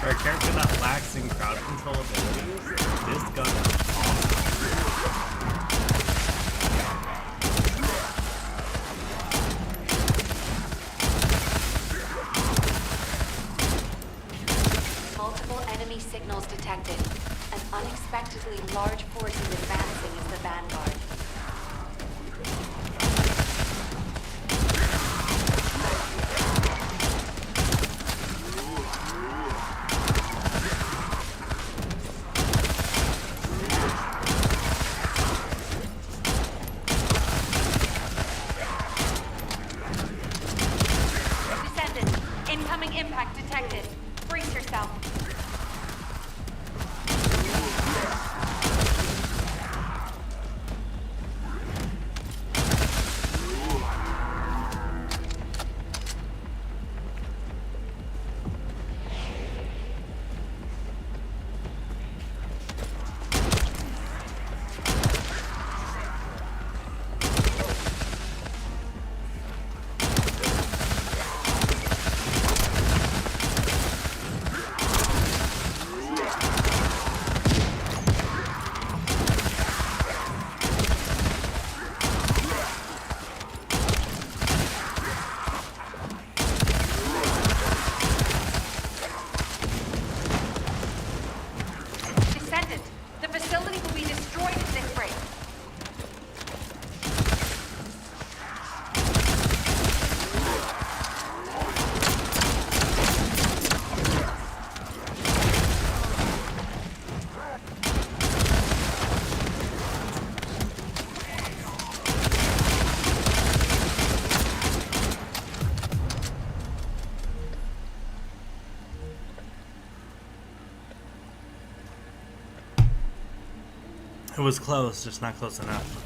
For a character that lacks in crowd control abilities, this gun is Multiple enemy signals detected. An unexpectedly large force is advancing as the vanguard. Descendant, incoming impact detected. Brace yourself. Descendant, the facility will be destroyed at this rate. It was close, just not close enough.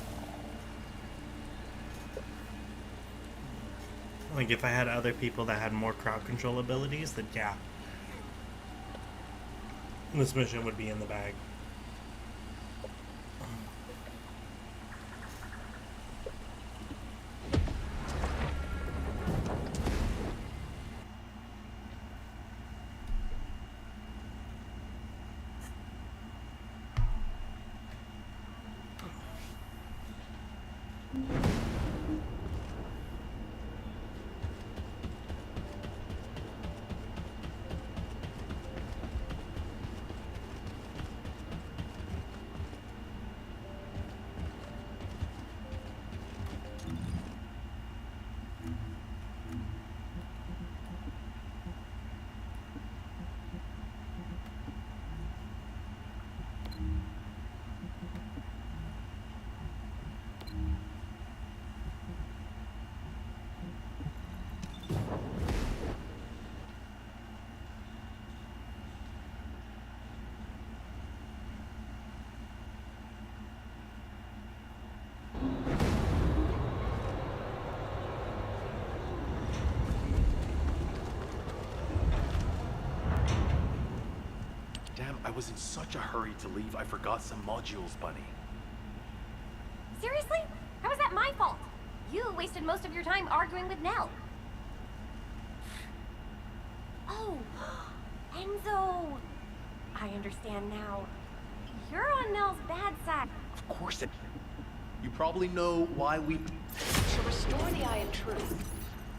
Like, if I had other people that had more crowd control abilities, then yeah. This mission would be in the bag. was in such a hurry to leave, I forgot some modules, Bunny. Seriously? How is that my fault? You wasted most of your time arguing with Nell. Oh, Enzo. I understand now. You're on Nell's bad side. Of course it... You probably know why we... To restore the Eye of Truth,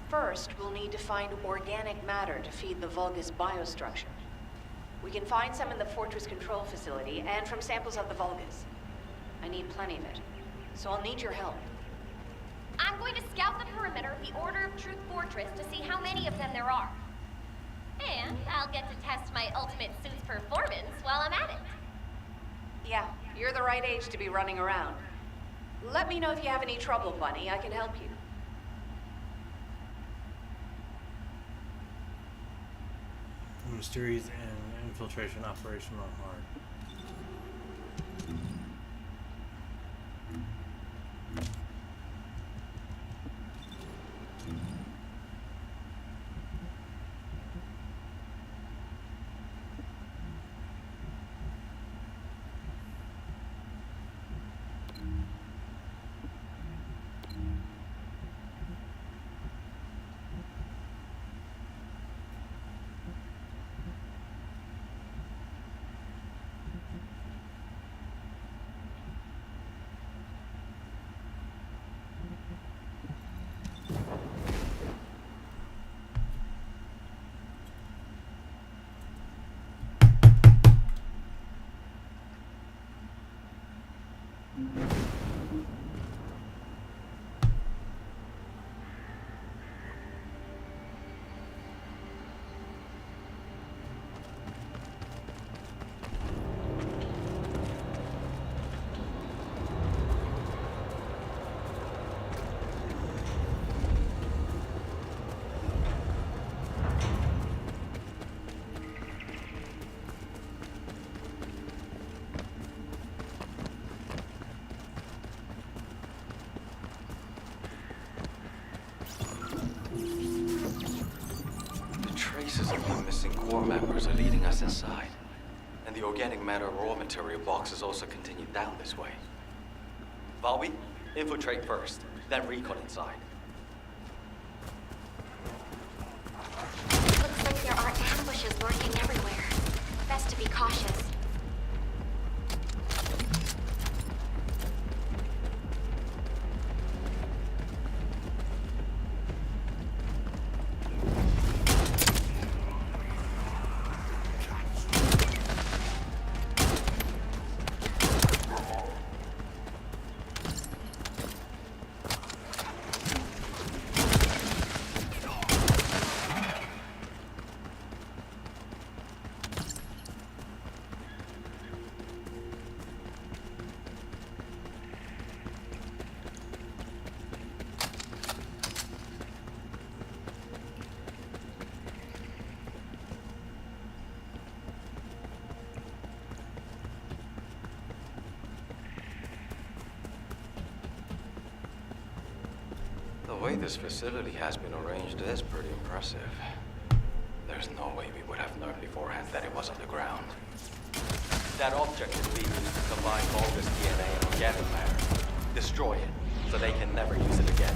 first we'll need to find organic matter to feed the Vulgus biostructure. We can find some in the Fortress control facility and from samples of the Vulgus. I need plenty of it, so I'll need your help. I'm going to scout the perimeter of the Order of Truth Fortress to see how many of them there are. And I'll get to test my ultimate suit's performance while I'm at it. Yeah, you're the right age to be running around. Let me know if you have any trouble, Bunny. I can help you. Mysteries and infiltration operation on hard. Traces of the missing core members are leading us inside. And the organic matter raw material boxes also continue down this way. Valby, infiltrate first, then recon inside. Looks like there are ambushes lurking everywhere. Best to be cautious. The way this facility has been arranged is pretty impressive. There's no way we would have known beforehand that it was underground. That object is being used to combine Vulgus DNA and organic matter. Destroy it, so they can never use it again.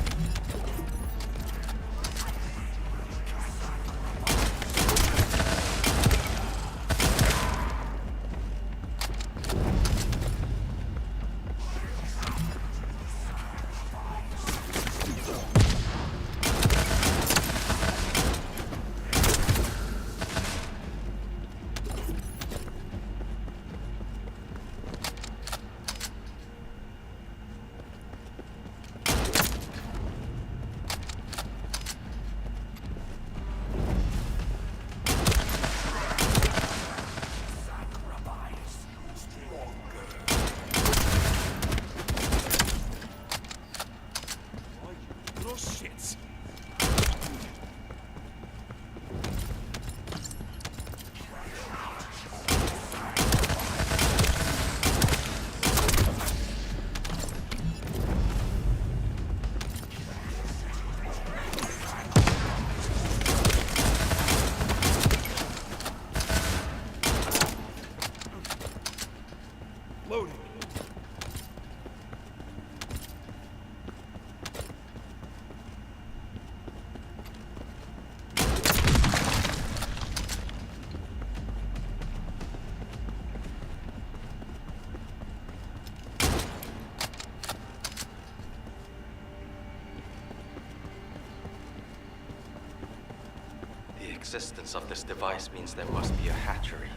existence of this device means there must be a hatchery.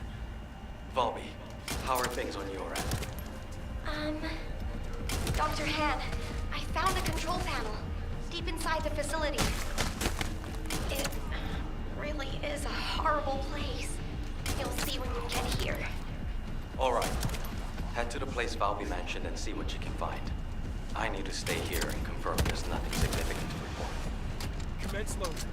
Volby, how are things on your end? Dr. Han, I found a control panel deep inside the facility. It really is a horrible place. You'll see when you get here. All right. Head to the place Volby mentioned and see what you can find. I need to stay here and confirm there's nothing significant to report. Commence loading.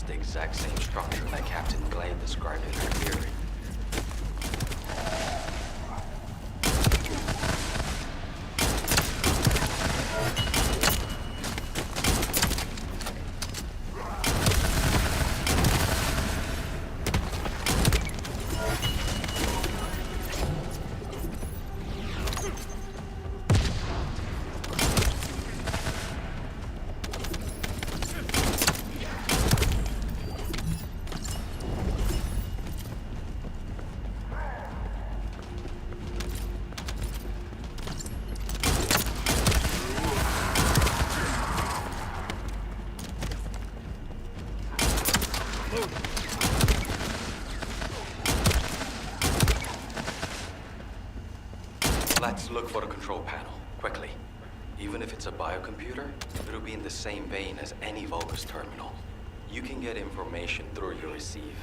The exact same structure that Captain Glade described in her theory. Let's look for the control panel, quickly. Even if it's a biocomputer, it'll be in the same vein as any Vulgus terminal. You can get information through your receive.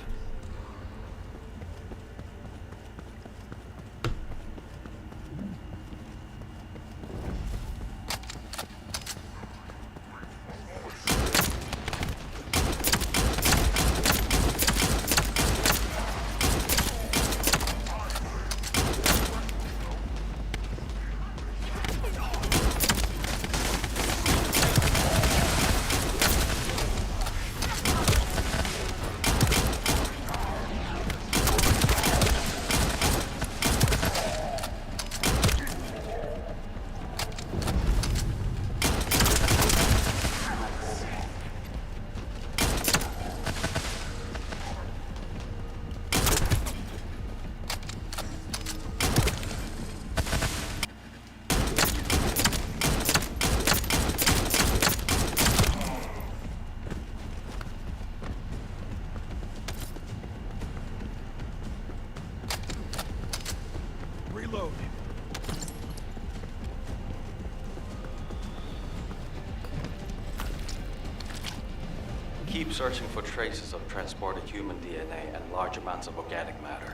Keep searching for traces of transported human DNA and large amounts of organic matter.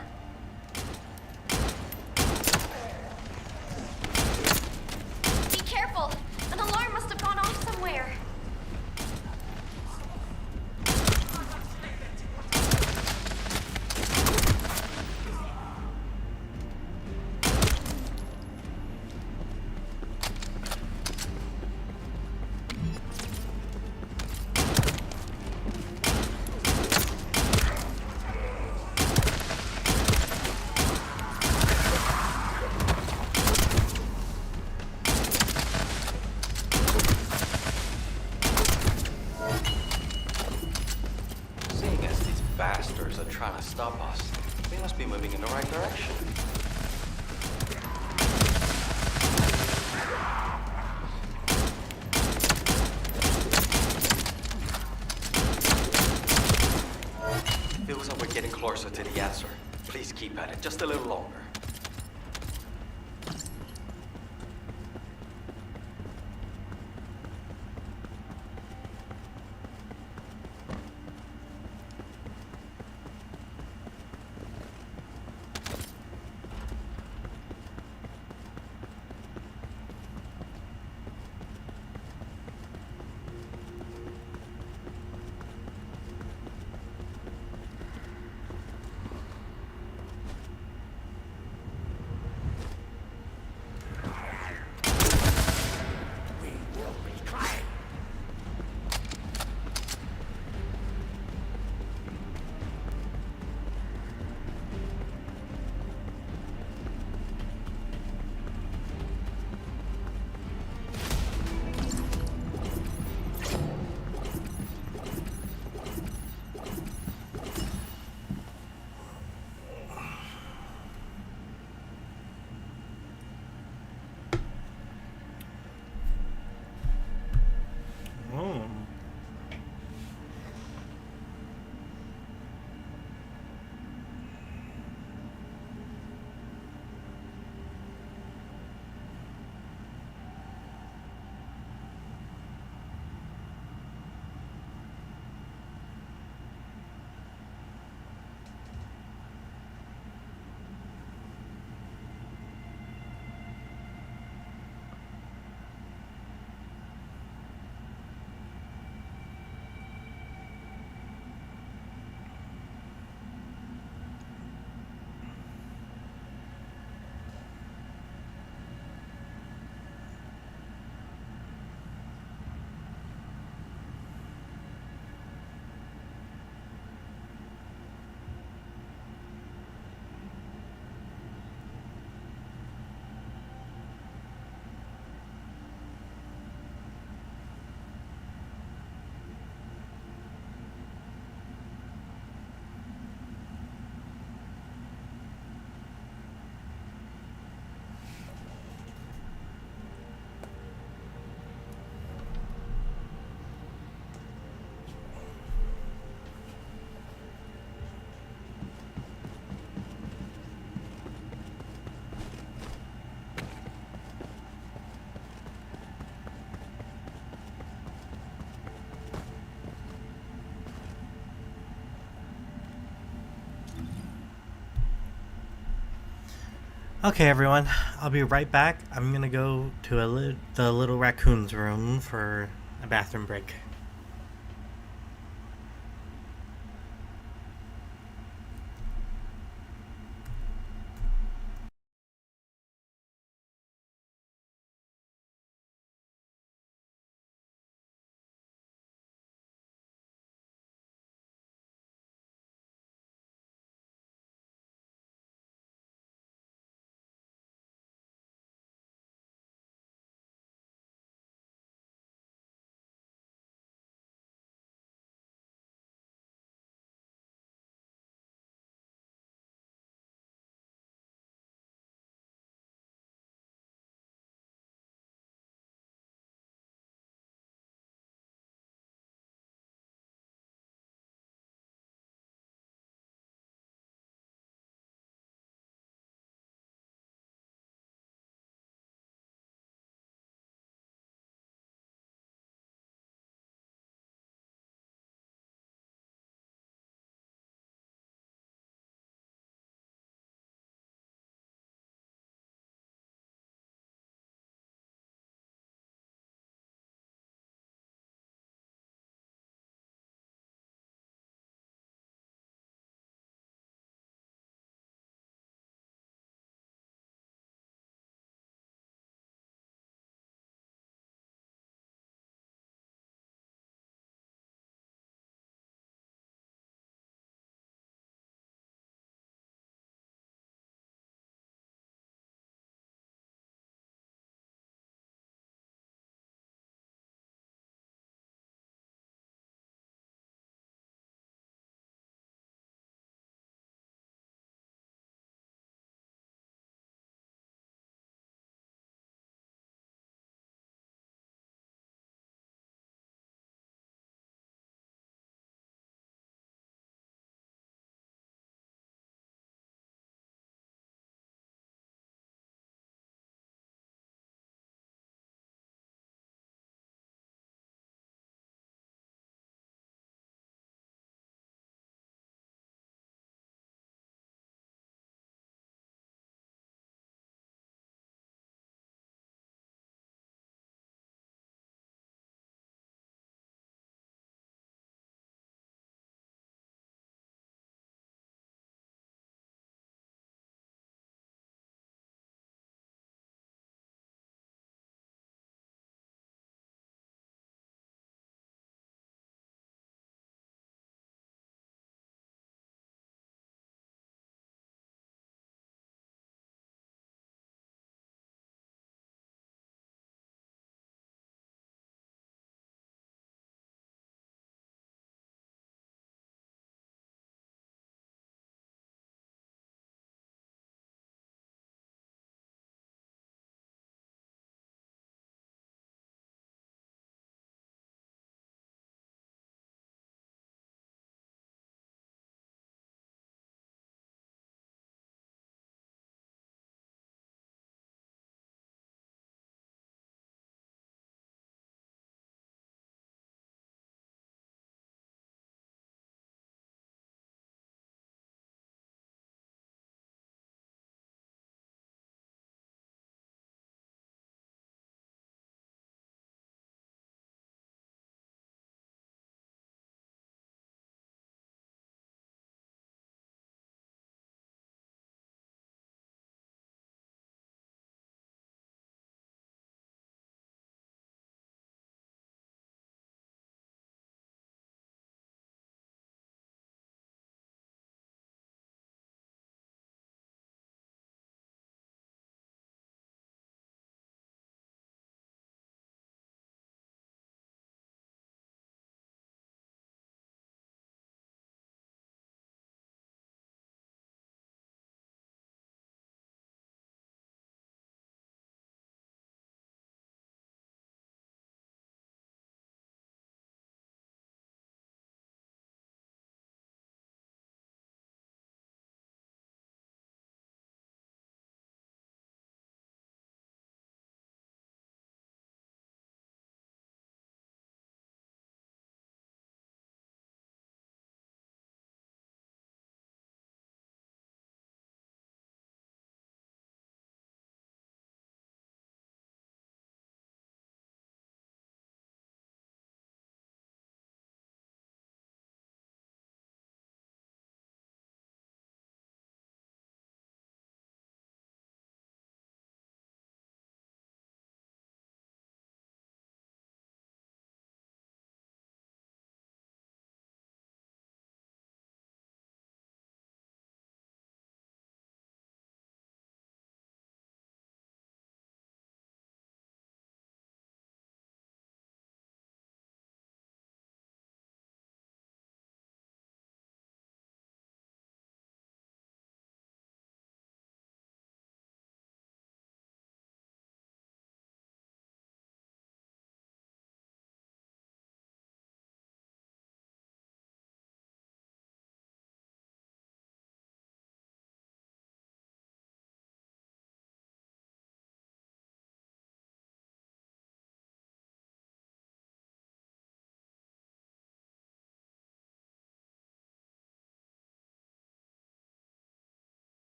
Be careful! An alarm must have gone off somewhere. bastards are trying to stop us. We must be moving in the right direction. Feels like we're getting closer to the answer. Please keep at it just a little longer. Okay, everyone, I'll be right back. I'm gonna go to the little raccoon's room for a bathroom break.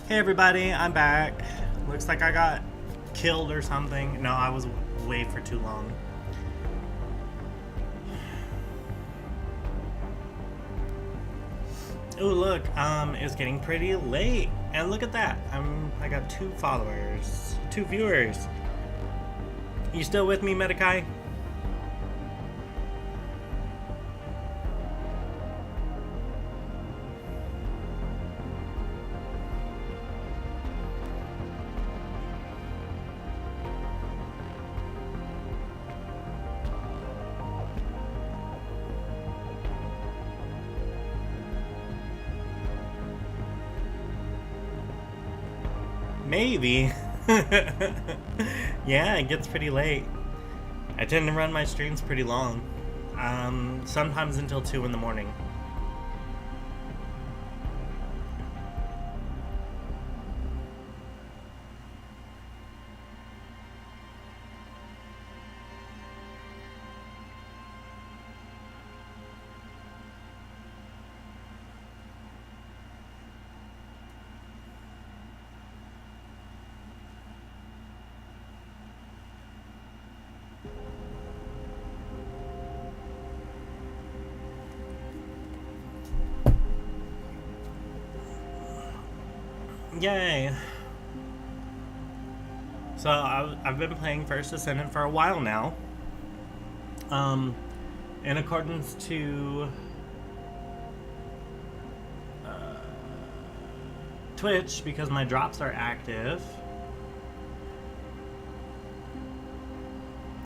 Hey everybody, I'm back. Looks like I got killed or something. No, I was away for too long. Oh look, it's getting pretty late. And look at that. I got 2 followers, 2 viewers. You still with me, Medikai? Maybe. Yeah, it gets pretty late. I tend to run my streams pretty long. Sometimes until 2 in the morning. Yay! So I've been playing First Descendant for a while now. In accordance to Twitch, because my drops are active.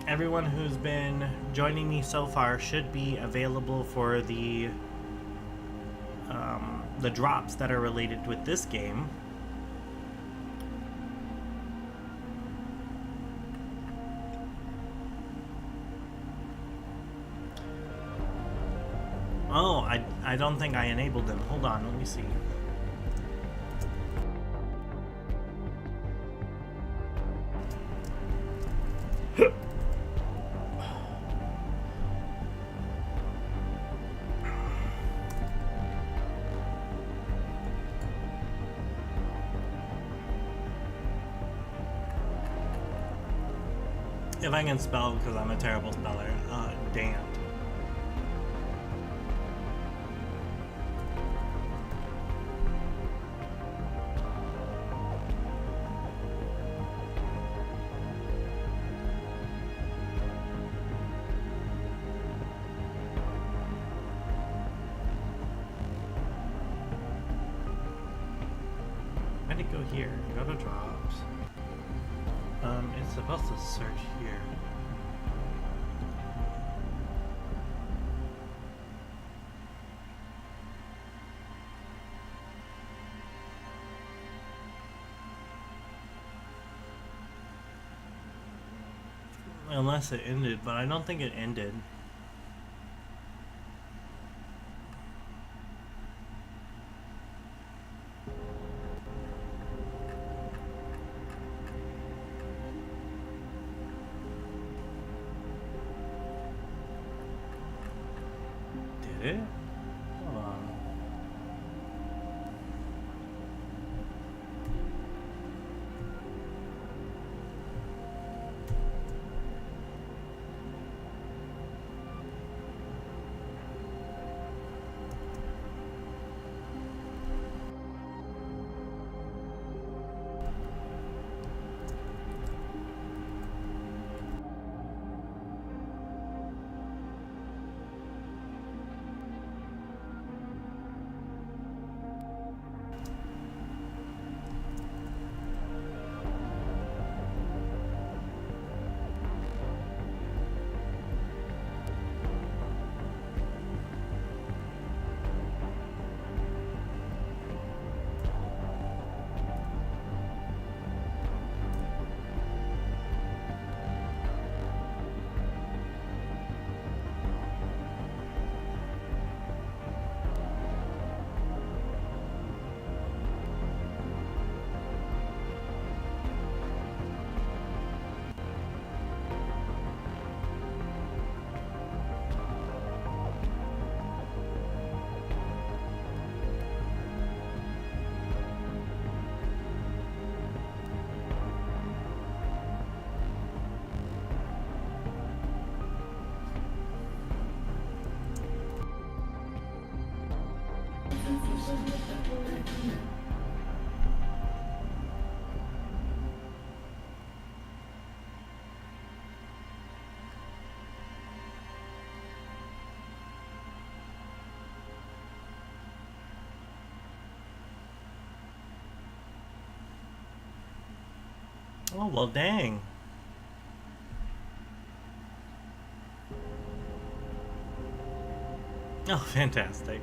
Everyone who's been joining me so far should be available for the drops that are related with this game. Oh, I don't think I enabled them. Hold on, let me see. If I can spell, because I'm a terrible speller. Damn. Where'd it go here? Go to drops. It's supposed to search here. Unless it ended, but I don't think it ended. Did it? Hold on. Oh, well, dang. Oh, fantastic.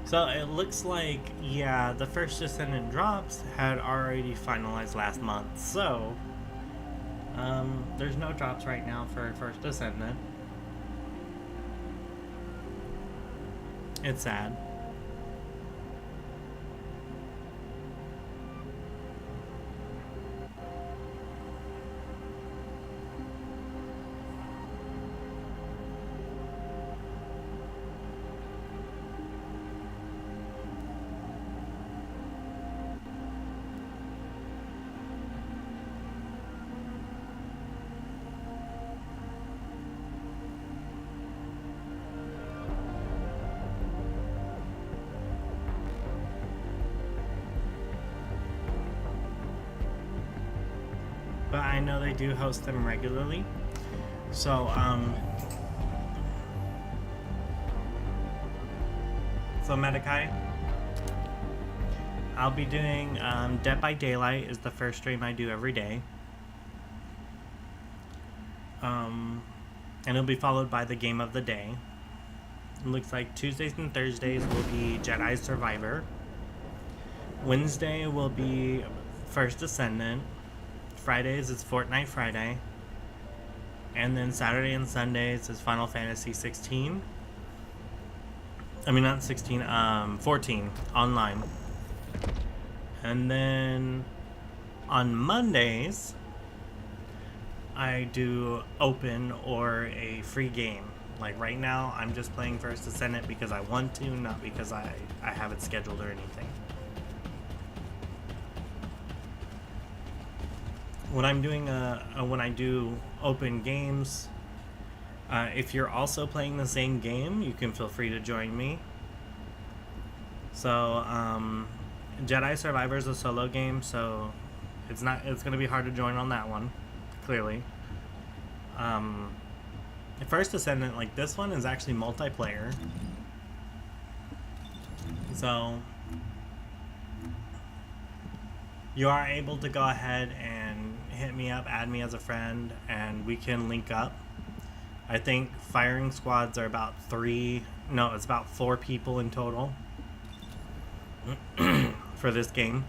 So it looks like, yeah, the first Descendant drops had already finalized last month. So, there's no drops right now for first Descendant. It's sad. But I know they do host them regularly. So, Medekai, I'll be doing Dead by Daylight is the first stream I do every day. And it'll be followed by the game of the day. It looks like Tuesdays and Thursdays will be Jedi Survivor. Wednesday will be First Descendant. Fridays is Fortnite Friday. And then Saturday and Sundays is Final Fantasy 16. I mean, not 16, 14 online. And then on Mondays, I do open or a free game. Like right now, I'm just playing First Descendant because I want to, not because I have it scheduled or anything. When I'm doing when I do open games, if you're also playing the same game, you can feel free to join me. So, Jedi Survivor is a solo game, so it's gonna be hard to join on that one, clearly. First Descendant, like this one, is actually multiplayer. So you are able to go ahead and hit me up, add me as a friend, and we can link up. I think firing squads are about 4 people in total for this game.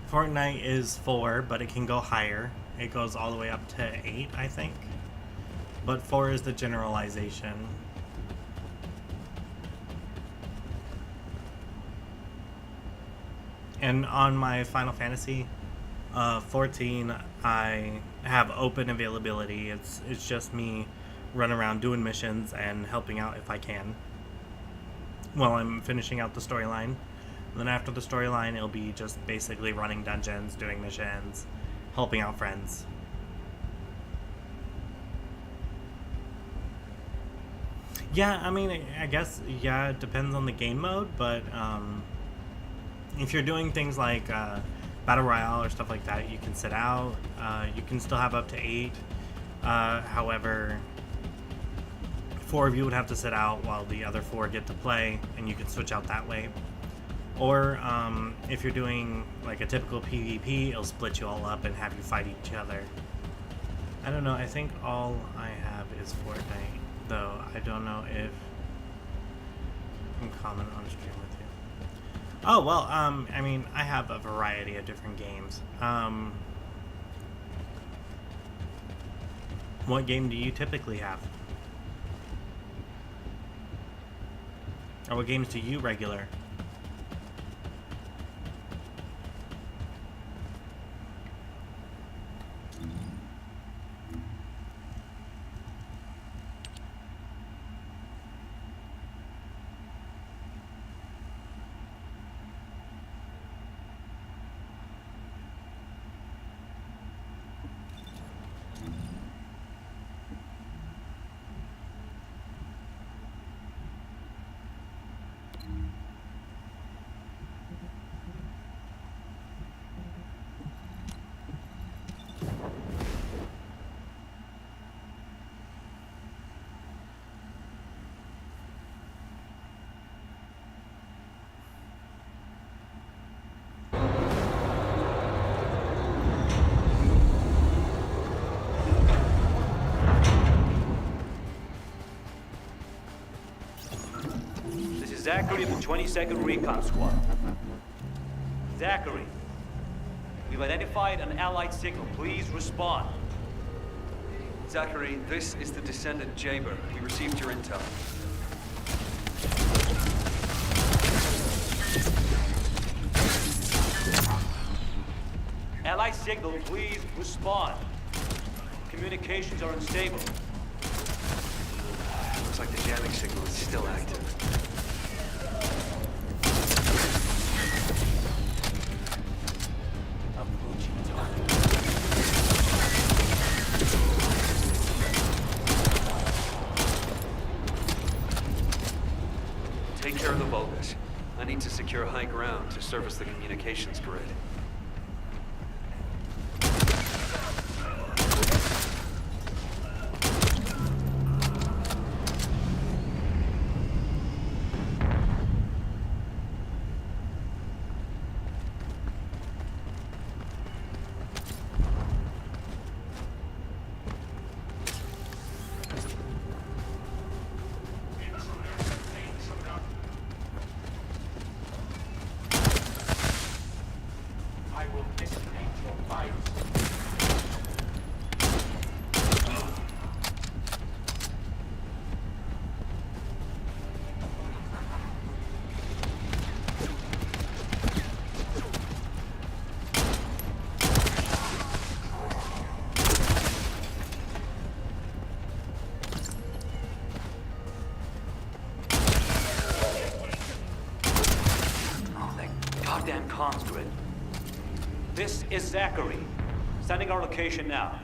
Fortnite is 4, but it can go higher. It goes all the way up to 8, I think. But 4 is the generalization. And on my Final Fantasy 14, I have open availability. It's just me running around doing missions and helping out if I can while I'm finishing out the storyline. And then after the storyline, it'll be just basically running dungeons, doing missions, helping out friends. Yeah, I mean, I guess, yeah, it depends on the game mode, but if you're doing things like Battle Royale or stuff like that, you can sit out. You can still have up to 8. However, 4 of you would have to sit out while the other 4 get to play, and you can switch out that way. Or if you're doing like a typical PvP, it'll split you all up and have you fight each other. I don't know, I think all I have is Fortnite, though. I don't know if I can comment on stream with you. Oh, well, I mean, I have a variety of different games. What game do you typically have? Or what games do you regular? Zachary of the 22nd Recon Squad. Zachary, we've identified an Allied signal. Please respond. Zachary, this is the Descendant Jaber. We received your intel. Allied signal, please respond. Communications are unstable. Looks like the jamming signal is still active. Take care of the Vulgus. I need to secure high ground to service the communications grid. Goddamn comms grid. This is Zachary. Sending our location now.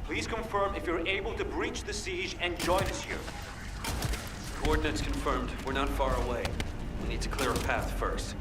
Please confirm if you're able to breach the siege and join us here. Coordinates confirmed. We're not far away. We need to clear a path first.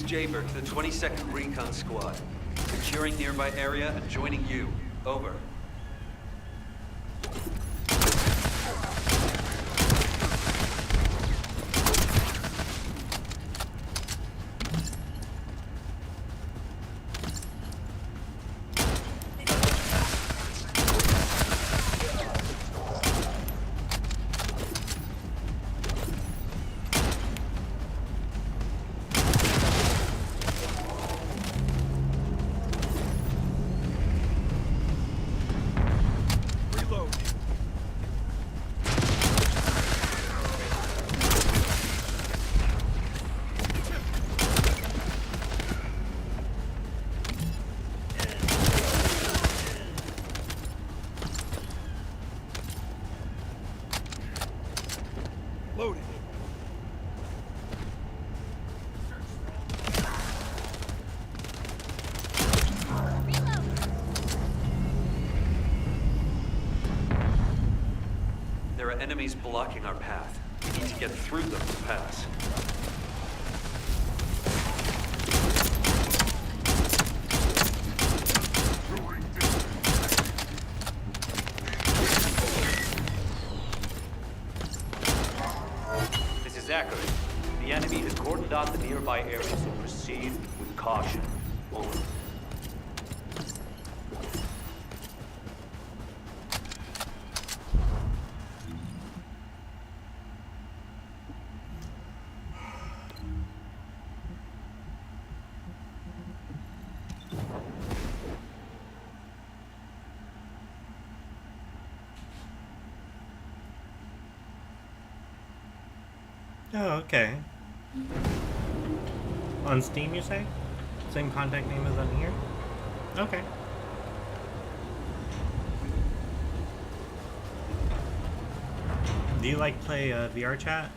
Jaber to the 22nd Recon Squad. Securing nearby area and joining you. Over. Loaded. There are enemies blocking our path. We need to get through them to pass. This is Zachary. The enemy has cordoned off the nearby area, so proceed with caution. Over. Oh, okay. On Steam, you say? Same contact name as on here? Okay. Do you like play VR chat?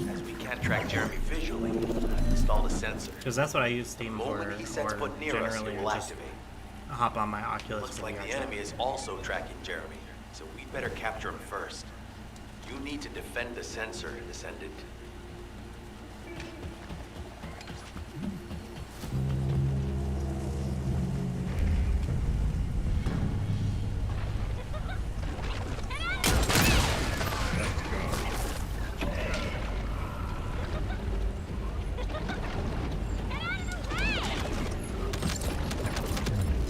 As we can't track Jeremy visually, I've installed a sensor. Because that's what I use Steam for, Moment he sets or foot near us, generally he will just activate. hop on my Oculus. Looks for like VR the chat. enemy is also tracking Jeremy, so we'd better capture him first. You need to defend the sensor, Descendant.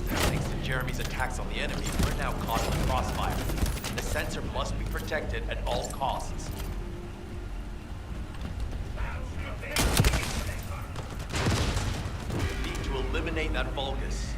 Thanks to Jeremy's attacks on the enemy, we're now caught in the crossfire. The sensor must be protected at all costs. Need to eliminate that Vulgus.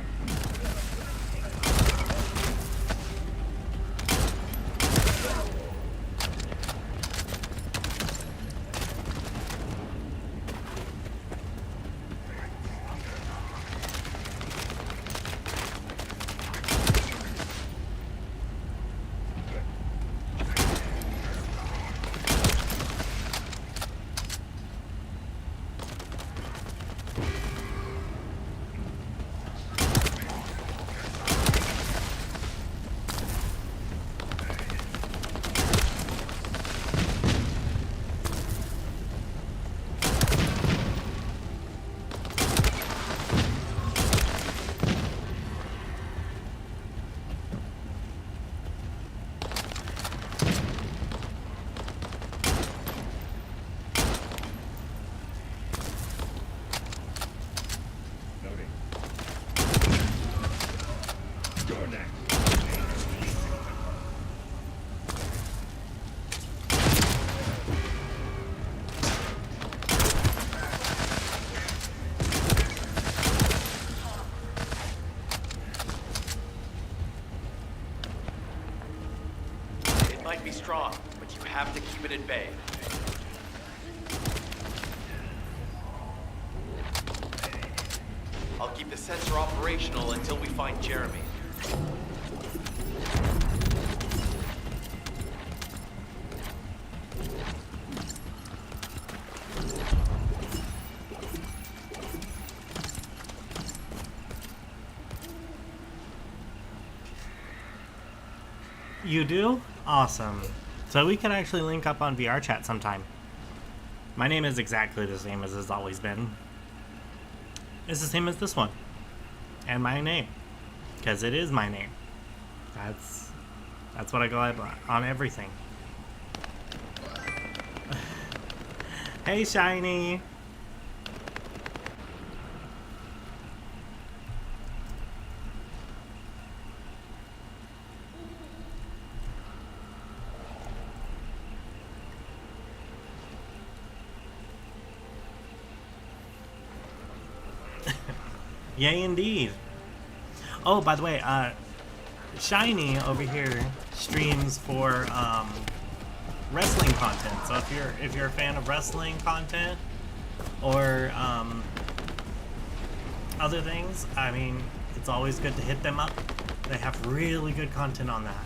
It might be strong, but you have to keep it at bay. I'll keep the sensor operational until we find Jeremy. You do? Awesome. So we can actually link up on VR chat sometime. My name is exactly the same as it's always been. It's the same as this one. And my name. Because it is my name. That's what I go on everything. Hey, Shiny! Yay, indeed. Oh, by the way, Shiny over here streams for wrestling content. So if you're a fan of wrestling content or other things, I mean, it's always good to hit them up. They have really good content on that.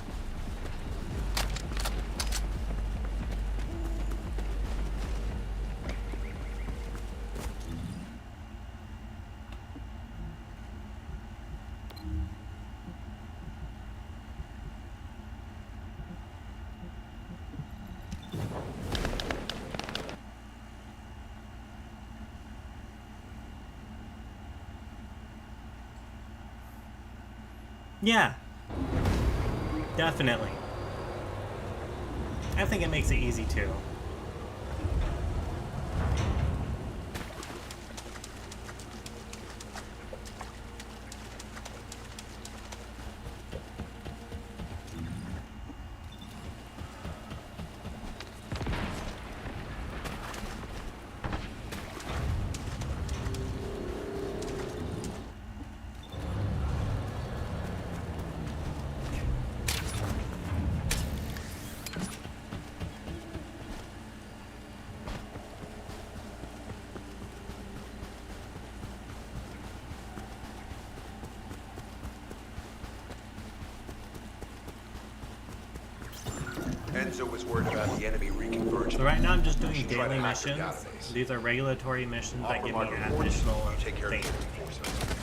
Yeah, definitely. I think it makes it easy too. Enzo was worried about the enemy reconverging. So right now I'm just doing You should try daily to hack their missions. database. These are regulatory missions that Offer give my me reports, additional you take care of the things. enemy forces.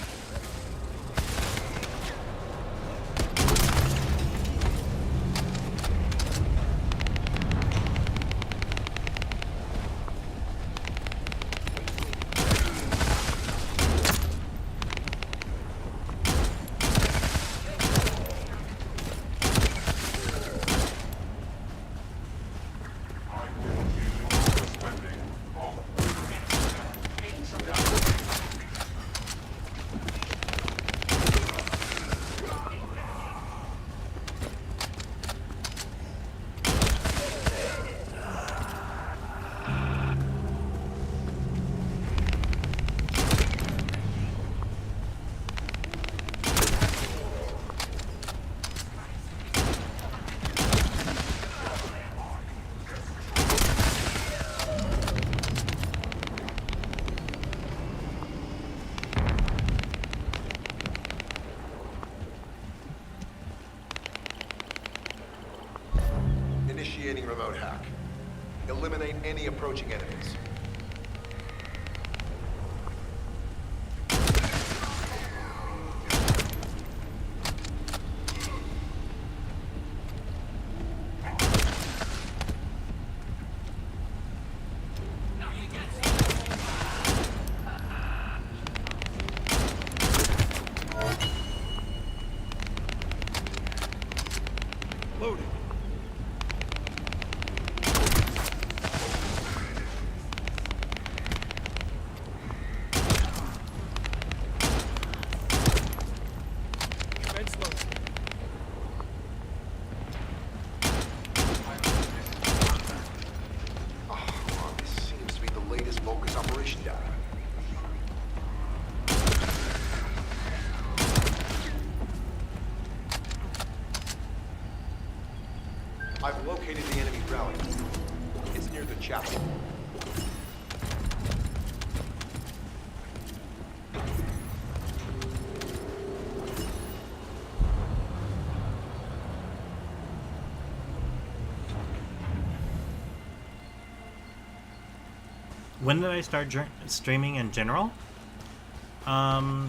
Initiating remote hack. Eliminate any approaching enemies. Loaded. Commence loading. Oh, this seems to be the latest Vulcus operation data. I've located the enemy rally. It's near the chapel. When did I start streaming in general? I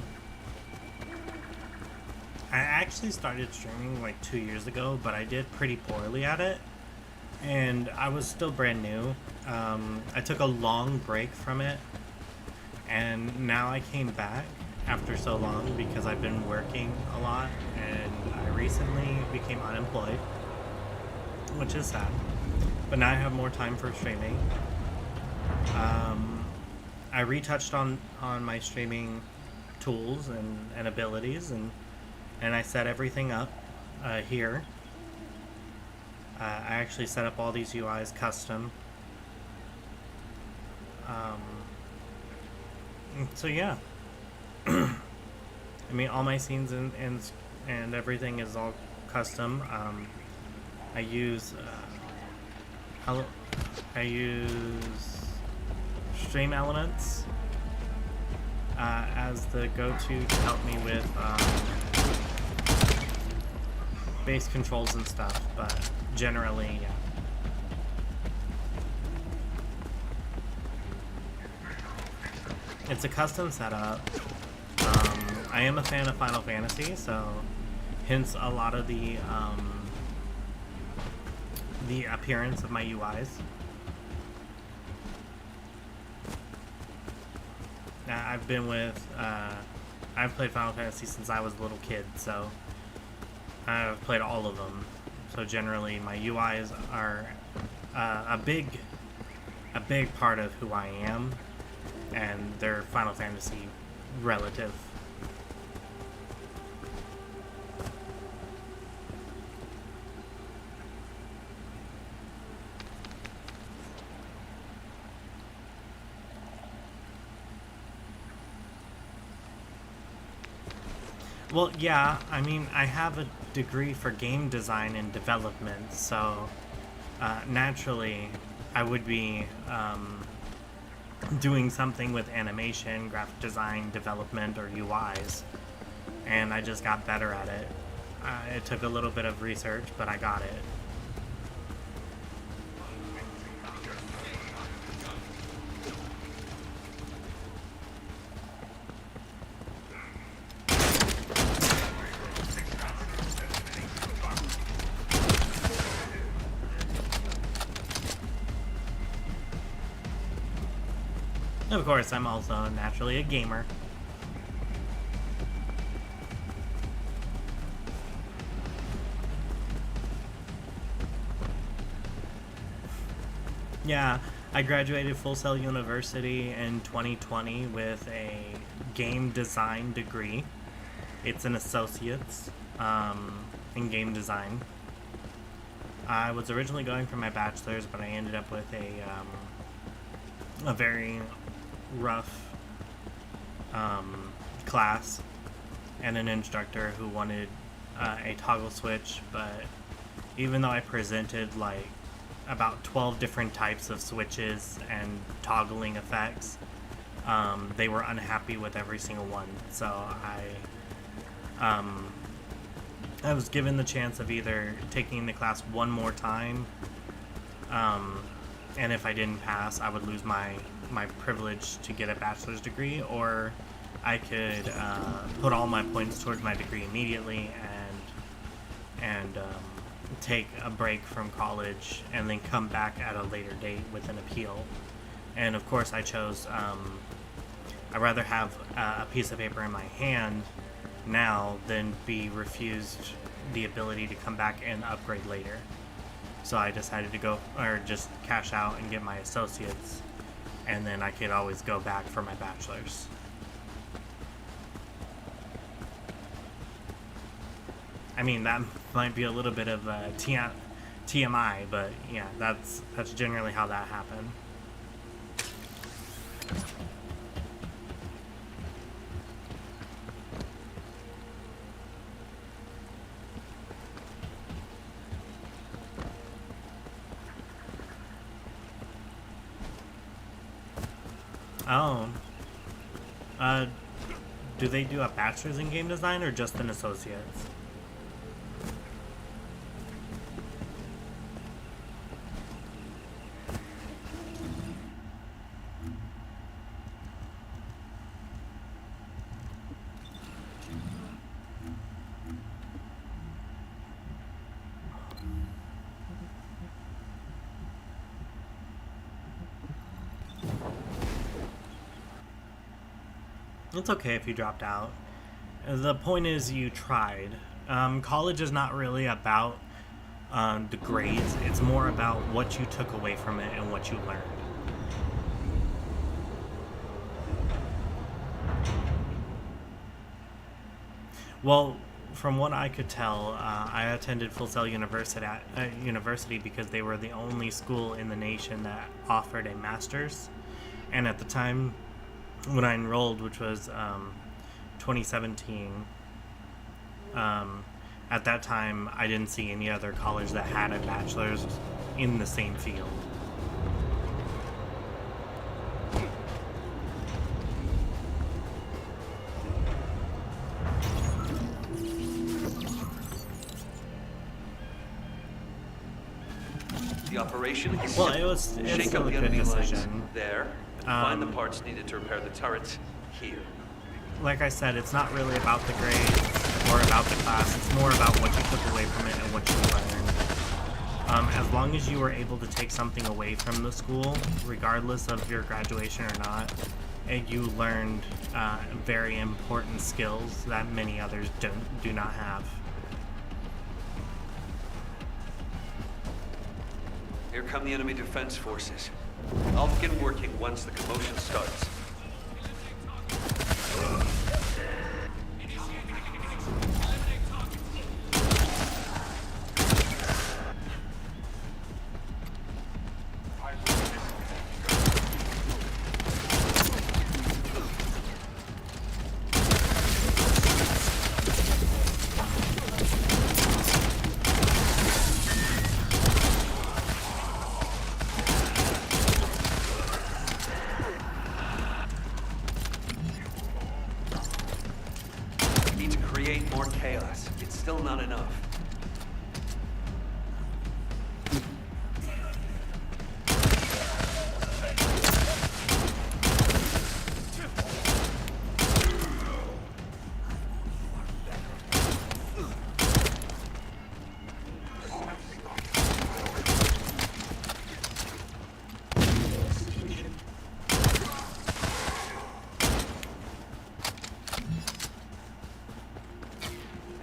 actually started streaming like 2 years ago, but I did pretty poorly at it, and I was still brand new. I took a long break from it, and now I came back after so long because I've been working a lot, and I recently became unemployed, which is sad, but now I have more time for streaming. I retouched on my streaming tools and abilities, and I set everything up here. I actually set up all these UIs custom. So yeah. I mean, all my scenes and everything is all custom. I use Stream Elements as the go-to to help me with base controls and stuff, but generally, yeah. It's a custom setup. I am a fan of Final Fantasy, so hence a lot of the appearance of my UIs. I've been with, I've played Final Fantasy since I was a little kid, so I've played all of them. So generally, my UIs are a big part of who I am, and they're Final Fantasy relative. Well, yeah, I mean, I have a degree for game design and development, so naturally I would be doing something with animation, graphic design, development, or UIs, and I just got better at it. It took a little bit of research, but I got it. Of course, I'm also naturally a gamer. Yeah, I graduated Full Sail University in 2020 with a game design degree. It's an associate's in game design. I was originally going for my bachelor's, but I ended up with a very rough class and an instructor who wanted a toggle switch, but even though I presented like about 12 different types of switches and toggling effects, they were unhappy with every single one. So I was given the chance of either taking the class one more time, and if I didn't pass, I would lose my privilege to get a bachelor's degree, or I could put all my points towards my degree immediately and take a break from college and then come back at a later date with an appeal. And of course I chose, I'd rather have a piece of paper in my hand now than be refused the ability to come back and upgrade later. So I decided to go, or just cash out and get my associates, and then I could always go back for my bachelor's. I mean, that might be a little bit of TMI, but yeah, that's generally how that happened. Oh. Do they do a bachelor's in game design or just an associate's? It's okay if you dropped out. The point is you tried. College is not really about the grades. It's more about what you took away from it and what you learned. Well, from what I could tell, I attended Full Sail University because they were the only school in the nation that offered a master's. And at the time when I enrolled, which was 2017, at that time I didn't see any other college that had a bachelor's in the same field. The operation is Well, simple. it's Shake still up a the good enemy lines decision. there, and find the parts needed to repair the turrets here. Like I said, it's not really about the grades or about the class. It's more about what you took away from it and what you learned. As long as you were able to take something away from the school, regardless of your graduation or not, and you learned very important skills that many others do not have. Here come the enemy defense forces. I'll begin working once the commotion starts. Create more chaos. It's still not enough.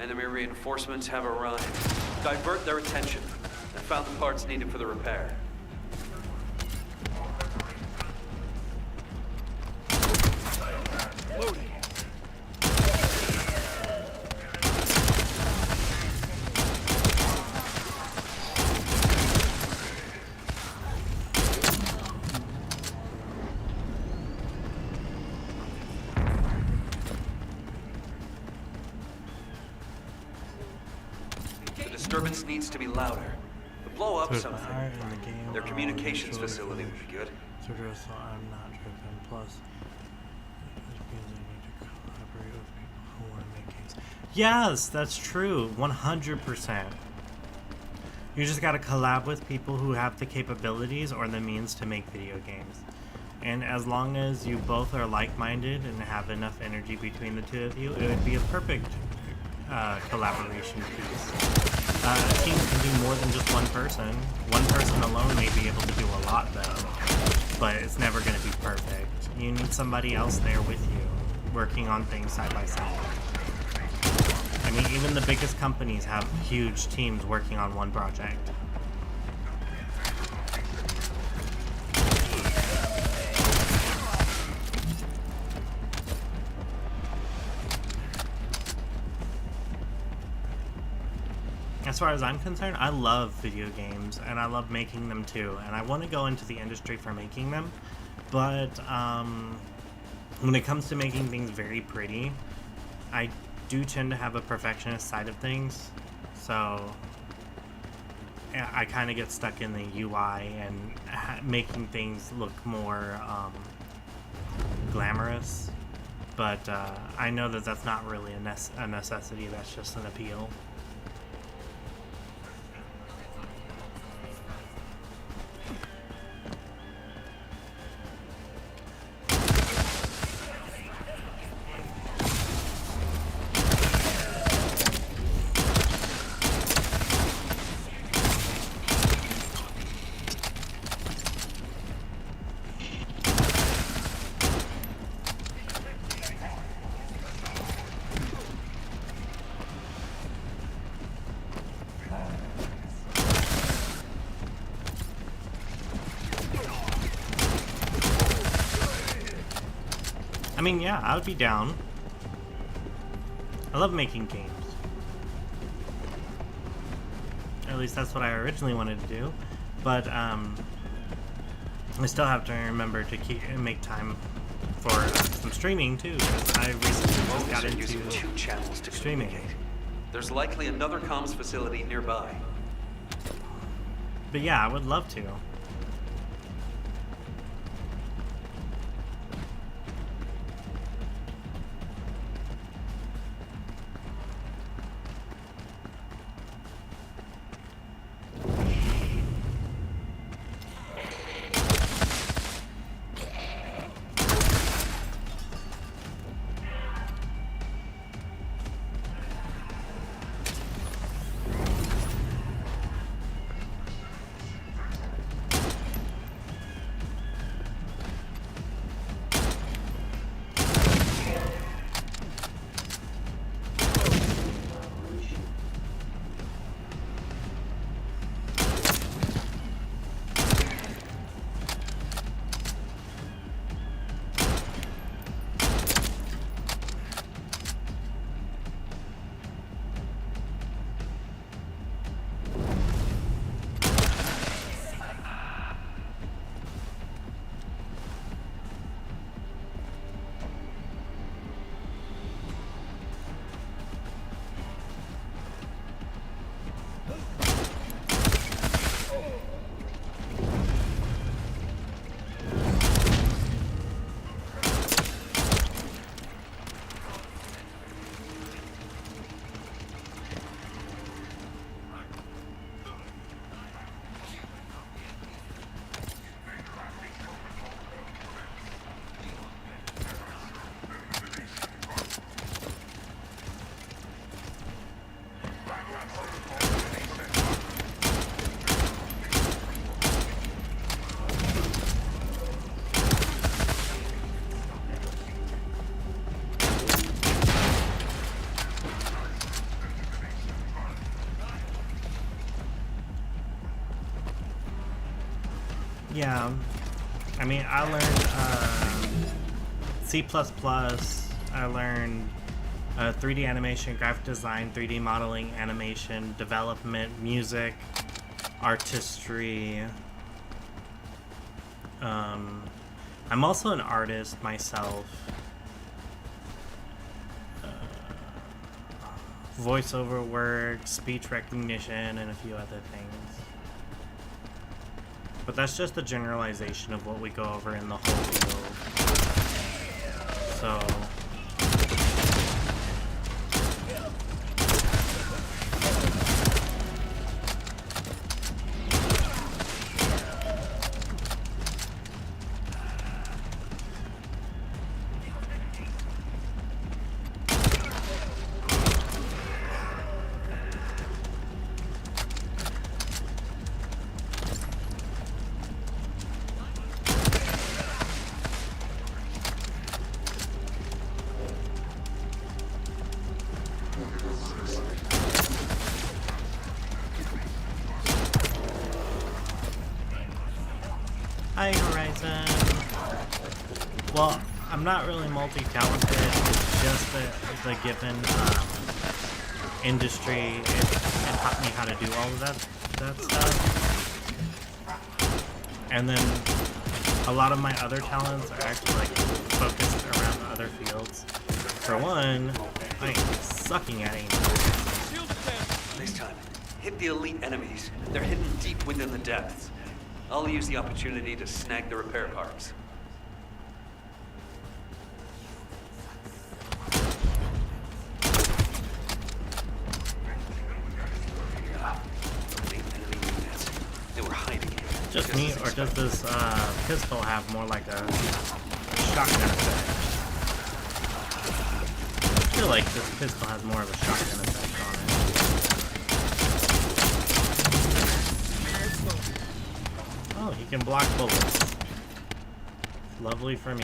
Enemy reinforcements have arrived. Divert their attention. I found the parts needed for the repair. Loading. The disturbance needs to be louder. To blow up Put something. fire in the game. Their communications facility would be good. So just so I'm not tripping. Plus, it means I need to collaborate with people who want to make games. Yes, that's true. 100%. You just gotta collab with people who have the capabilities or the means to make video games. And as long as you both are like-minded and have enough energy between the two of you, it would be a perfect collaboration piece. A team can do more than just one person. One person alone may be able to do a lot though, but it's never going to be perfect. You need somebody else there with you, working on things side by side. I mean, even the biggest companies have huge teams working on one project. As far as I'm concerned, I love video games, and I love making them too, and I want to go into the industry for making them, but when it comes to making things very pretty, I do tend to have a perfectionist side of things, so I kind of get stuck in the UI and making things look more glamorous, but I know that that's not really a necessity, that's just an appeal. I mean, yeah, I would be down. I love making games. At least that's what I originally wanted to do. But I still have to remember to make time for some streaming too, because I recently just got into using 2 channels to streaming. communicate. There's likely another comms facility nearby. But yeah, I would love to. Yeah, I mean, I learned C++, I learned 3D animation, graphic design, 3D modeling, animation, development, music, artistry. I'm also an artist myself. Voiceover work, speech recognition, and a few other things. But that's just a generalization of what we go over in the whole field. So... Hi, Horizon. Well, I'm not really multi-talented. It's just the given industry. It taught me how to do all of that stuff. And then a lot of my other talents are actually like focused around other fields. For one, I'm sucking at aiming. This time, hit the elite enemies. They're hidden deep within the depths. I'll use the opportunity to snag the repair parts. Elite enemy units. They were hiding. Just me, or does this pistol have more like a shotgun effect? I feel like this pistol has more of a shotgun effect on it. Oh, he can block bullets. Lovely for me.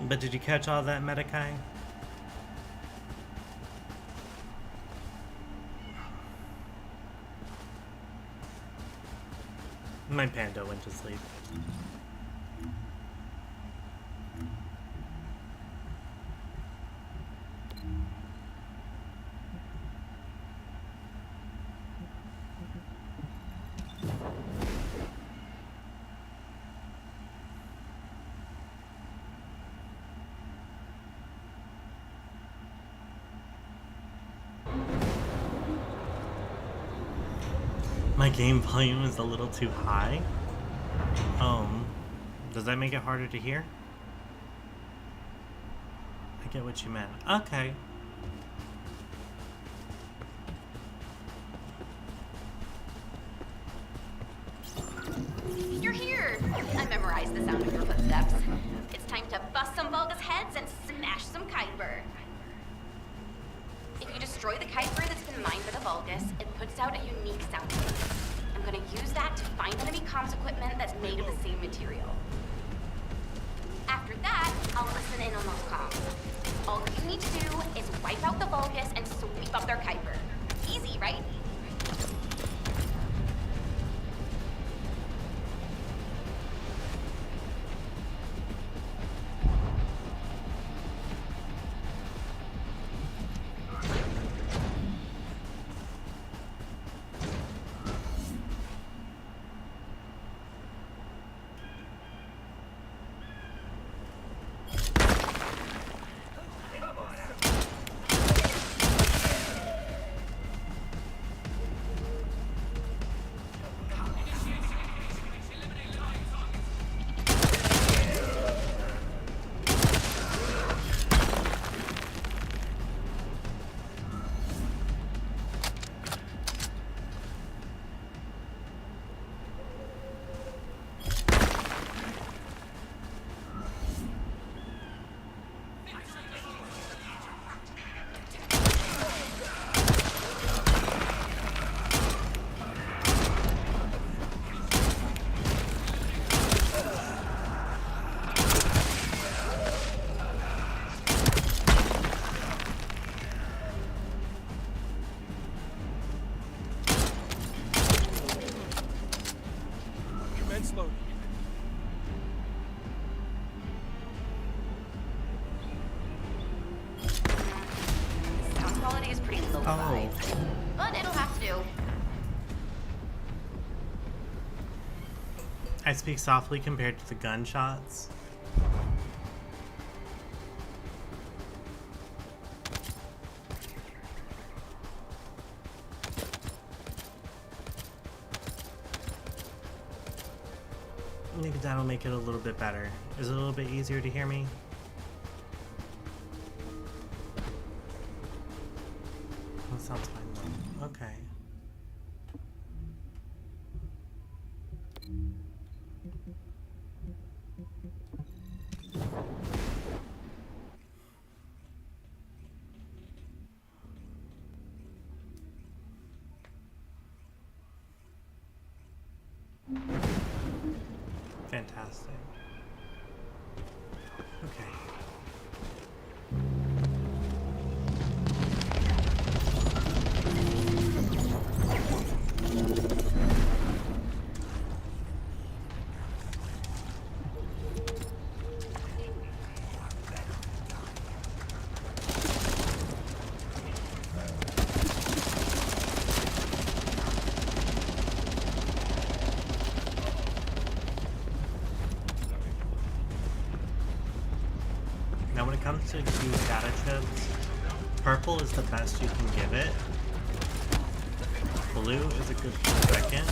But did you catch all that, Medikai? My panda went to sleep. My game volume is a little too high. Does that make it harder to hear? I get what you meant. Okay. You're here! I memorized the sound of your footsteps. It's time to bust some Vulgus heads and smash some Kuiper. If you destroy the Kuiper that's been mined by the Vulgus, it puts out a unique sound wave. I'm gonna use that to find enemy comms equipment that's made of the same material. After that, I'll listen in on those comms. All you need to do is wipe out the Vulgus and sweep up their Kuiper. Easy, right? I speak softly compared to the gunshots. Maybe that'll make it a little bit better. Is it a little bit easier to hear me? That sounds fine though. Okay. Fantastic. Okay. Now when it comes to Q data chips, purple is the best you can give it. Blue is a good second.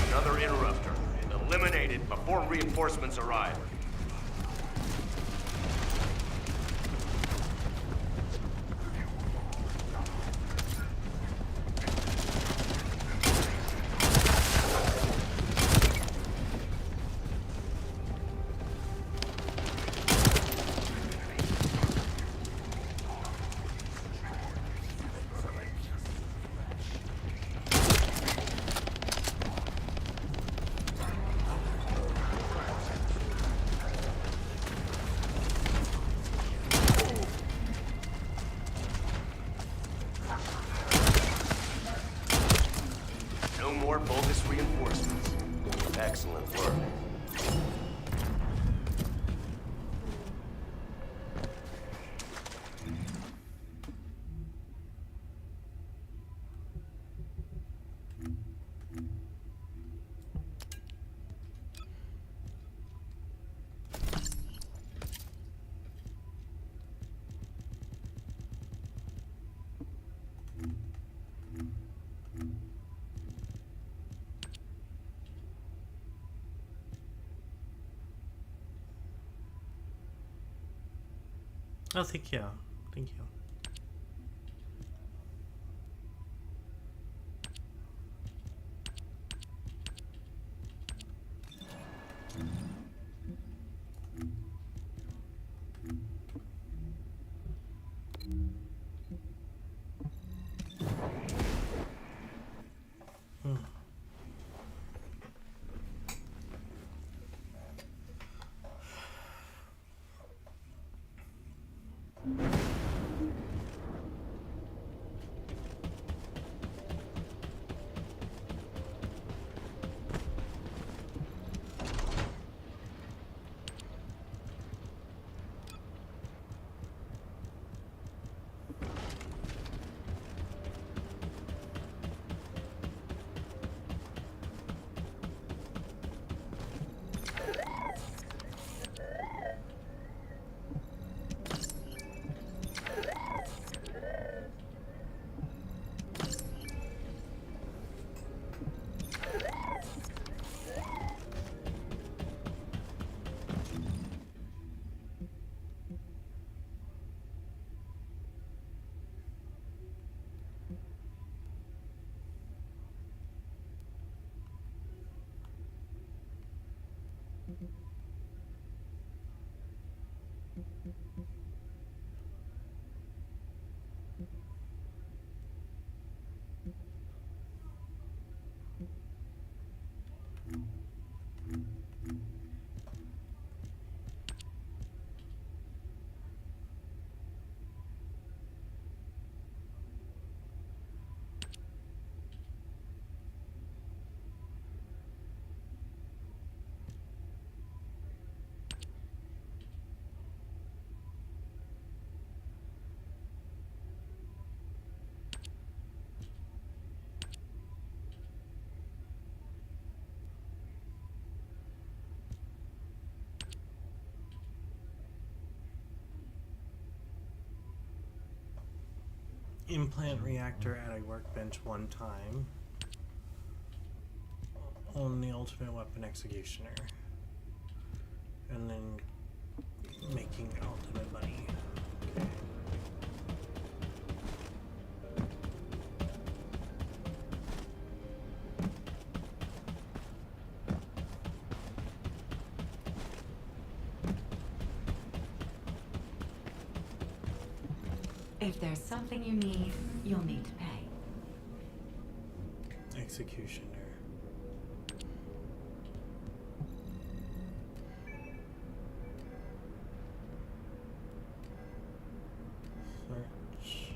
Another interrupter. Eliminated before reinforcements arrive. No more bogus reinforcements. Excellent work. Oh, thank you. Thank you. Implant reactor at a workbench one time. Own the ultimate weapon executioner. And then making ultimate money. Okay. If there's something you need, you'll need to pay. Executioner. Search.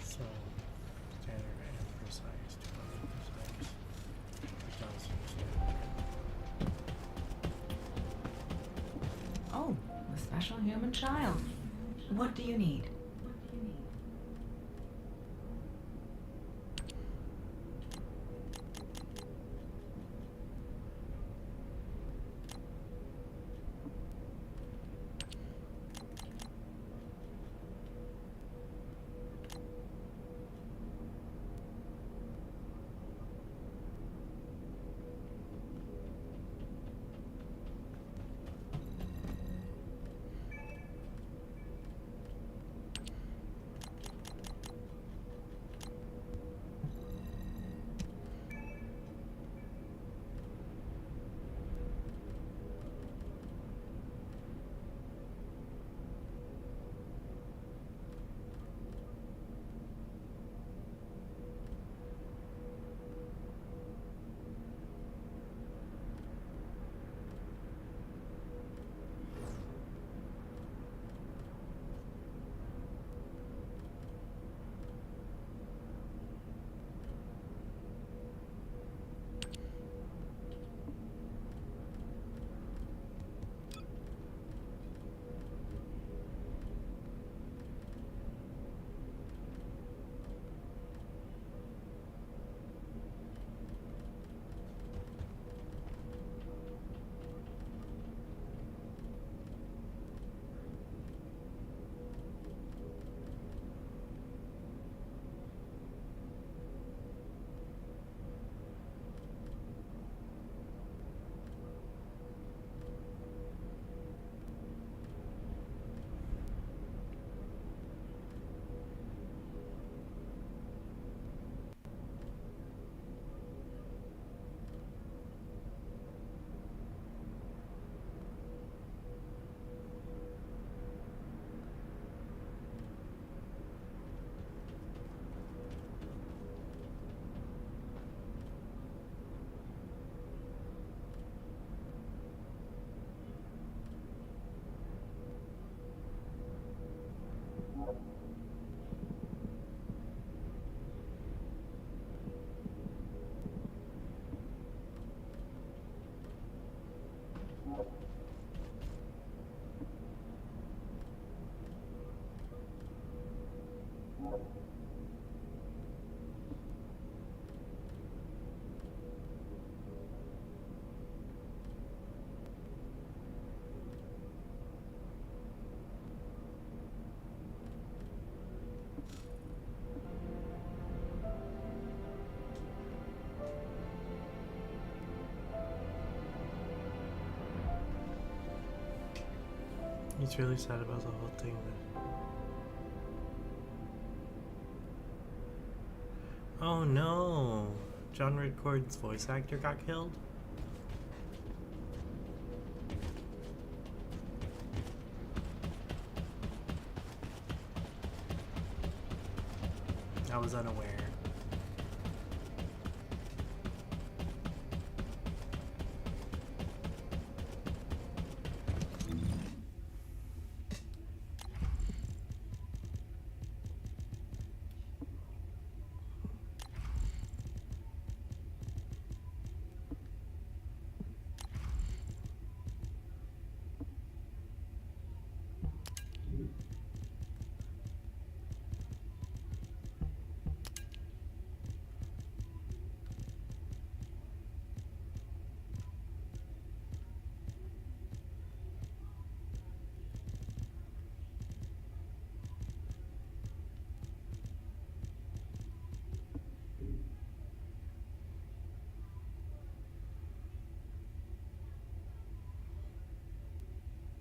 So, standard and precise, 200 precise, 1000 standard. Oh, the special human child. What do you need? He's really sad about the whole thing. Oh no! John Redcord's voice actor got killed? I was unaware.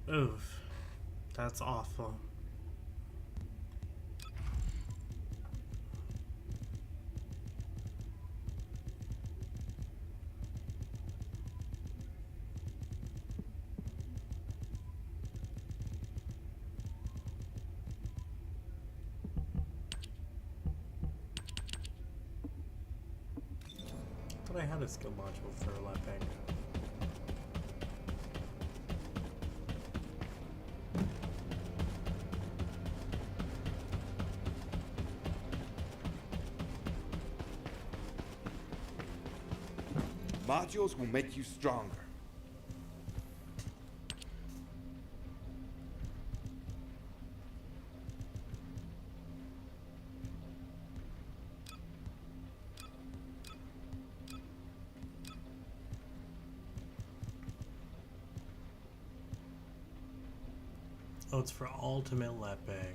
Oof. That's awful. I thought I had a skill module for Lepek. Modules will make you stronger. Oh, it's for Ultimate Lepek.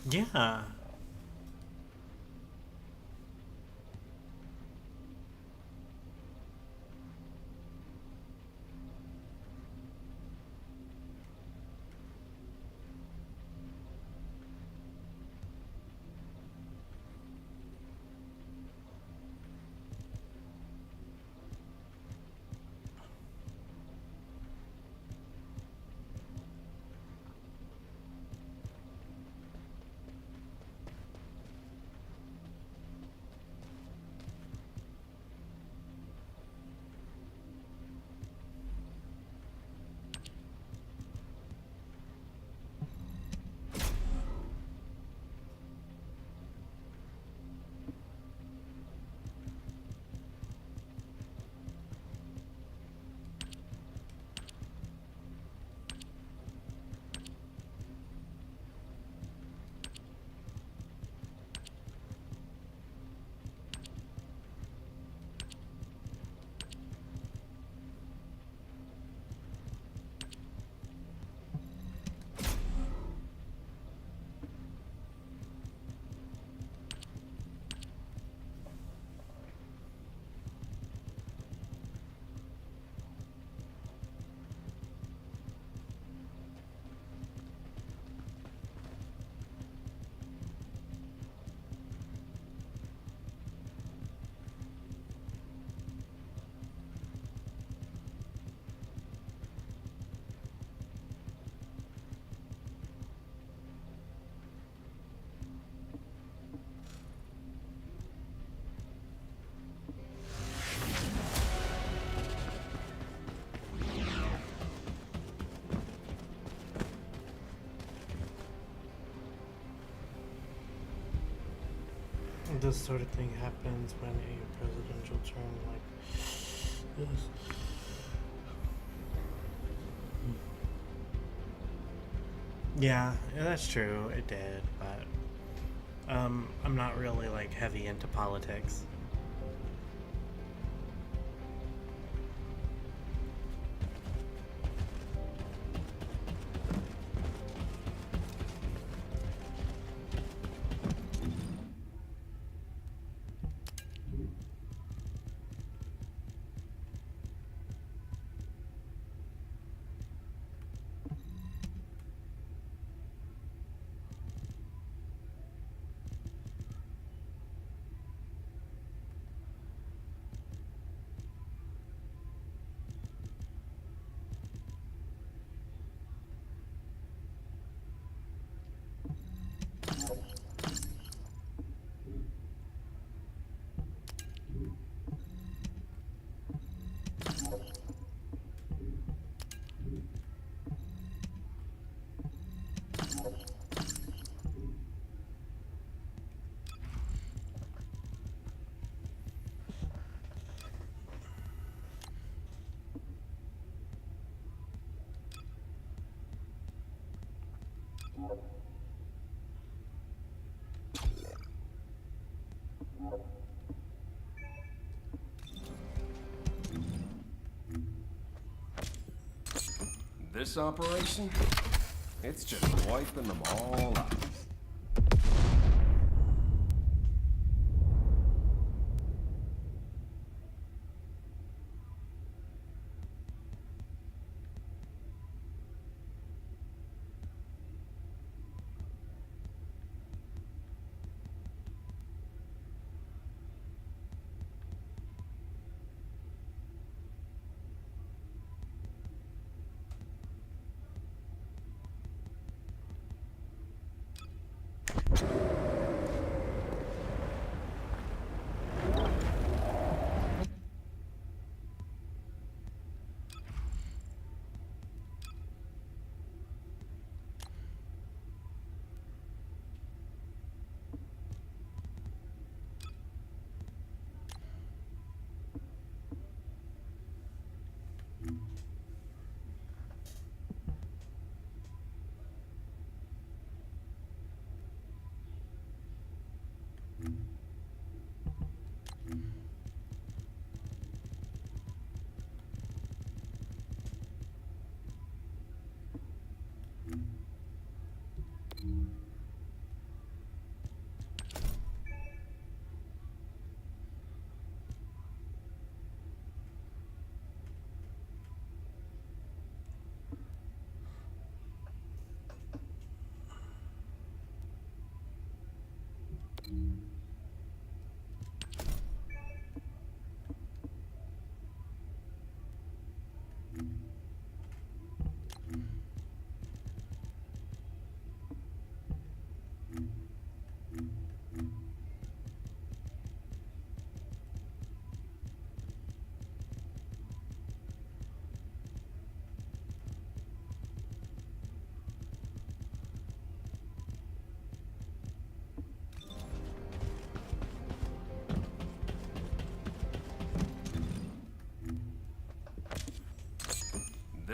Yeah. This sort of thing happens when a presidential term like this. Yeah, that's true. It did, but I'm not really like heavy into politics. This operation? It's just wiping them all out.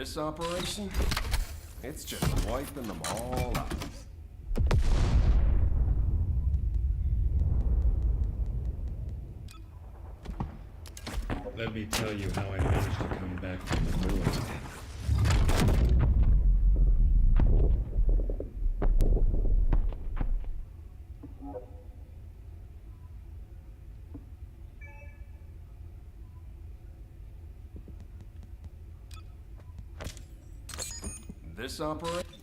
This operation, it's just wiping them all out. Let me tell you how I managed to come back from the ruins. This operation.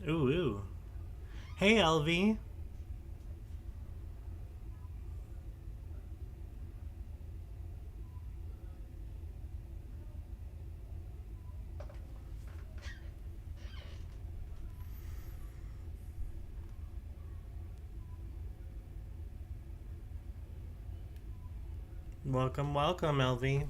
Ooh, ooh. Hey, LV. Welcome, welcome, LV.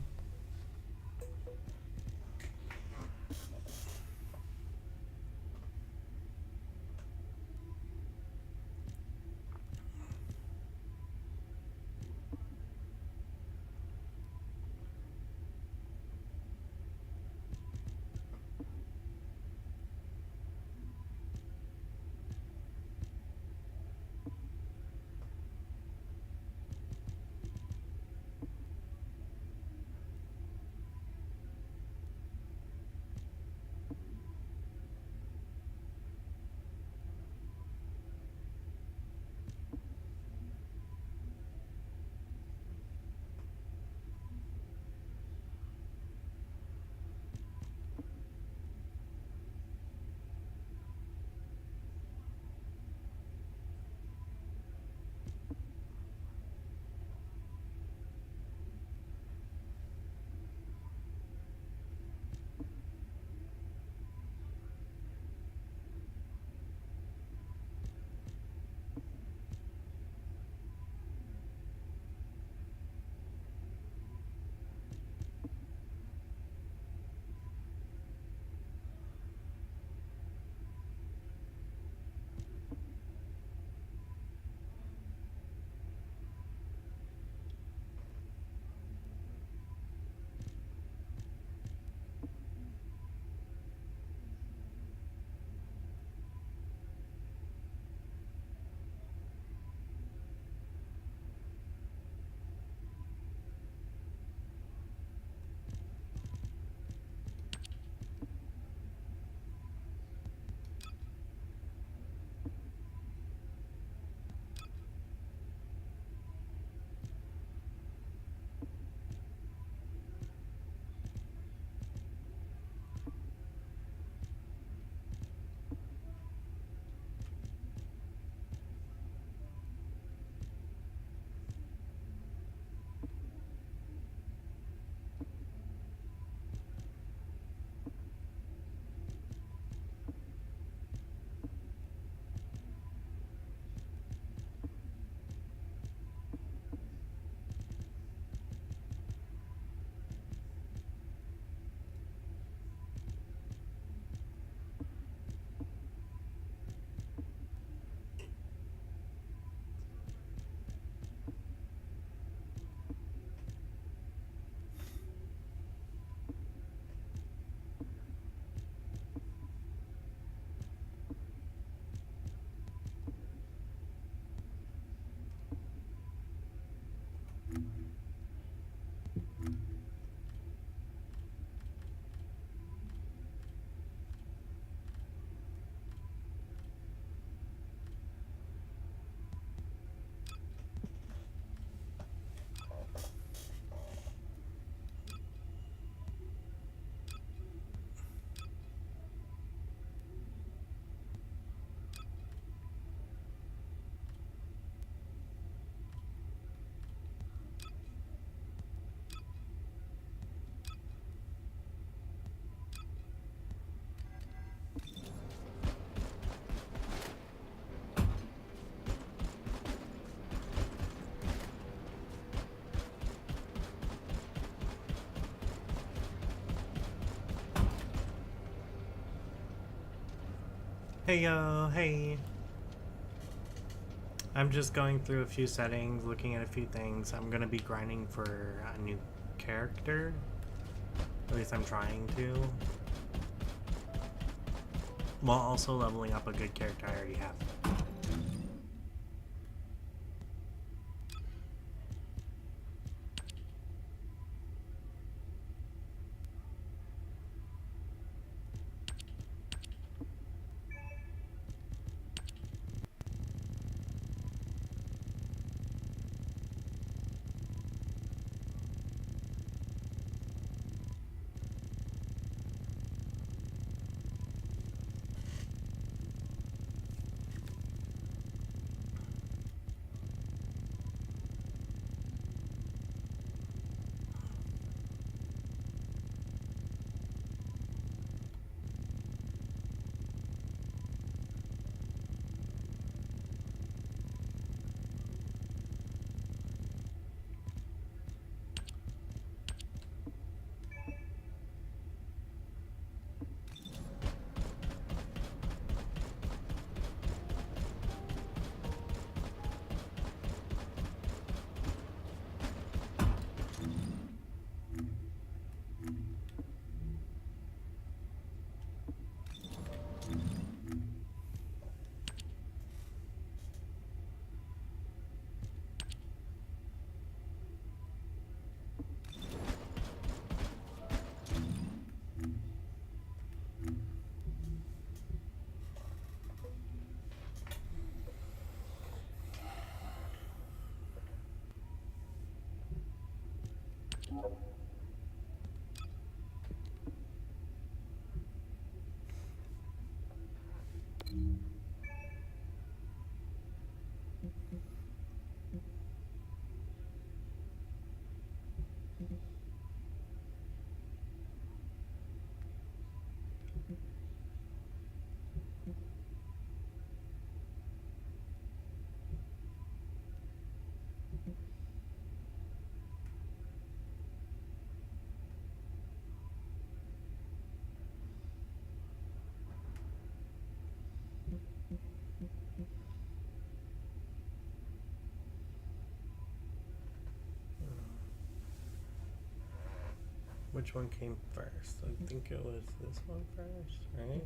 Hey yo, hey. I'm just going through a few settings, looking at a few things. I'm gonna be grinding for a new character. At least I'm trying to. While also leveling up a good character I already have. Which one came first? I think it was this one first, right?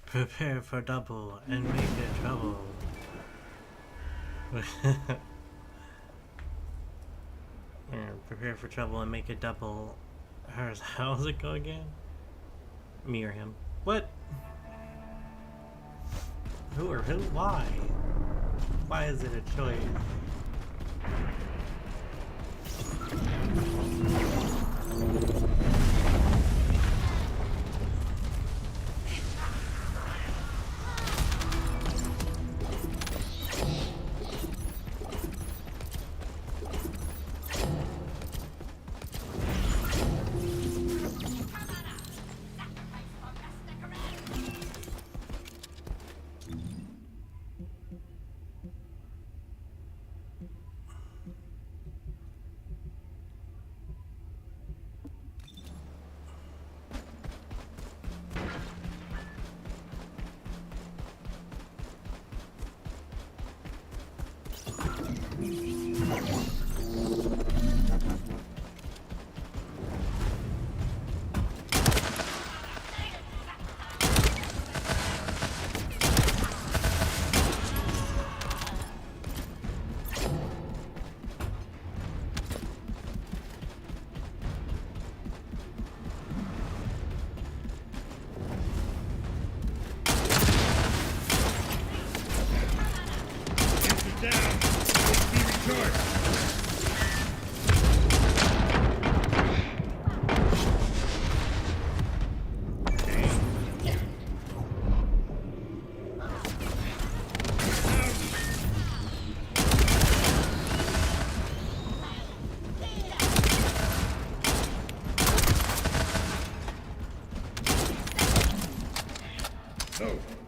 Prepare for double and make it trouble. Prepare for trouble and make it double. How's it go again? Me or him? What? Who or who? Why? Why is it a choice? No.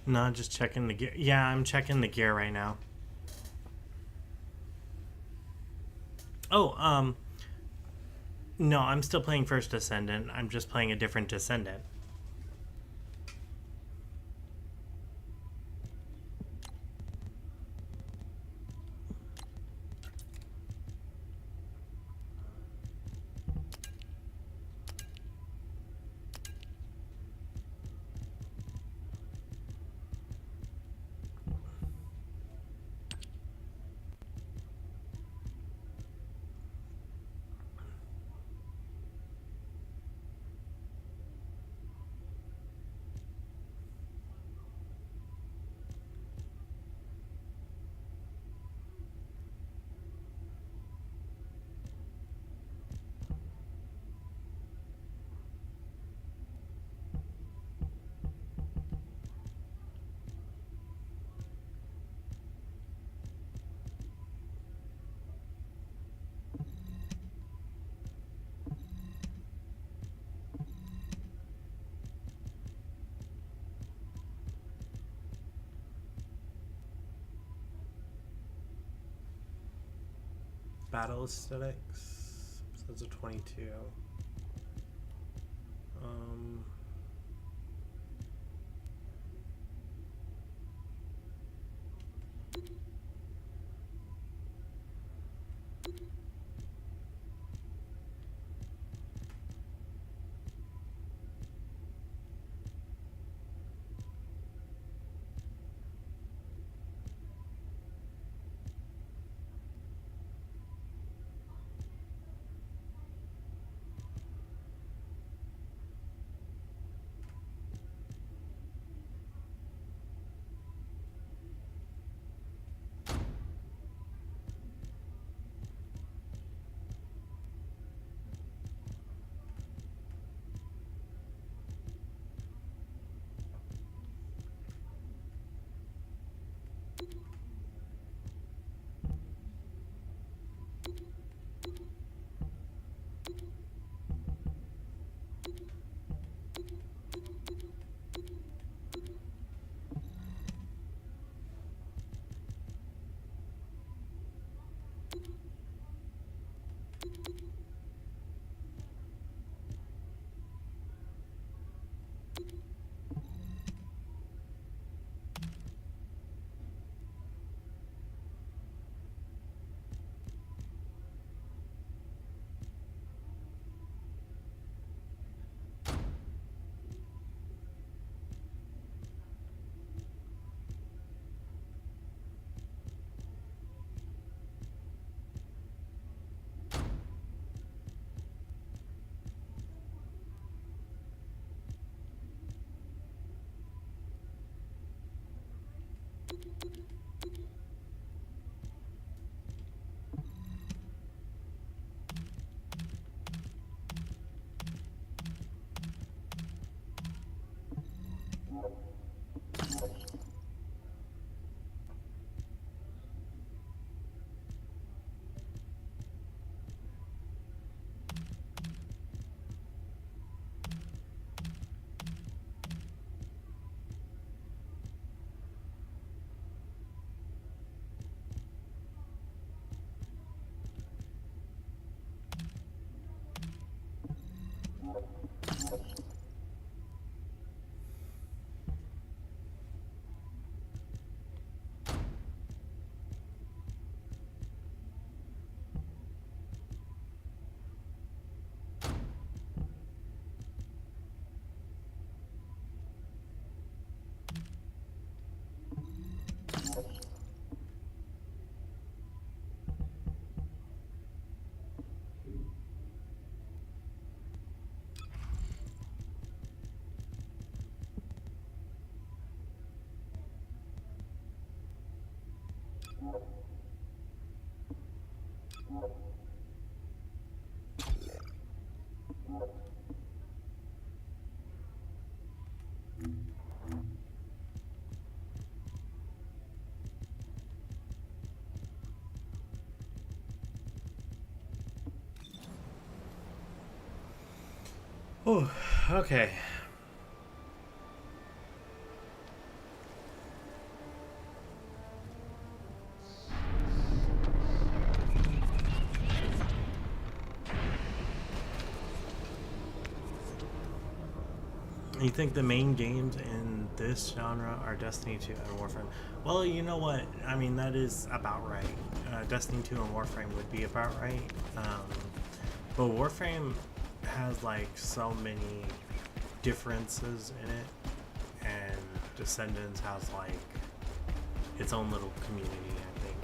No, just checking the gear. Yeah, I'm checking the gear right now. Oh, no, I'm still playing First Descendant. I'm just playing a different Descendant. Battle aesthetics, episodes of 22. Oh, okay. You think the main games in this genre are Destiny 2 and Warframe? Well, you know what? I mean, that is about right. Destiny 2 and Warframe would be about right. But Warframe has like so many differences in it, and Descendants has like its own little community, I think.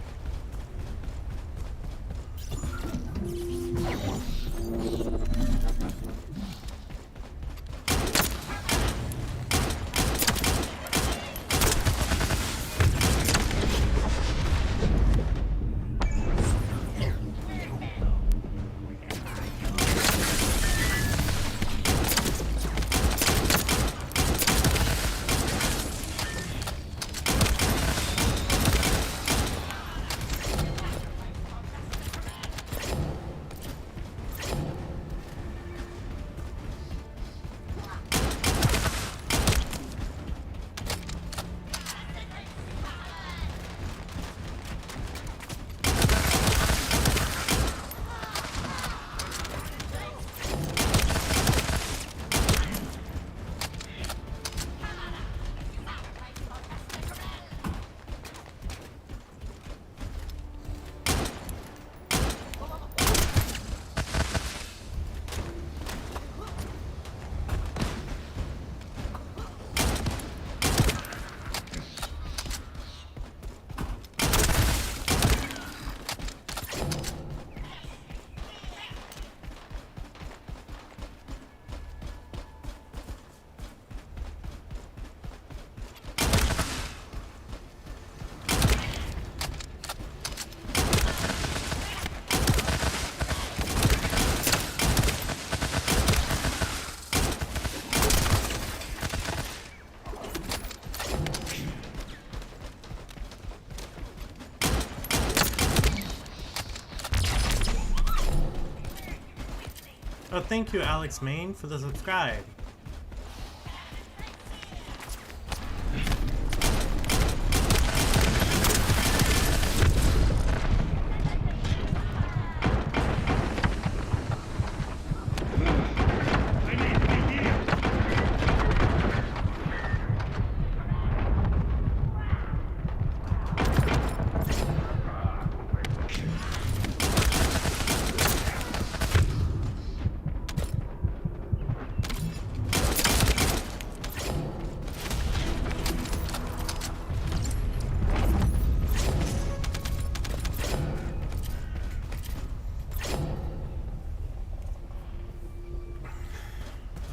Oh, thank you, Alex Main, for the subscribe.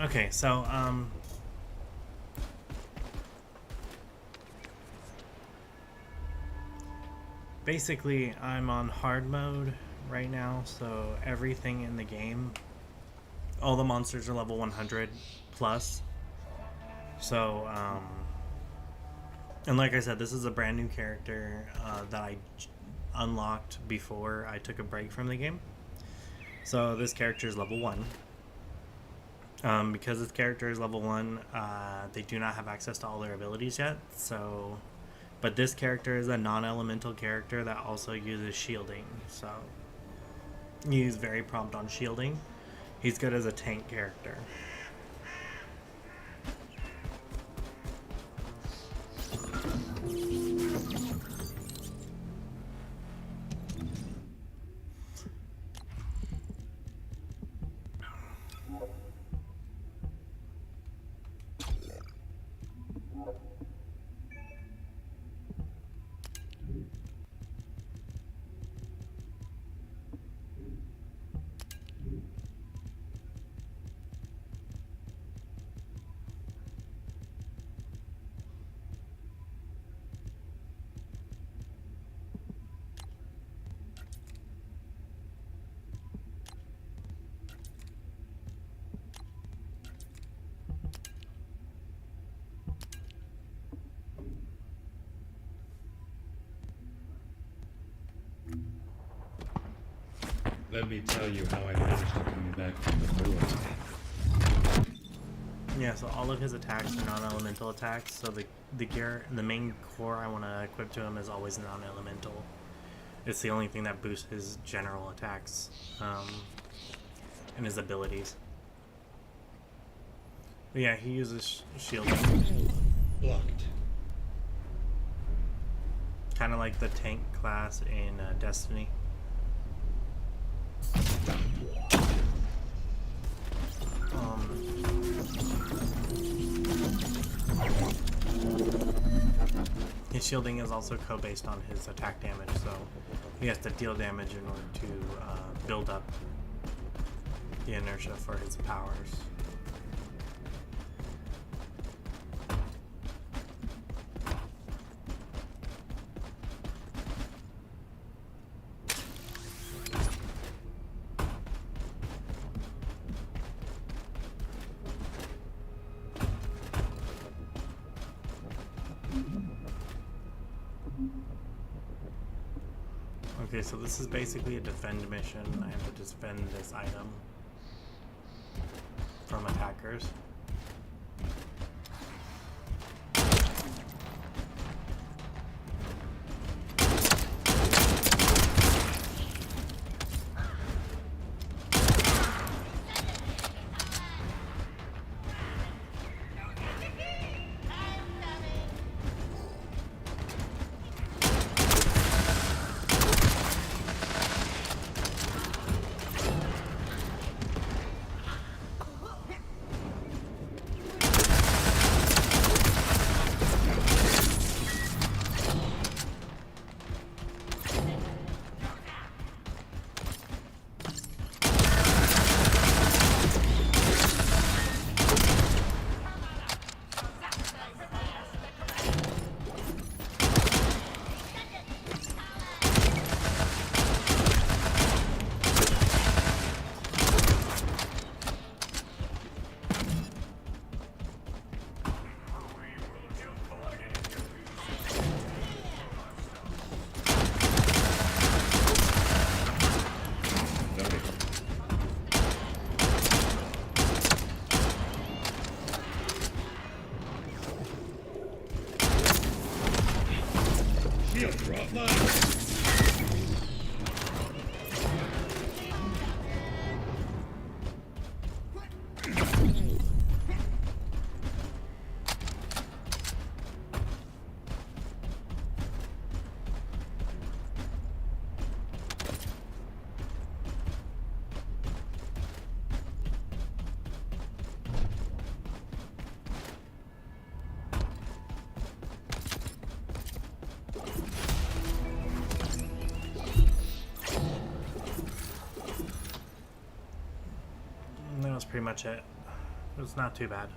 Okay, so, basically, I'm on hard mode right now, so everything in the game, all the monsters are level 100 plus. So, and like I said, this is a brand new character that I unlocked before I took a break from the game. So this character is level 1. Because this character is level 1, they do not have access to all their abilities yet. So, but this character is a non-elemental character that also uses shielding. So he's very prompt on shielding. He's good as a tank character. Let me tell you how I managed to come back from the void. Yeah, so all of his attacks are non-elemental attacks. So the main core I want to equip to him is always non-elemental. It's the only thing that boosts his general attacks and his abilities. But yeah, he uses shielding. Blocked. Kind of like the tank class in Destiny. His shielding is also co-based on his attack damage, so he has to deal damage in order to build up the inertia for his powers. Okay, so this is basically a defend mission. I have to defend this item from attackers. That was pretty much it. It was not too bad.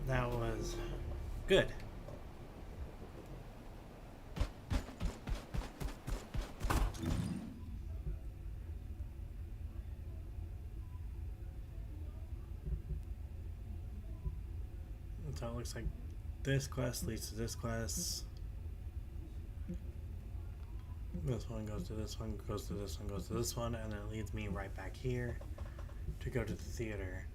That was good. So it looks like this quest leads to this quest. This one goes to this one, goes to this one, goes to this one, and then it leads me right back here to go to the theater.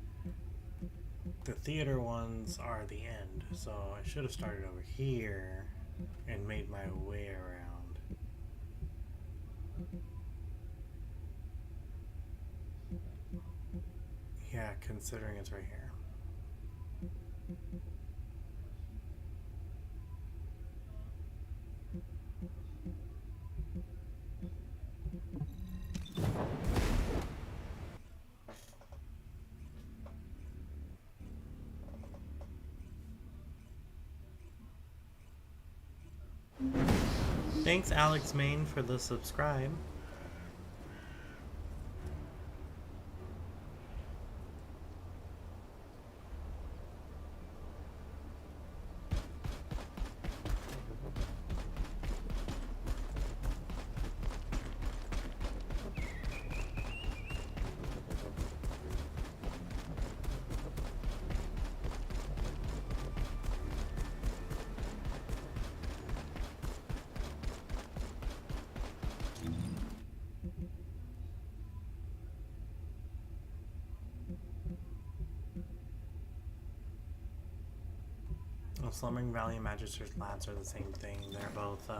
The theater ones are the end, so I should have started over here and made my way around. Yeah, considering it's right here. Thanks, Alex Main, for the subscribe. Slumbering Valley and Magister's Labs are the same thing. They're both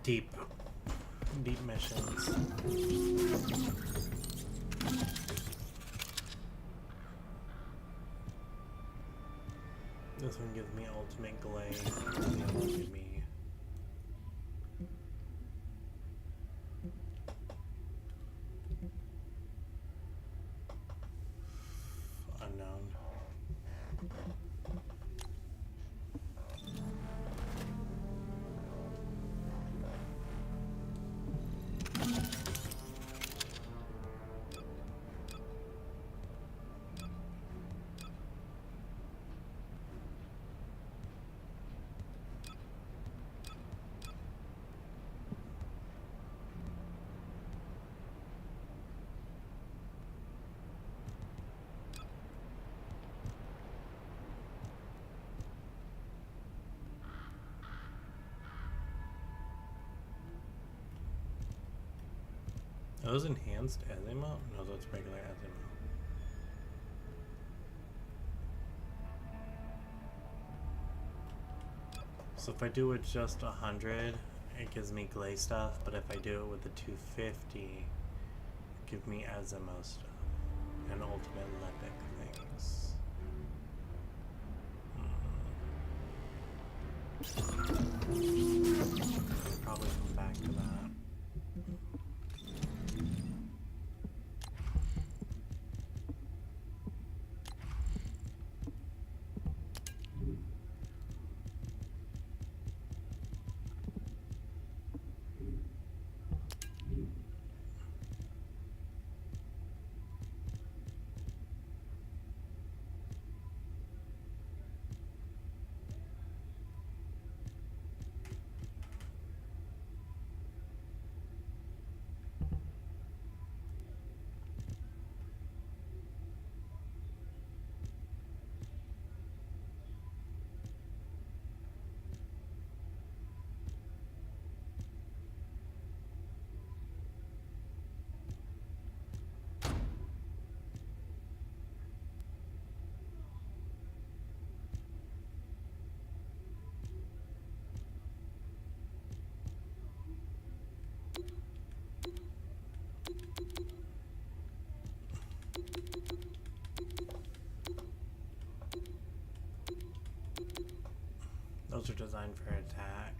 deep missions. This one gives me ultimate glade. The other one gives me unknown. Are those enhanced Azimo? No, that's regular Azimo. So if I do it just 100, it gives me Glay stuff, but if I do it with the 250, it gives me Azimo stuff and ultimate Lepic things. Probably come back to that. Those are designed for attack.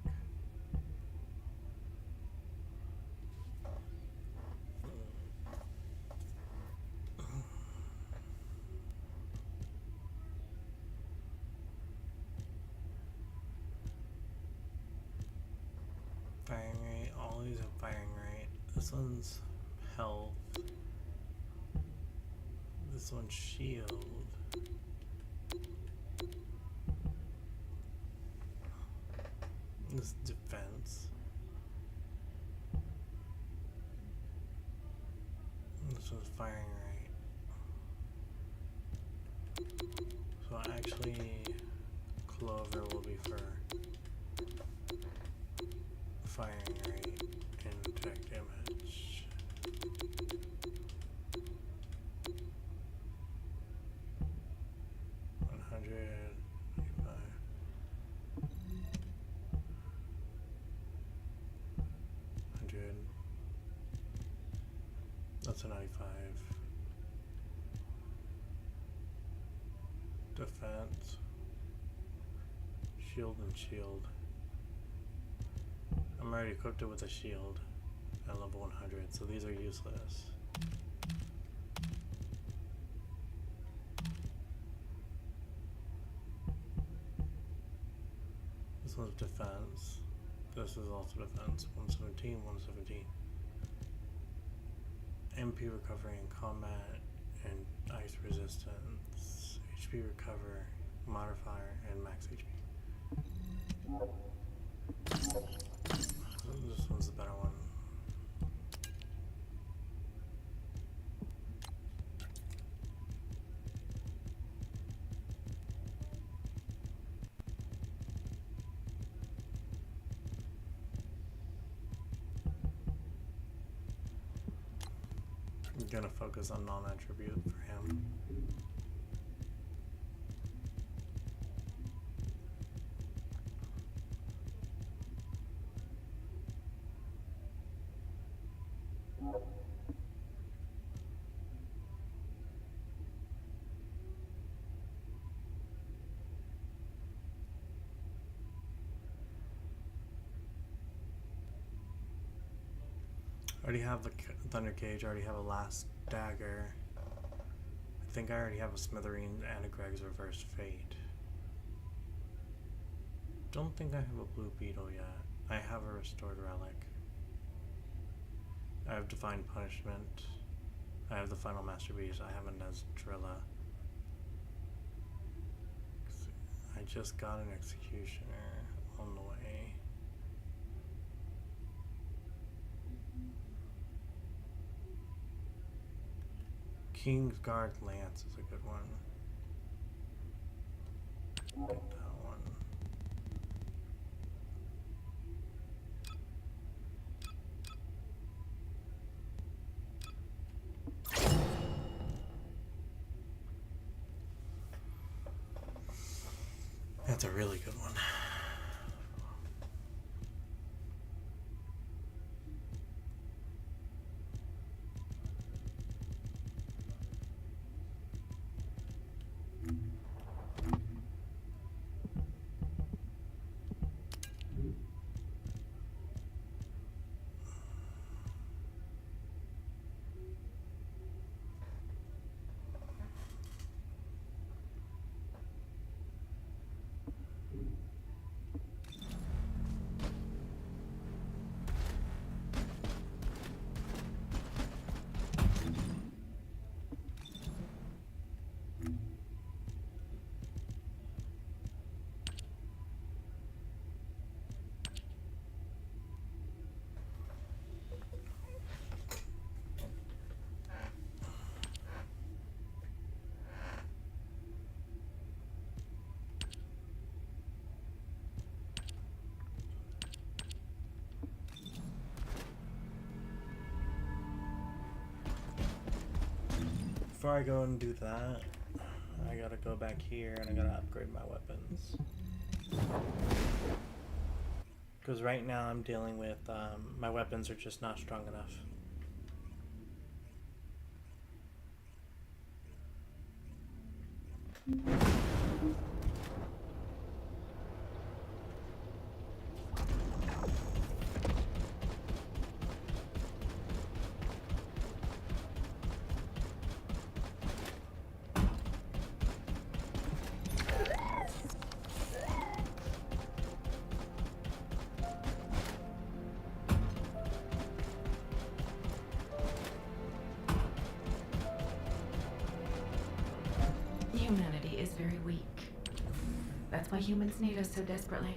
These are firing right. This one's health. This one's shield. This is defense. This one's firing right. So actually, Clover will be for firing rate and attack damage. That's a 95. Defense. Shield and shield. I'm already equipped it with a shield at level 100, so these are useless. This one's defense. This is also defense. 117, 117. MP recovery in combat and ice resistance. HP recover, modifier, and max HP. This one's the better one. I'm gonna focus on non-attribute for him. I already have the Thunder Cage, I already have a Last Dagger. I think I already have a Smithereen and a Greg's Reverse Fate. Don't think I have a Blue Beetle yet. I have a Restored Relic. I have Divine Punishment. I have the Final Masterpiece. I have a Nesdrilla. I just got an Executioner on the way. Kingsguard Lance is a good one. Get that one. That's a really good one. Before I go and do that, I gotta go back here and I gotta upgrade my weapons. Because right now I'm dealing with, my weapons are just not strong enough. humanity is very weak. That's why humans need us so desperately.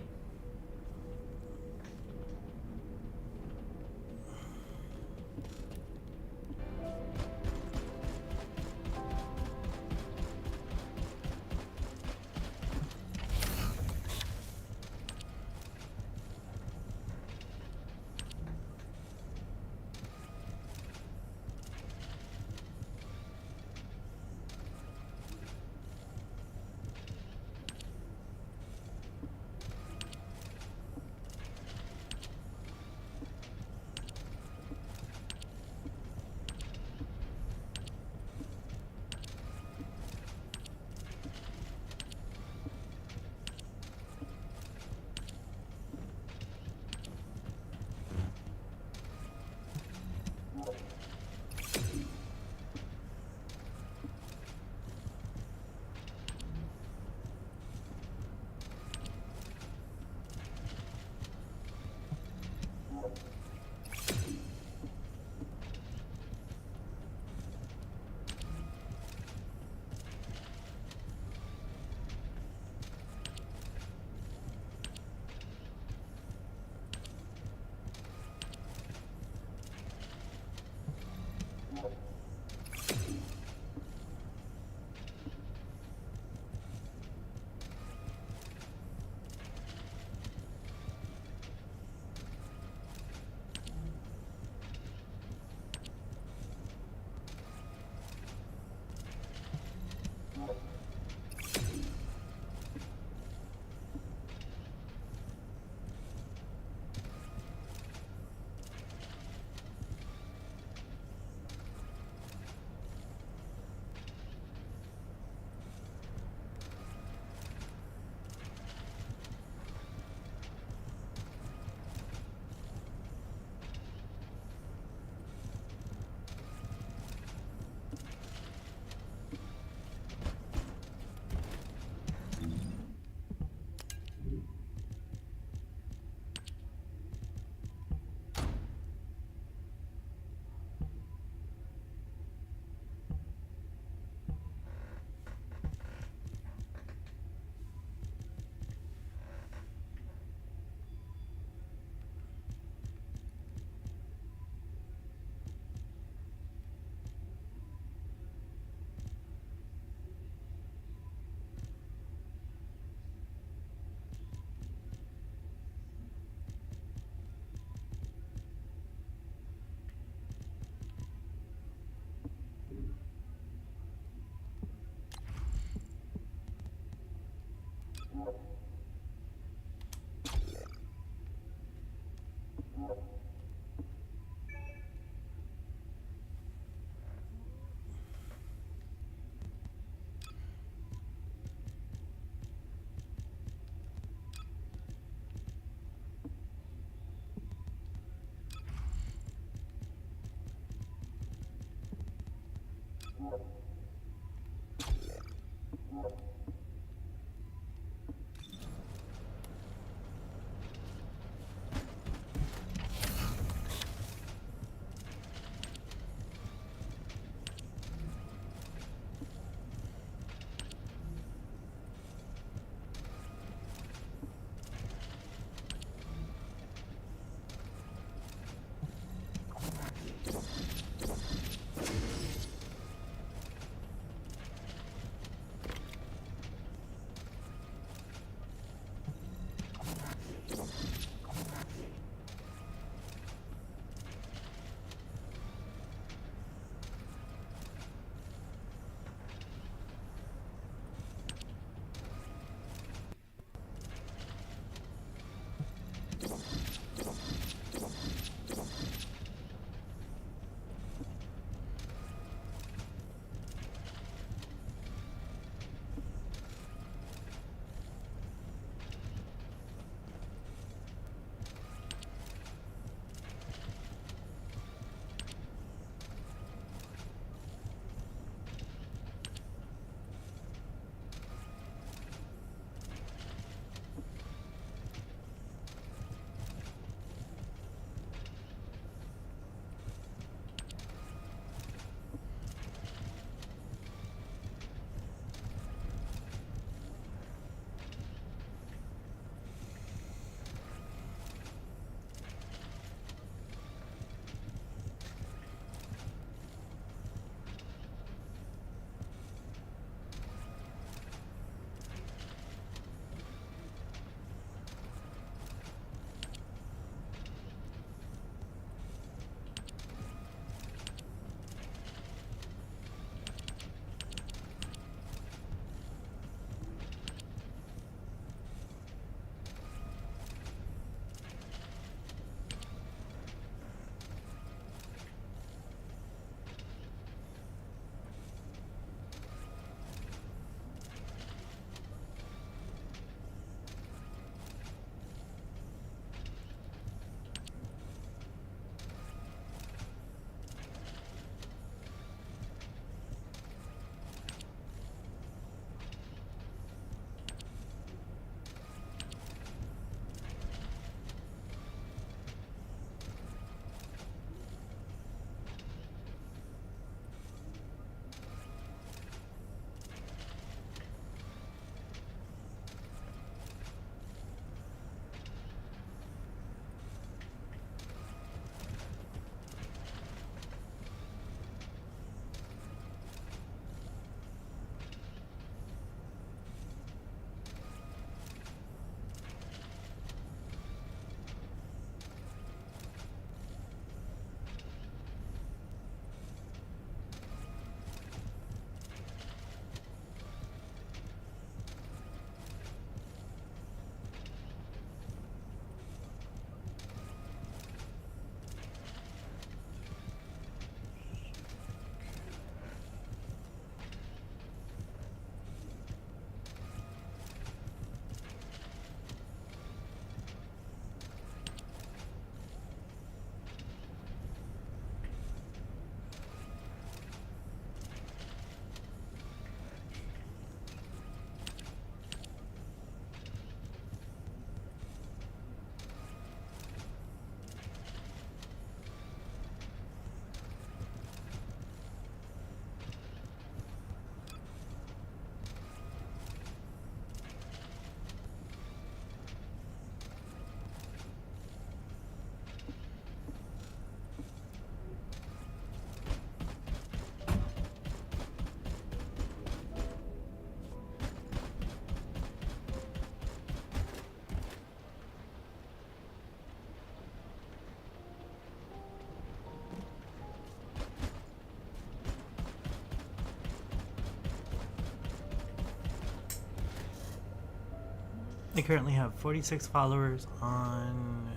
I currently have 46 followers on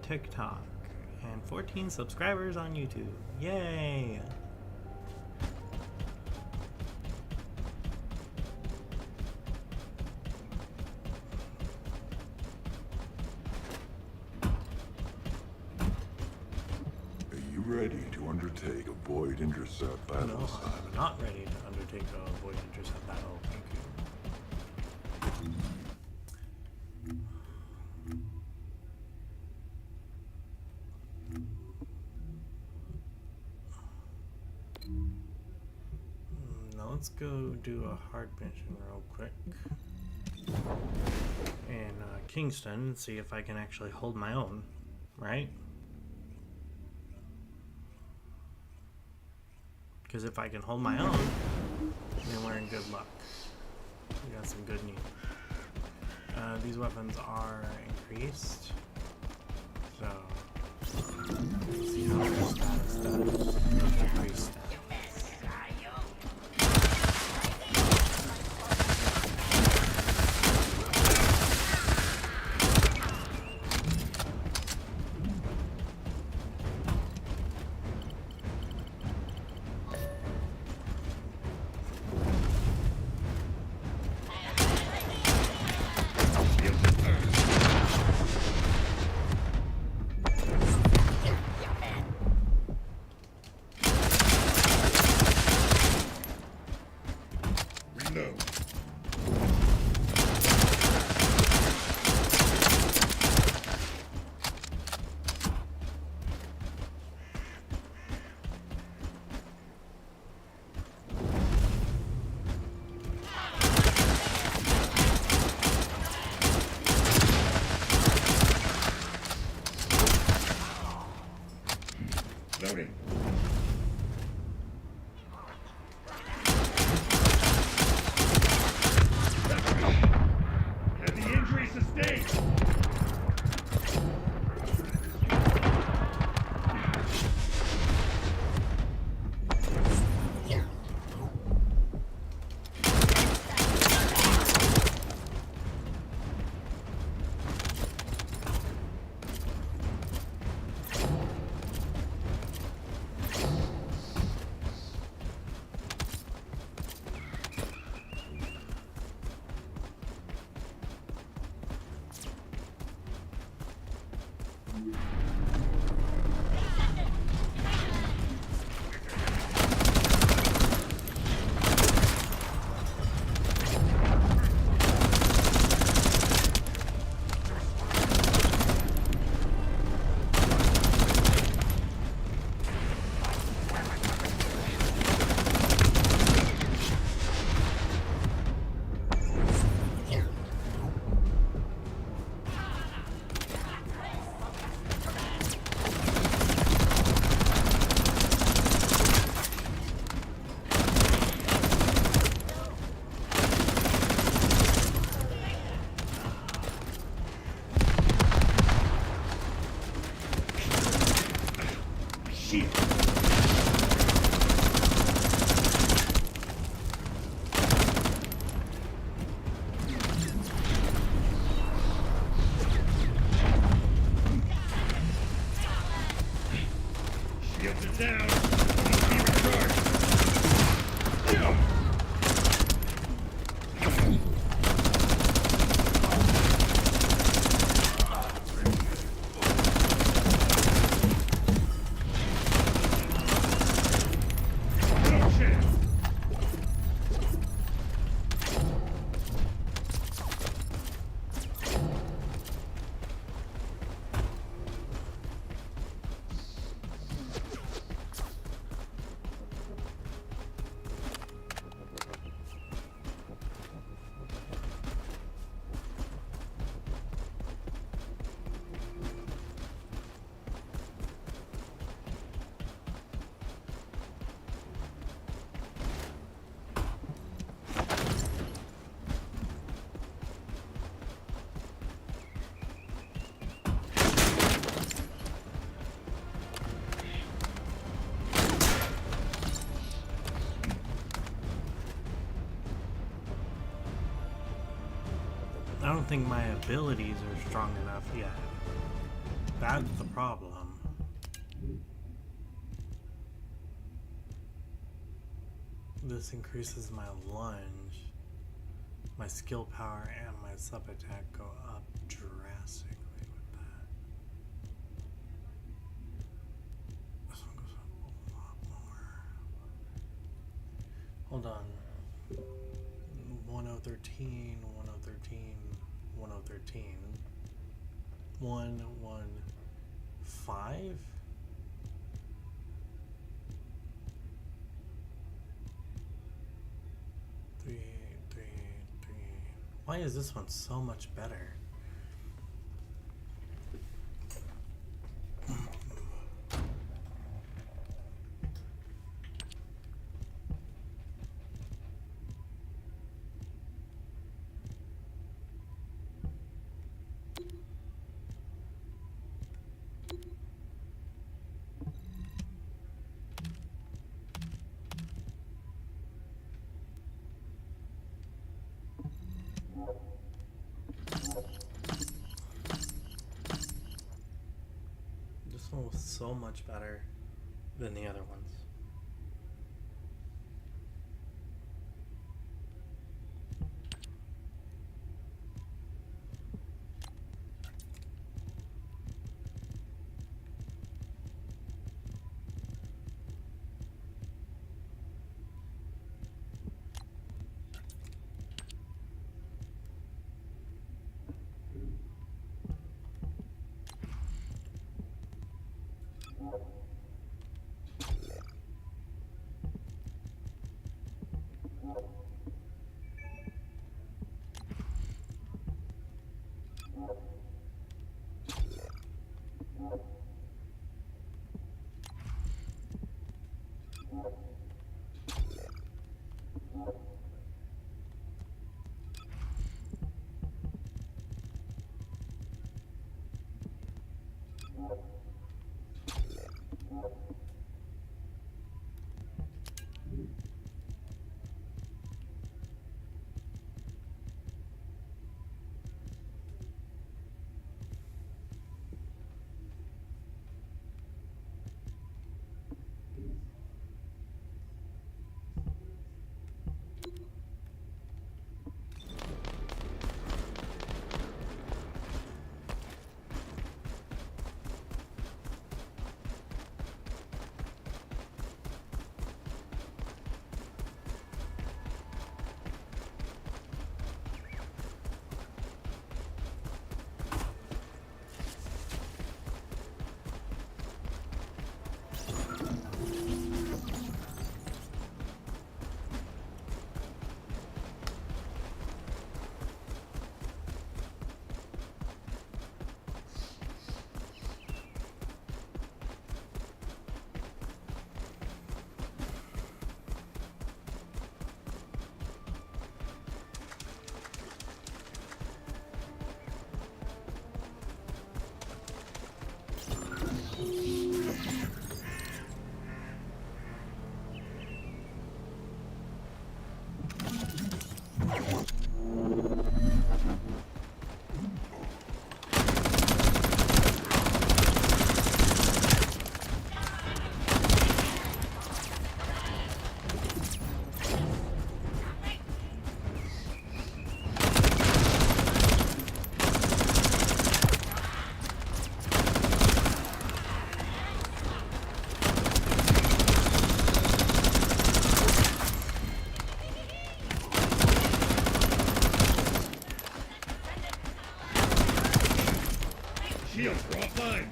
TikTok and 14 subscribers on YouTube. Yay! Are you ready to undertake a Void Intercept battle? No, I'm not ready to undertake a Void Intercept battle. Thank you. Now let's go do a hard mission real quick in Kingston and see if I can actually hold my own, right? Because if I can hold my own, then we're in good luck. We got some good news. These weapons are increased, so let's see how their status does. Increased status. Loading. Heavy injury sustained. think my abilities are strong enough yet. That's the problem. This increases my lunge. My skill power and my sub attack go up drastically with that. This one goes up a lot more. Hold on. 1013, 1013, 1013. 115? Why is this one so much better? This one was so much better than the other ones. Shields are offline.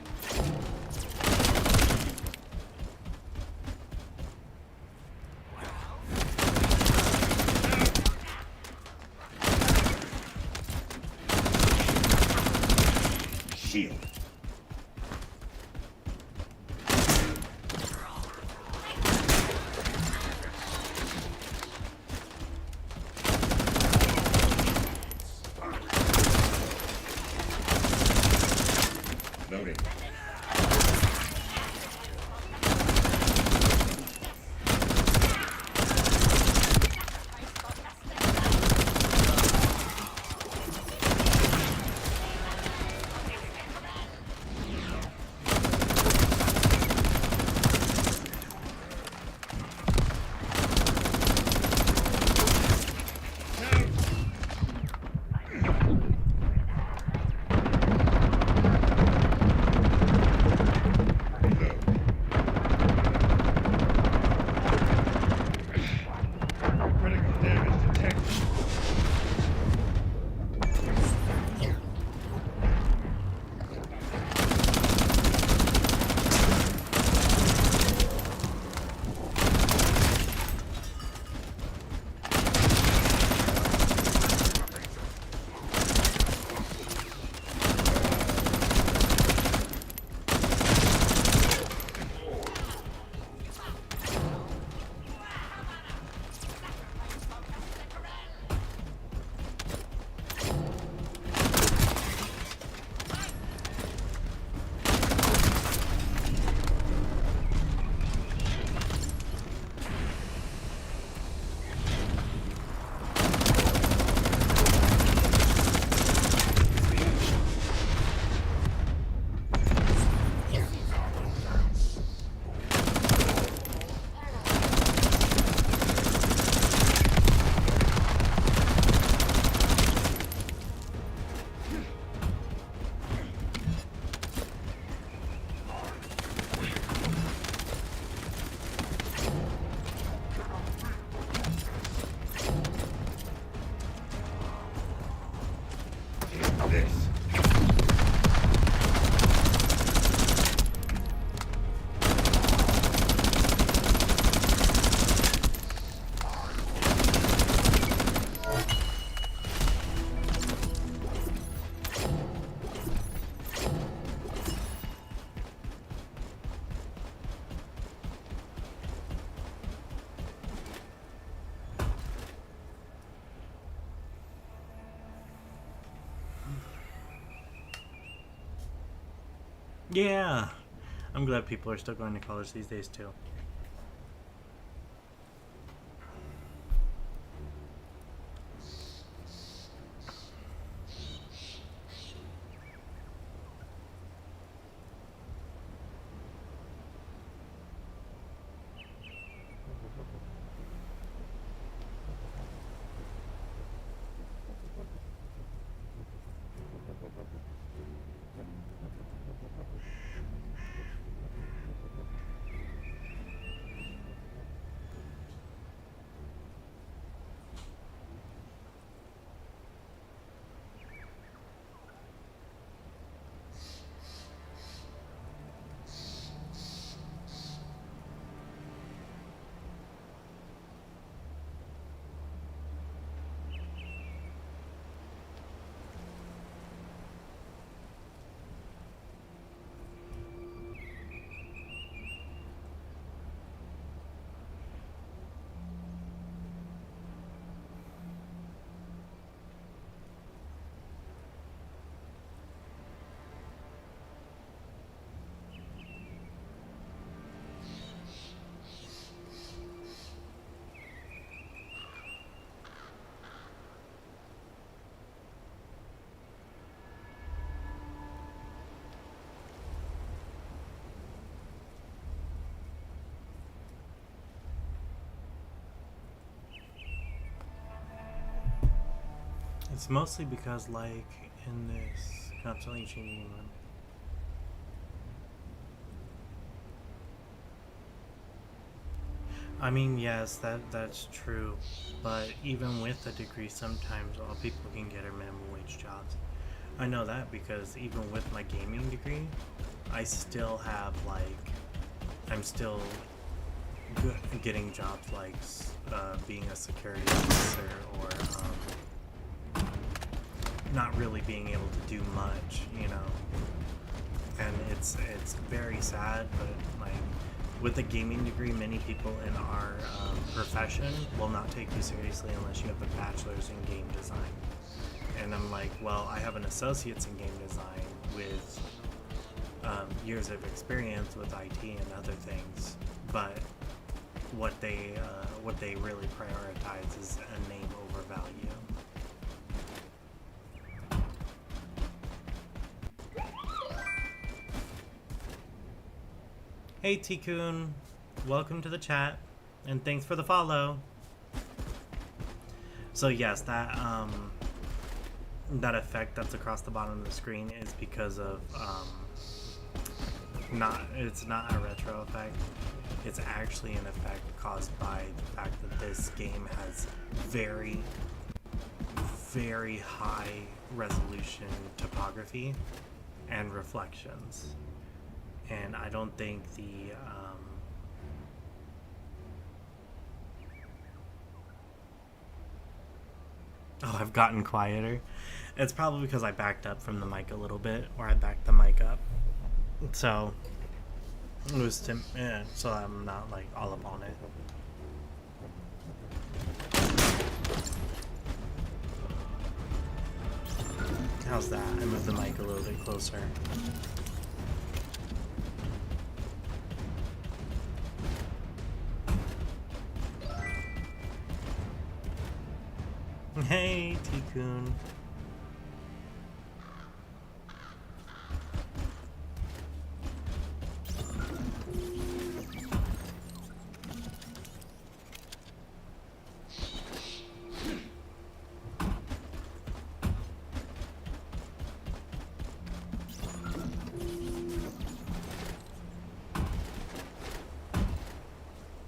Shield. Loading. Yeah, I'm glad people are still going to college these days too. It's mostly because, like, in this constantly changing one. I mean, yes, that's true, but even with a degree, sometimes all people can get are minimum wage jobs. I know that because even with my gaming degree, I still have, like, I'm still getting jobs like being a security officer or not really being able to do much, you know. And it's very sad, but like with a gaming degree, many people in our profession will not take you seriously unless you have a bachelor's in game design. And I'm like, well, I have an associate's in game design with years of experience with IT and other things, but what they really prioritize is a name over value. Hey Tikkun, welcome to the chat, and thanks for the follow. So yes, that effect that's across the bottom of the screen is because of it's not a retro effect. It's actually an effect caused by the fact that this game has very, very high resolution topography and reflections. And I don't think the oh, I've gotten quieter. It's probably because I backed up from the mic a little bit, or I backed the mic up. So it was so I'm not like all up on it. How's that? I moved the mic a little bit closer. Hey, Tikkun.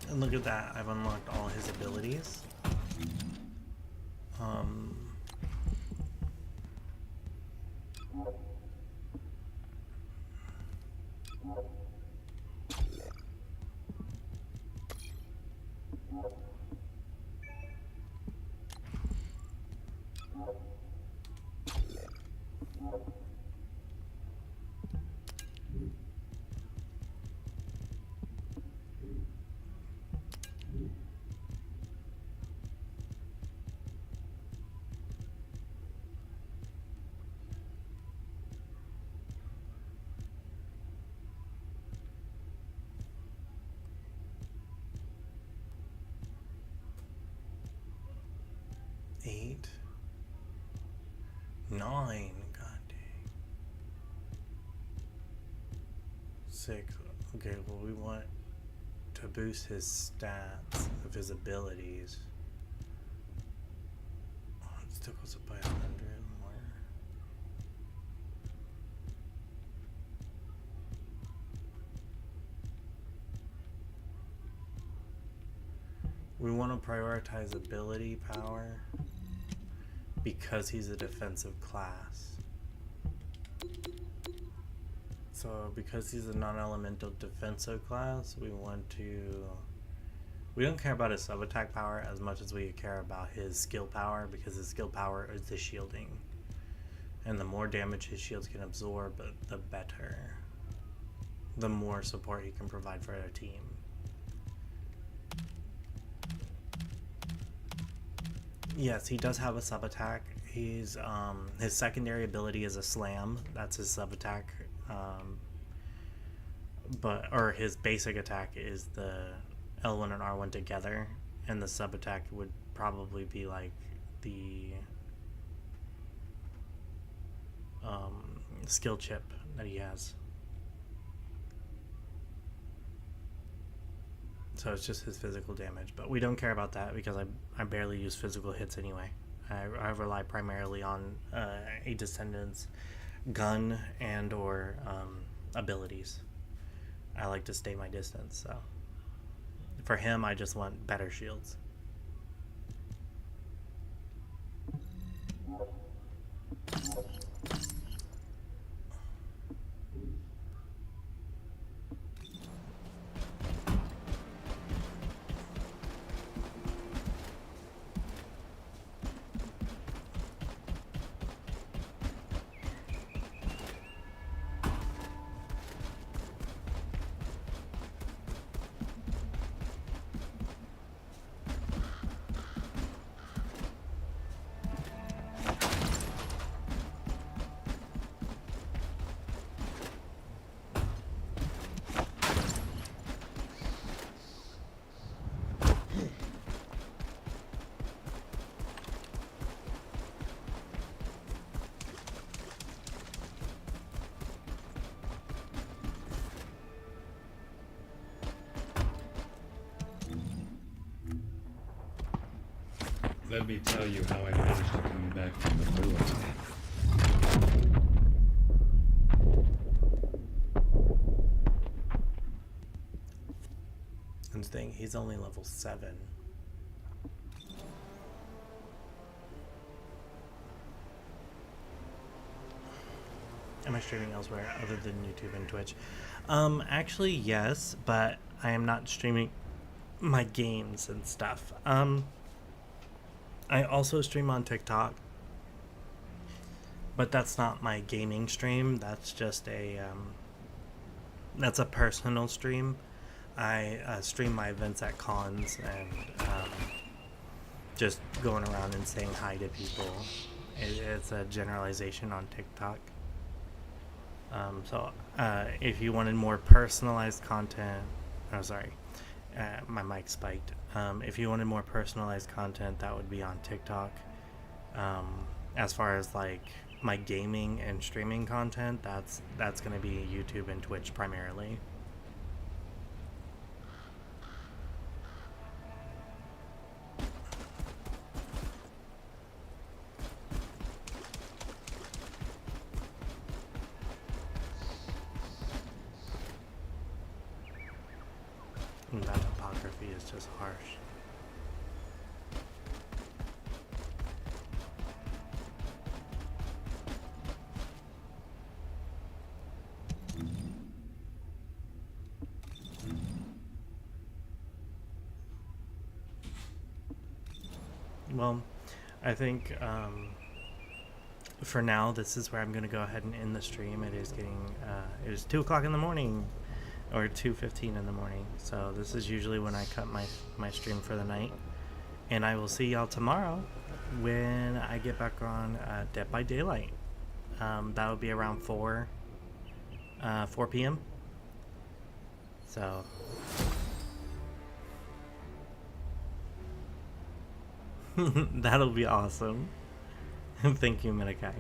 And look at that, I've unlocked all his abilities. 9. God dang. 6. Okay, well, we want to boost his stats of his abilities. Oh, it still goes up by 100 more. We want to prioritize ability power because he's a defensive class. So because he's a non-elemental defensive class, we don't care about his sub-attack power as much as we care about his skill power, because his skill power is the shielding. And the more damage his shields can absorb, the better. The more support he can provide for our team. Yes, he does have a sub-attack. He's his secondary ability is a slam. That's his sub-attack. Or his basic attack is the L1 and R1 together, and the sub-attack would probably be like the skill chip that he has. So it's just his physical damage, but we don't care about that because I barely use physical hits anyway. I rely primarily on a Descendant's gun and or abilities. I like to stay my distance, so for him I just want better shields. Let me tell you how I managed to come back from the gulag. And thing, he's only level 7. Am I streaming elsewhere other than YouTube and Twitch? Actually, yes, but I am not streaming my games and stuff. I also stream on TikTok, but that's not my gaming stream. That's just that's a personal stream. I stream my events at cons and just going around and saying hi to people. It's a generalization on TikTok. So if you wanted more personalized content, oh sorry, my mic spiked. If you wanted more personalized content, that would be on TikTok. As far as like my gaming and streaming content, that's going to be YouTube and Twitch primarily. And that topography is just harsh. Well, I think for now this is where I'm going to go ahead and end the stream. It is getting it is 2 o'clock in the morning, or 2:15 in the morning. So this is usually when I cut my stream for the night, and I will see y'all tomorrow when I get back on Dead by Daylight. That will be around 4 p.m. So that'll be awesome. Thank you, Minokai.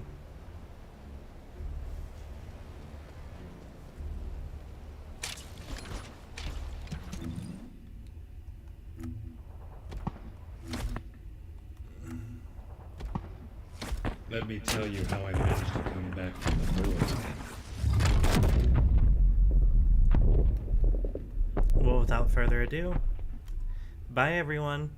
Let me tell you how I managed to come back from the void. Well, without further ado, bye everyone.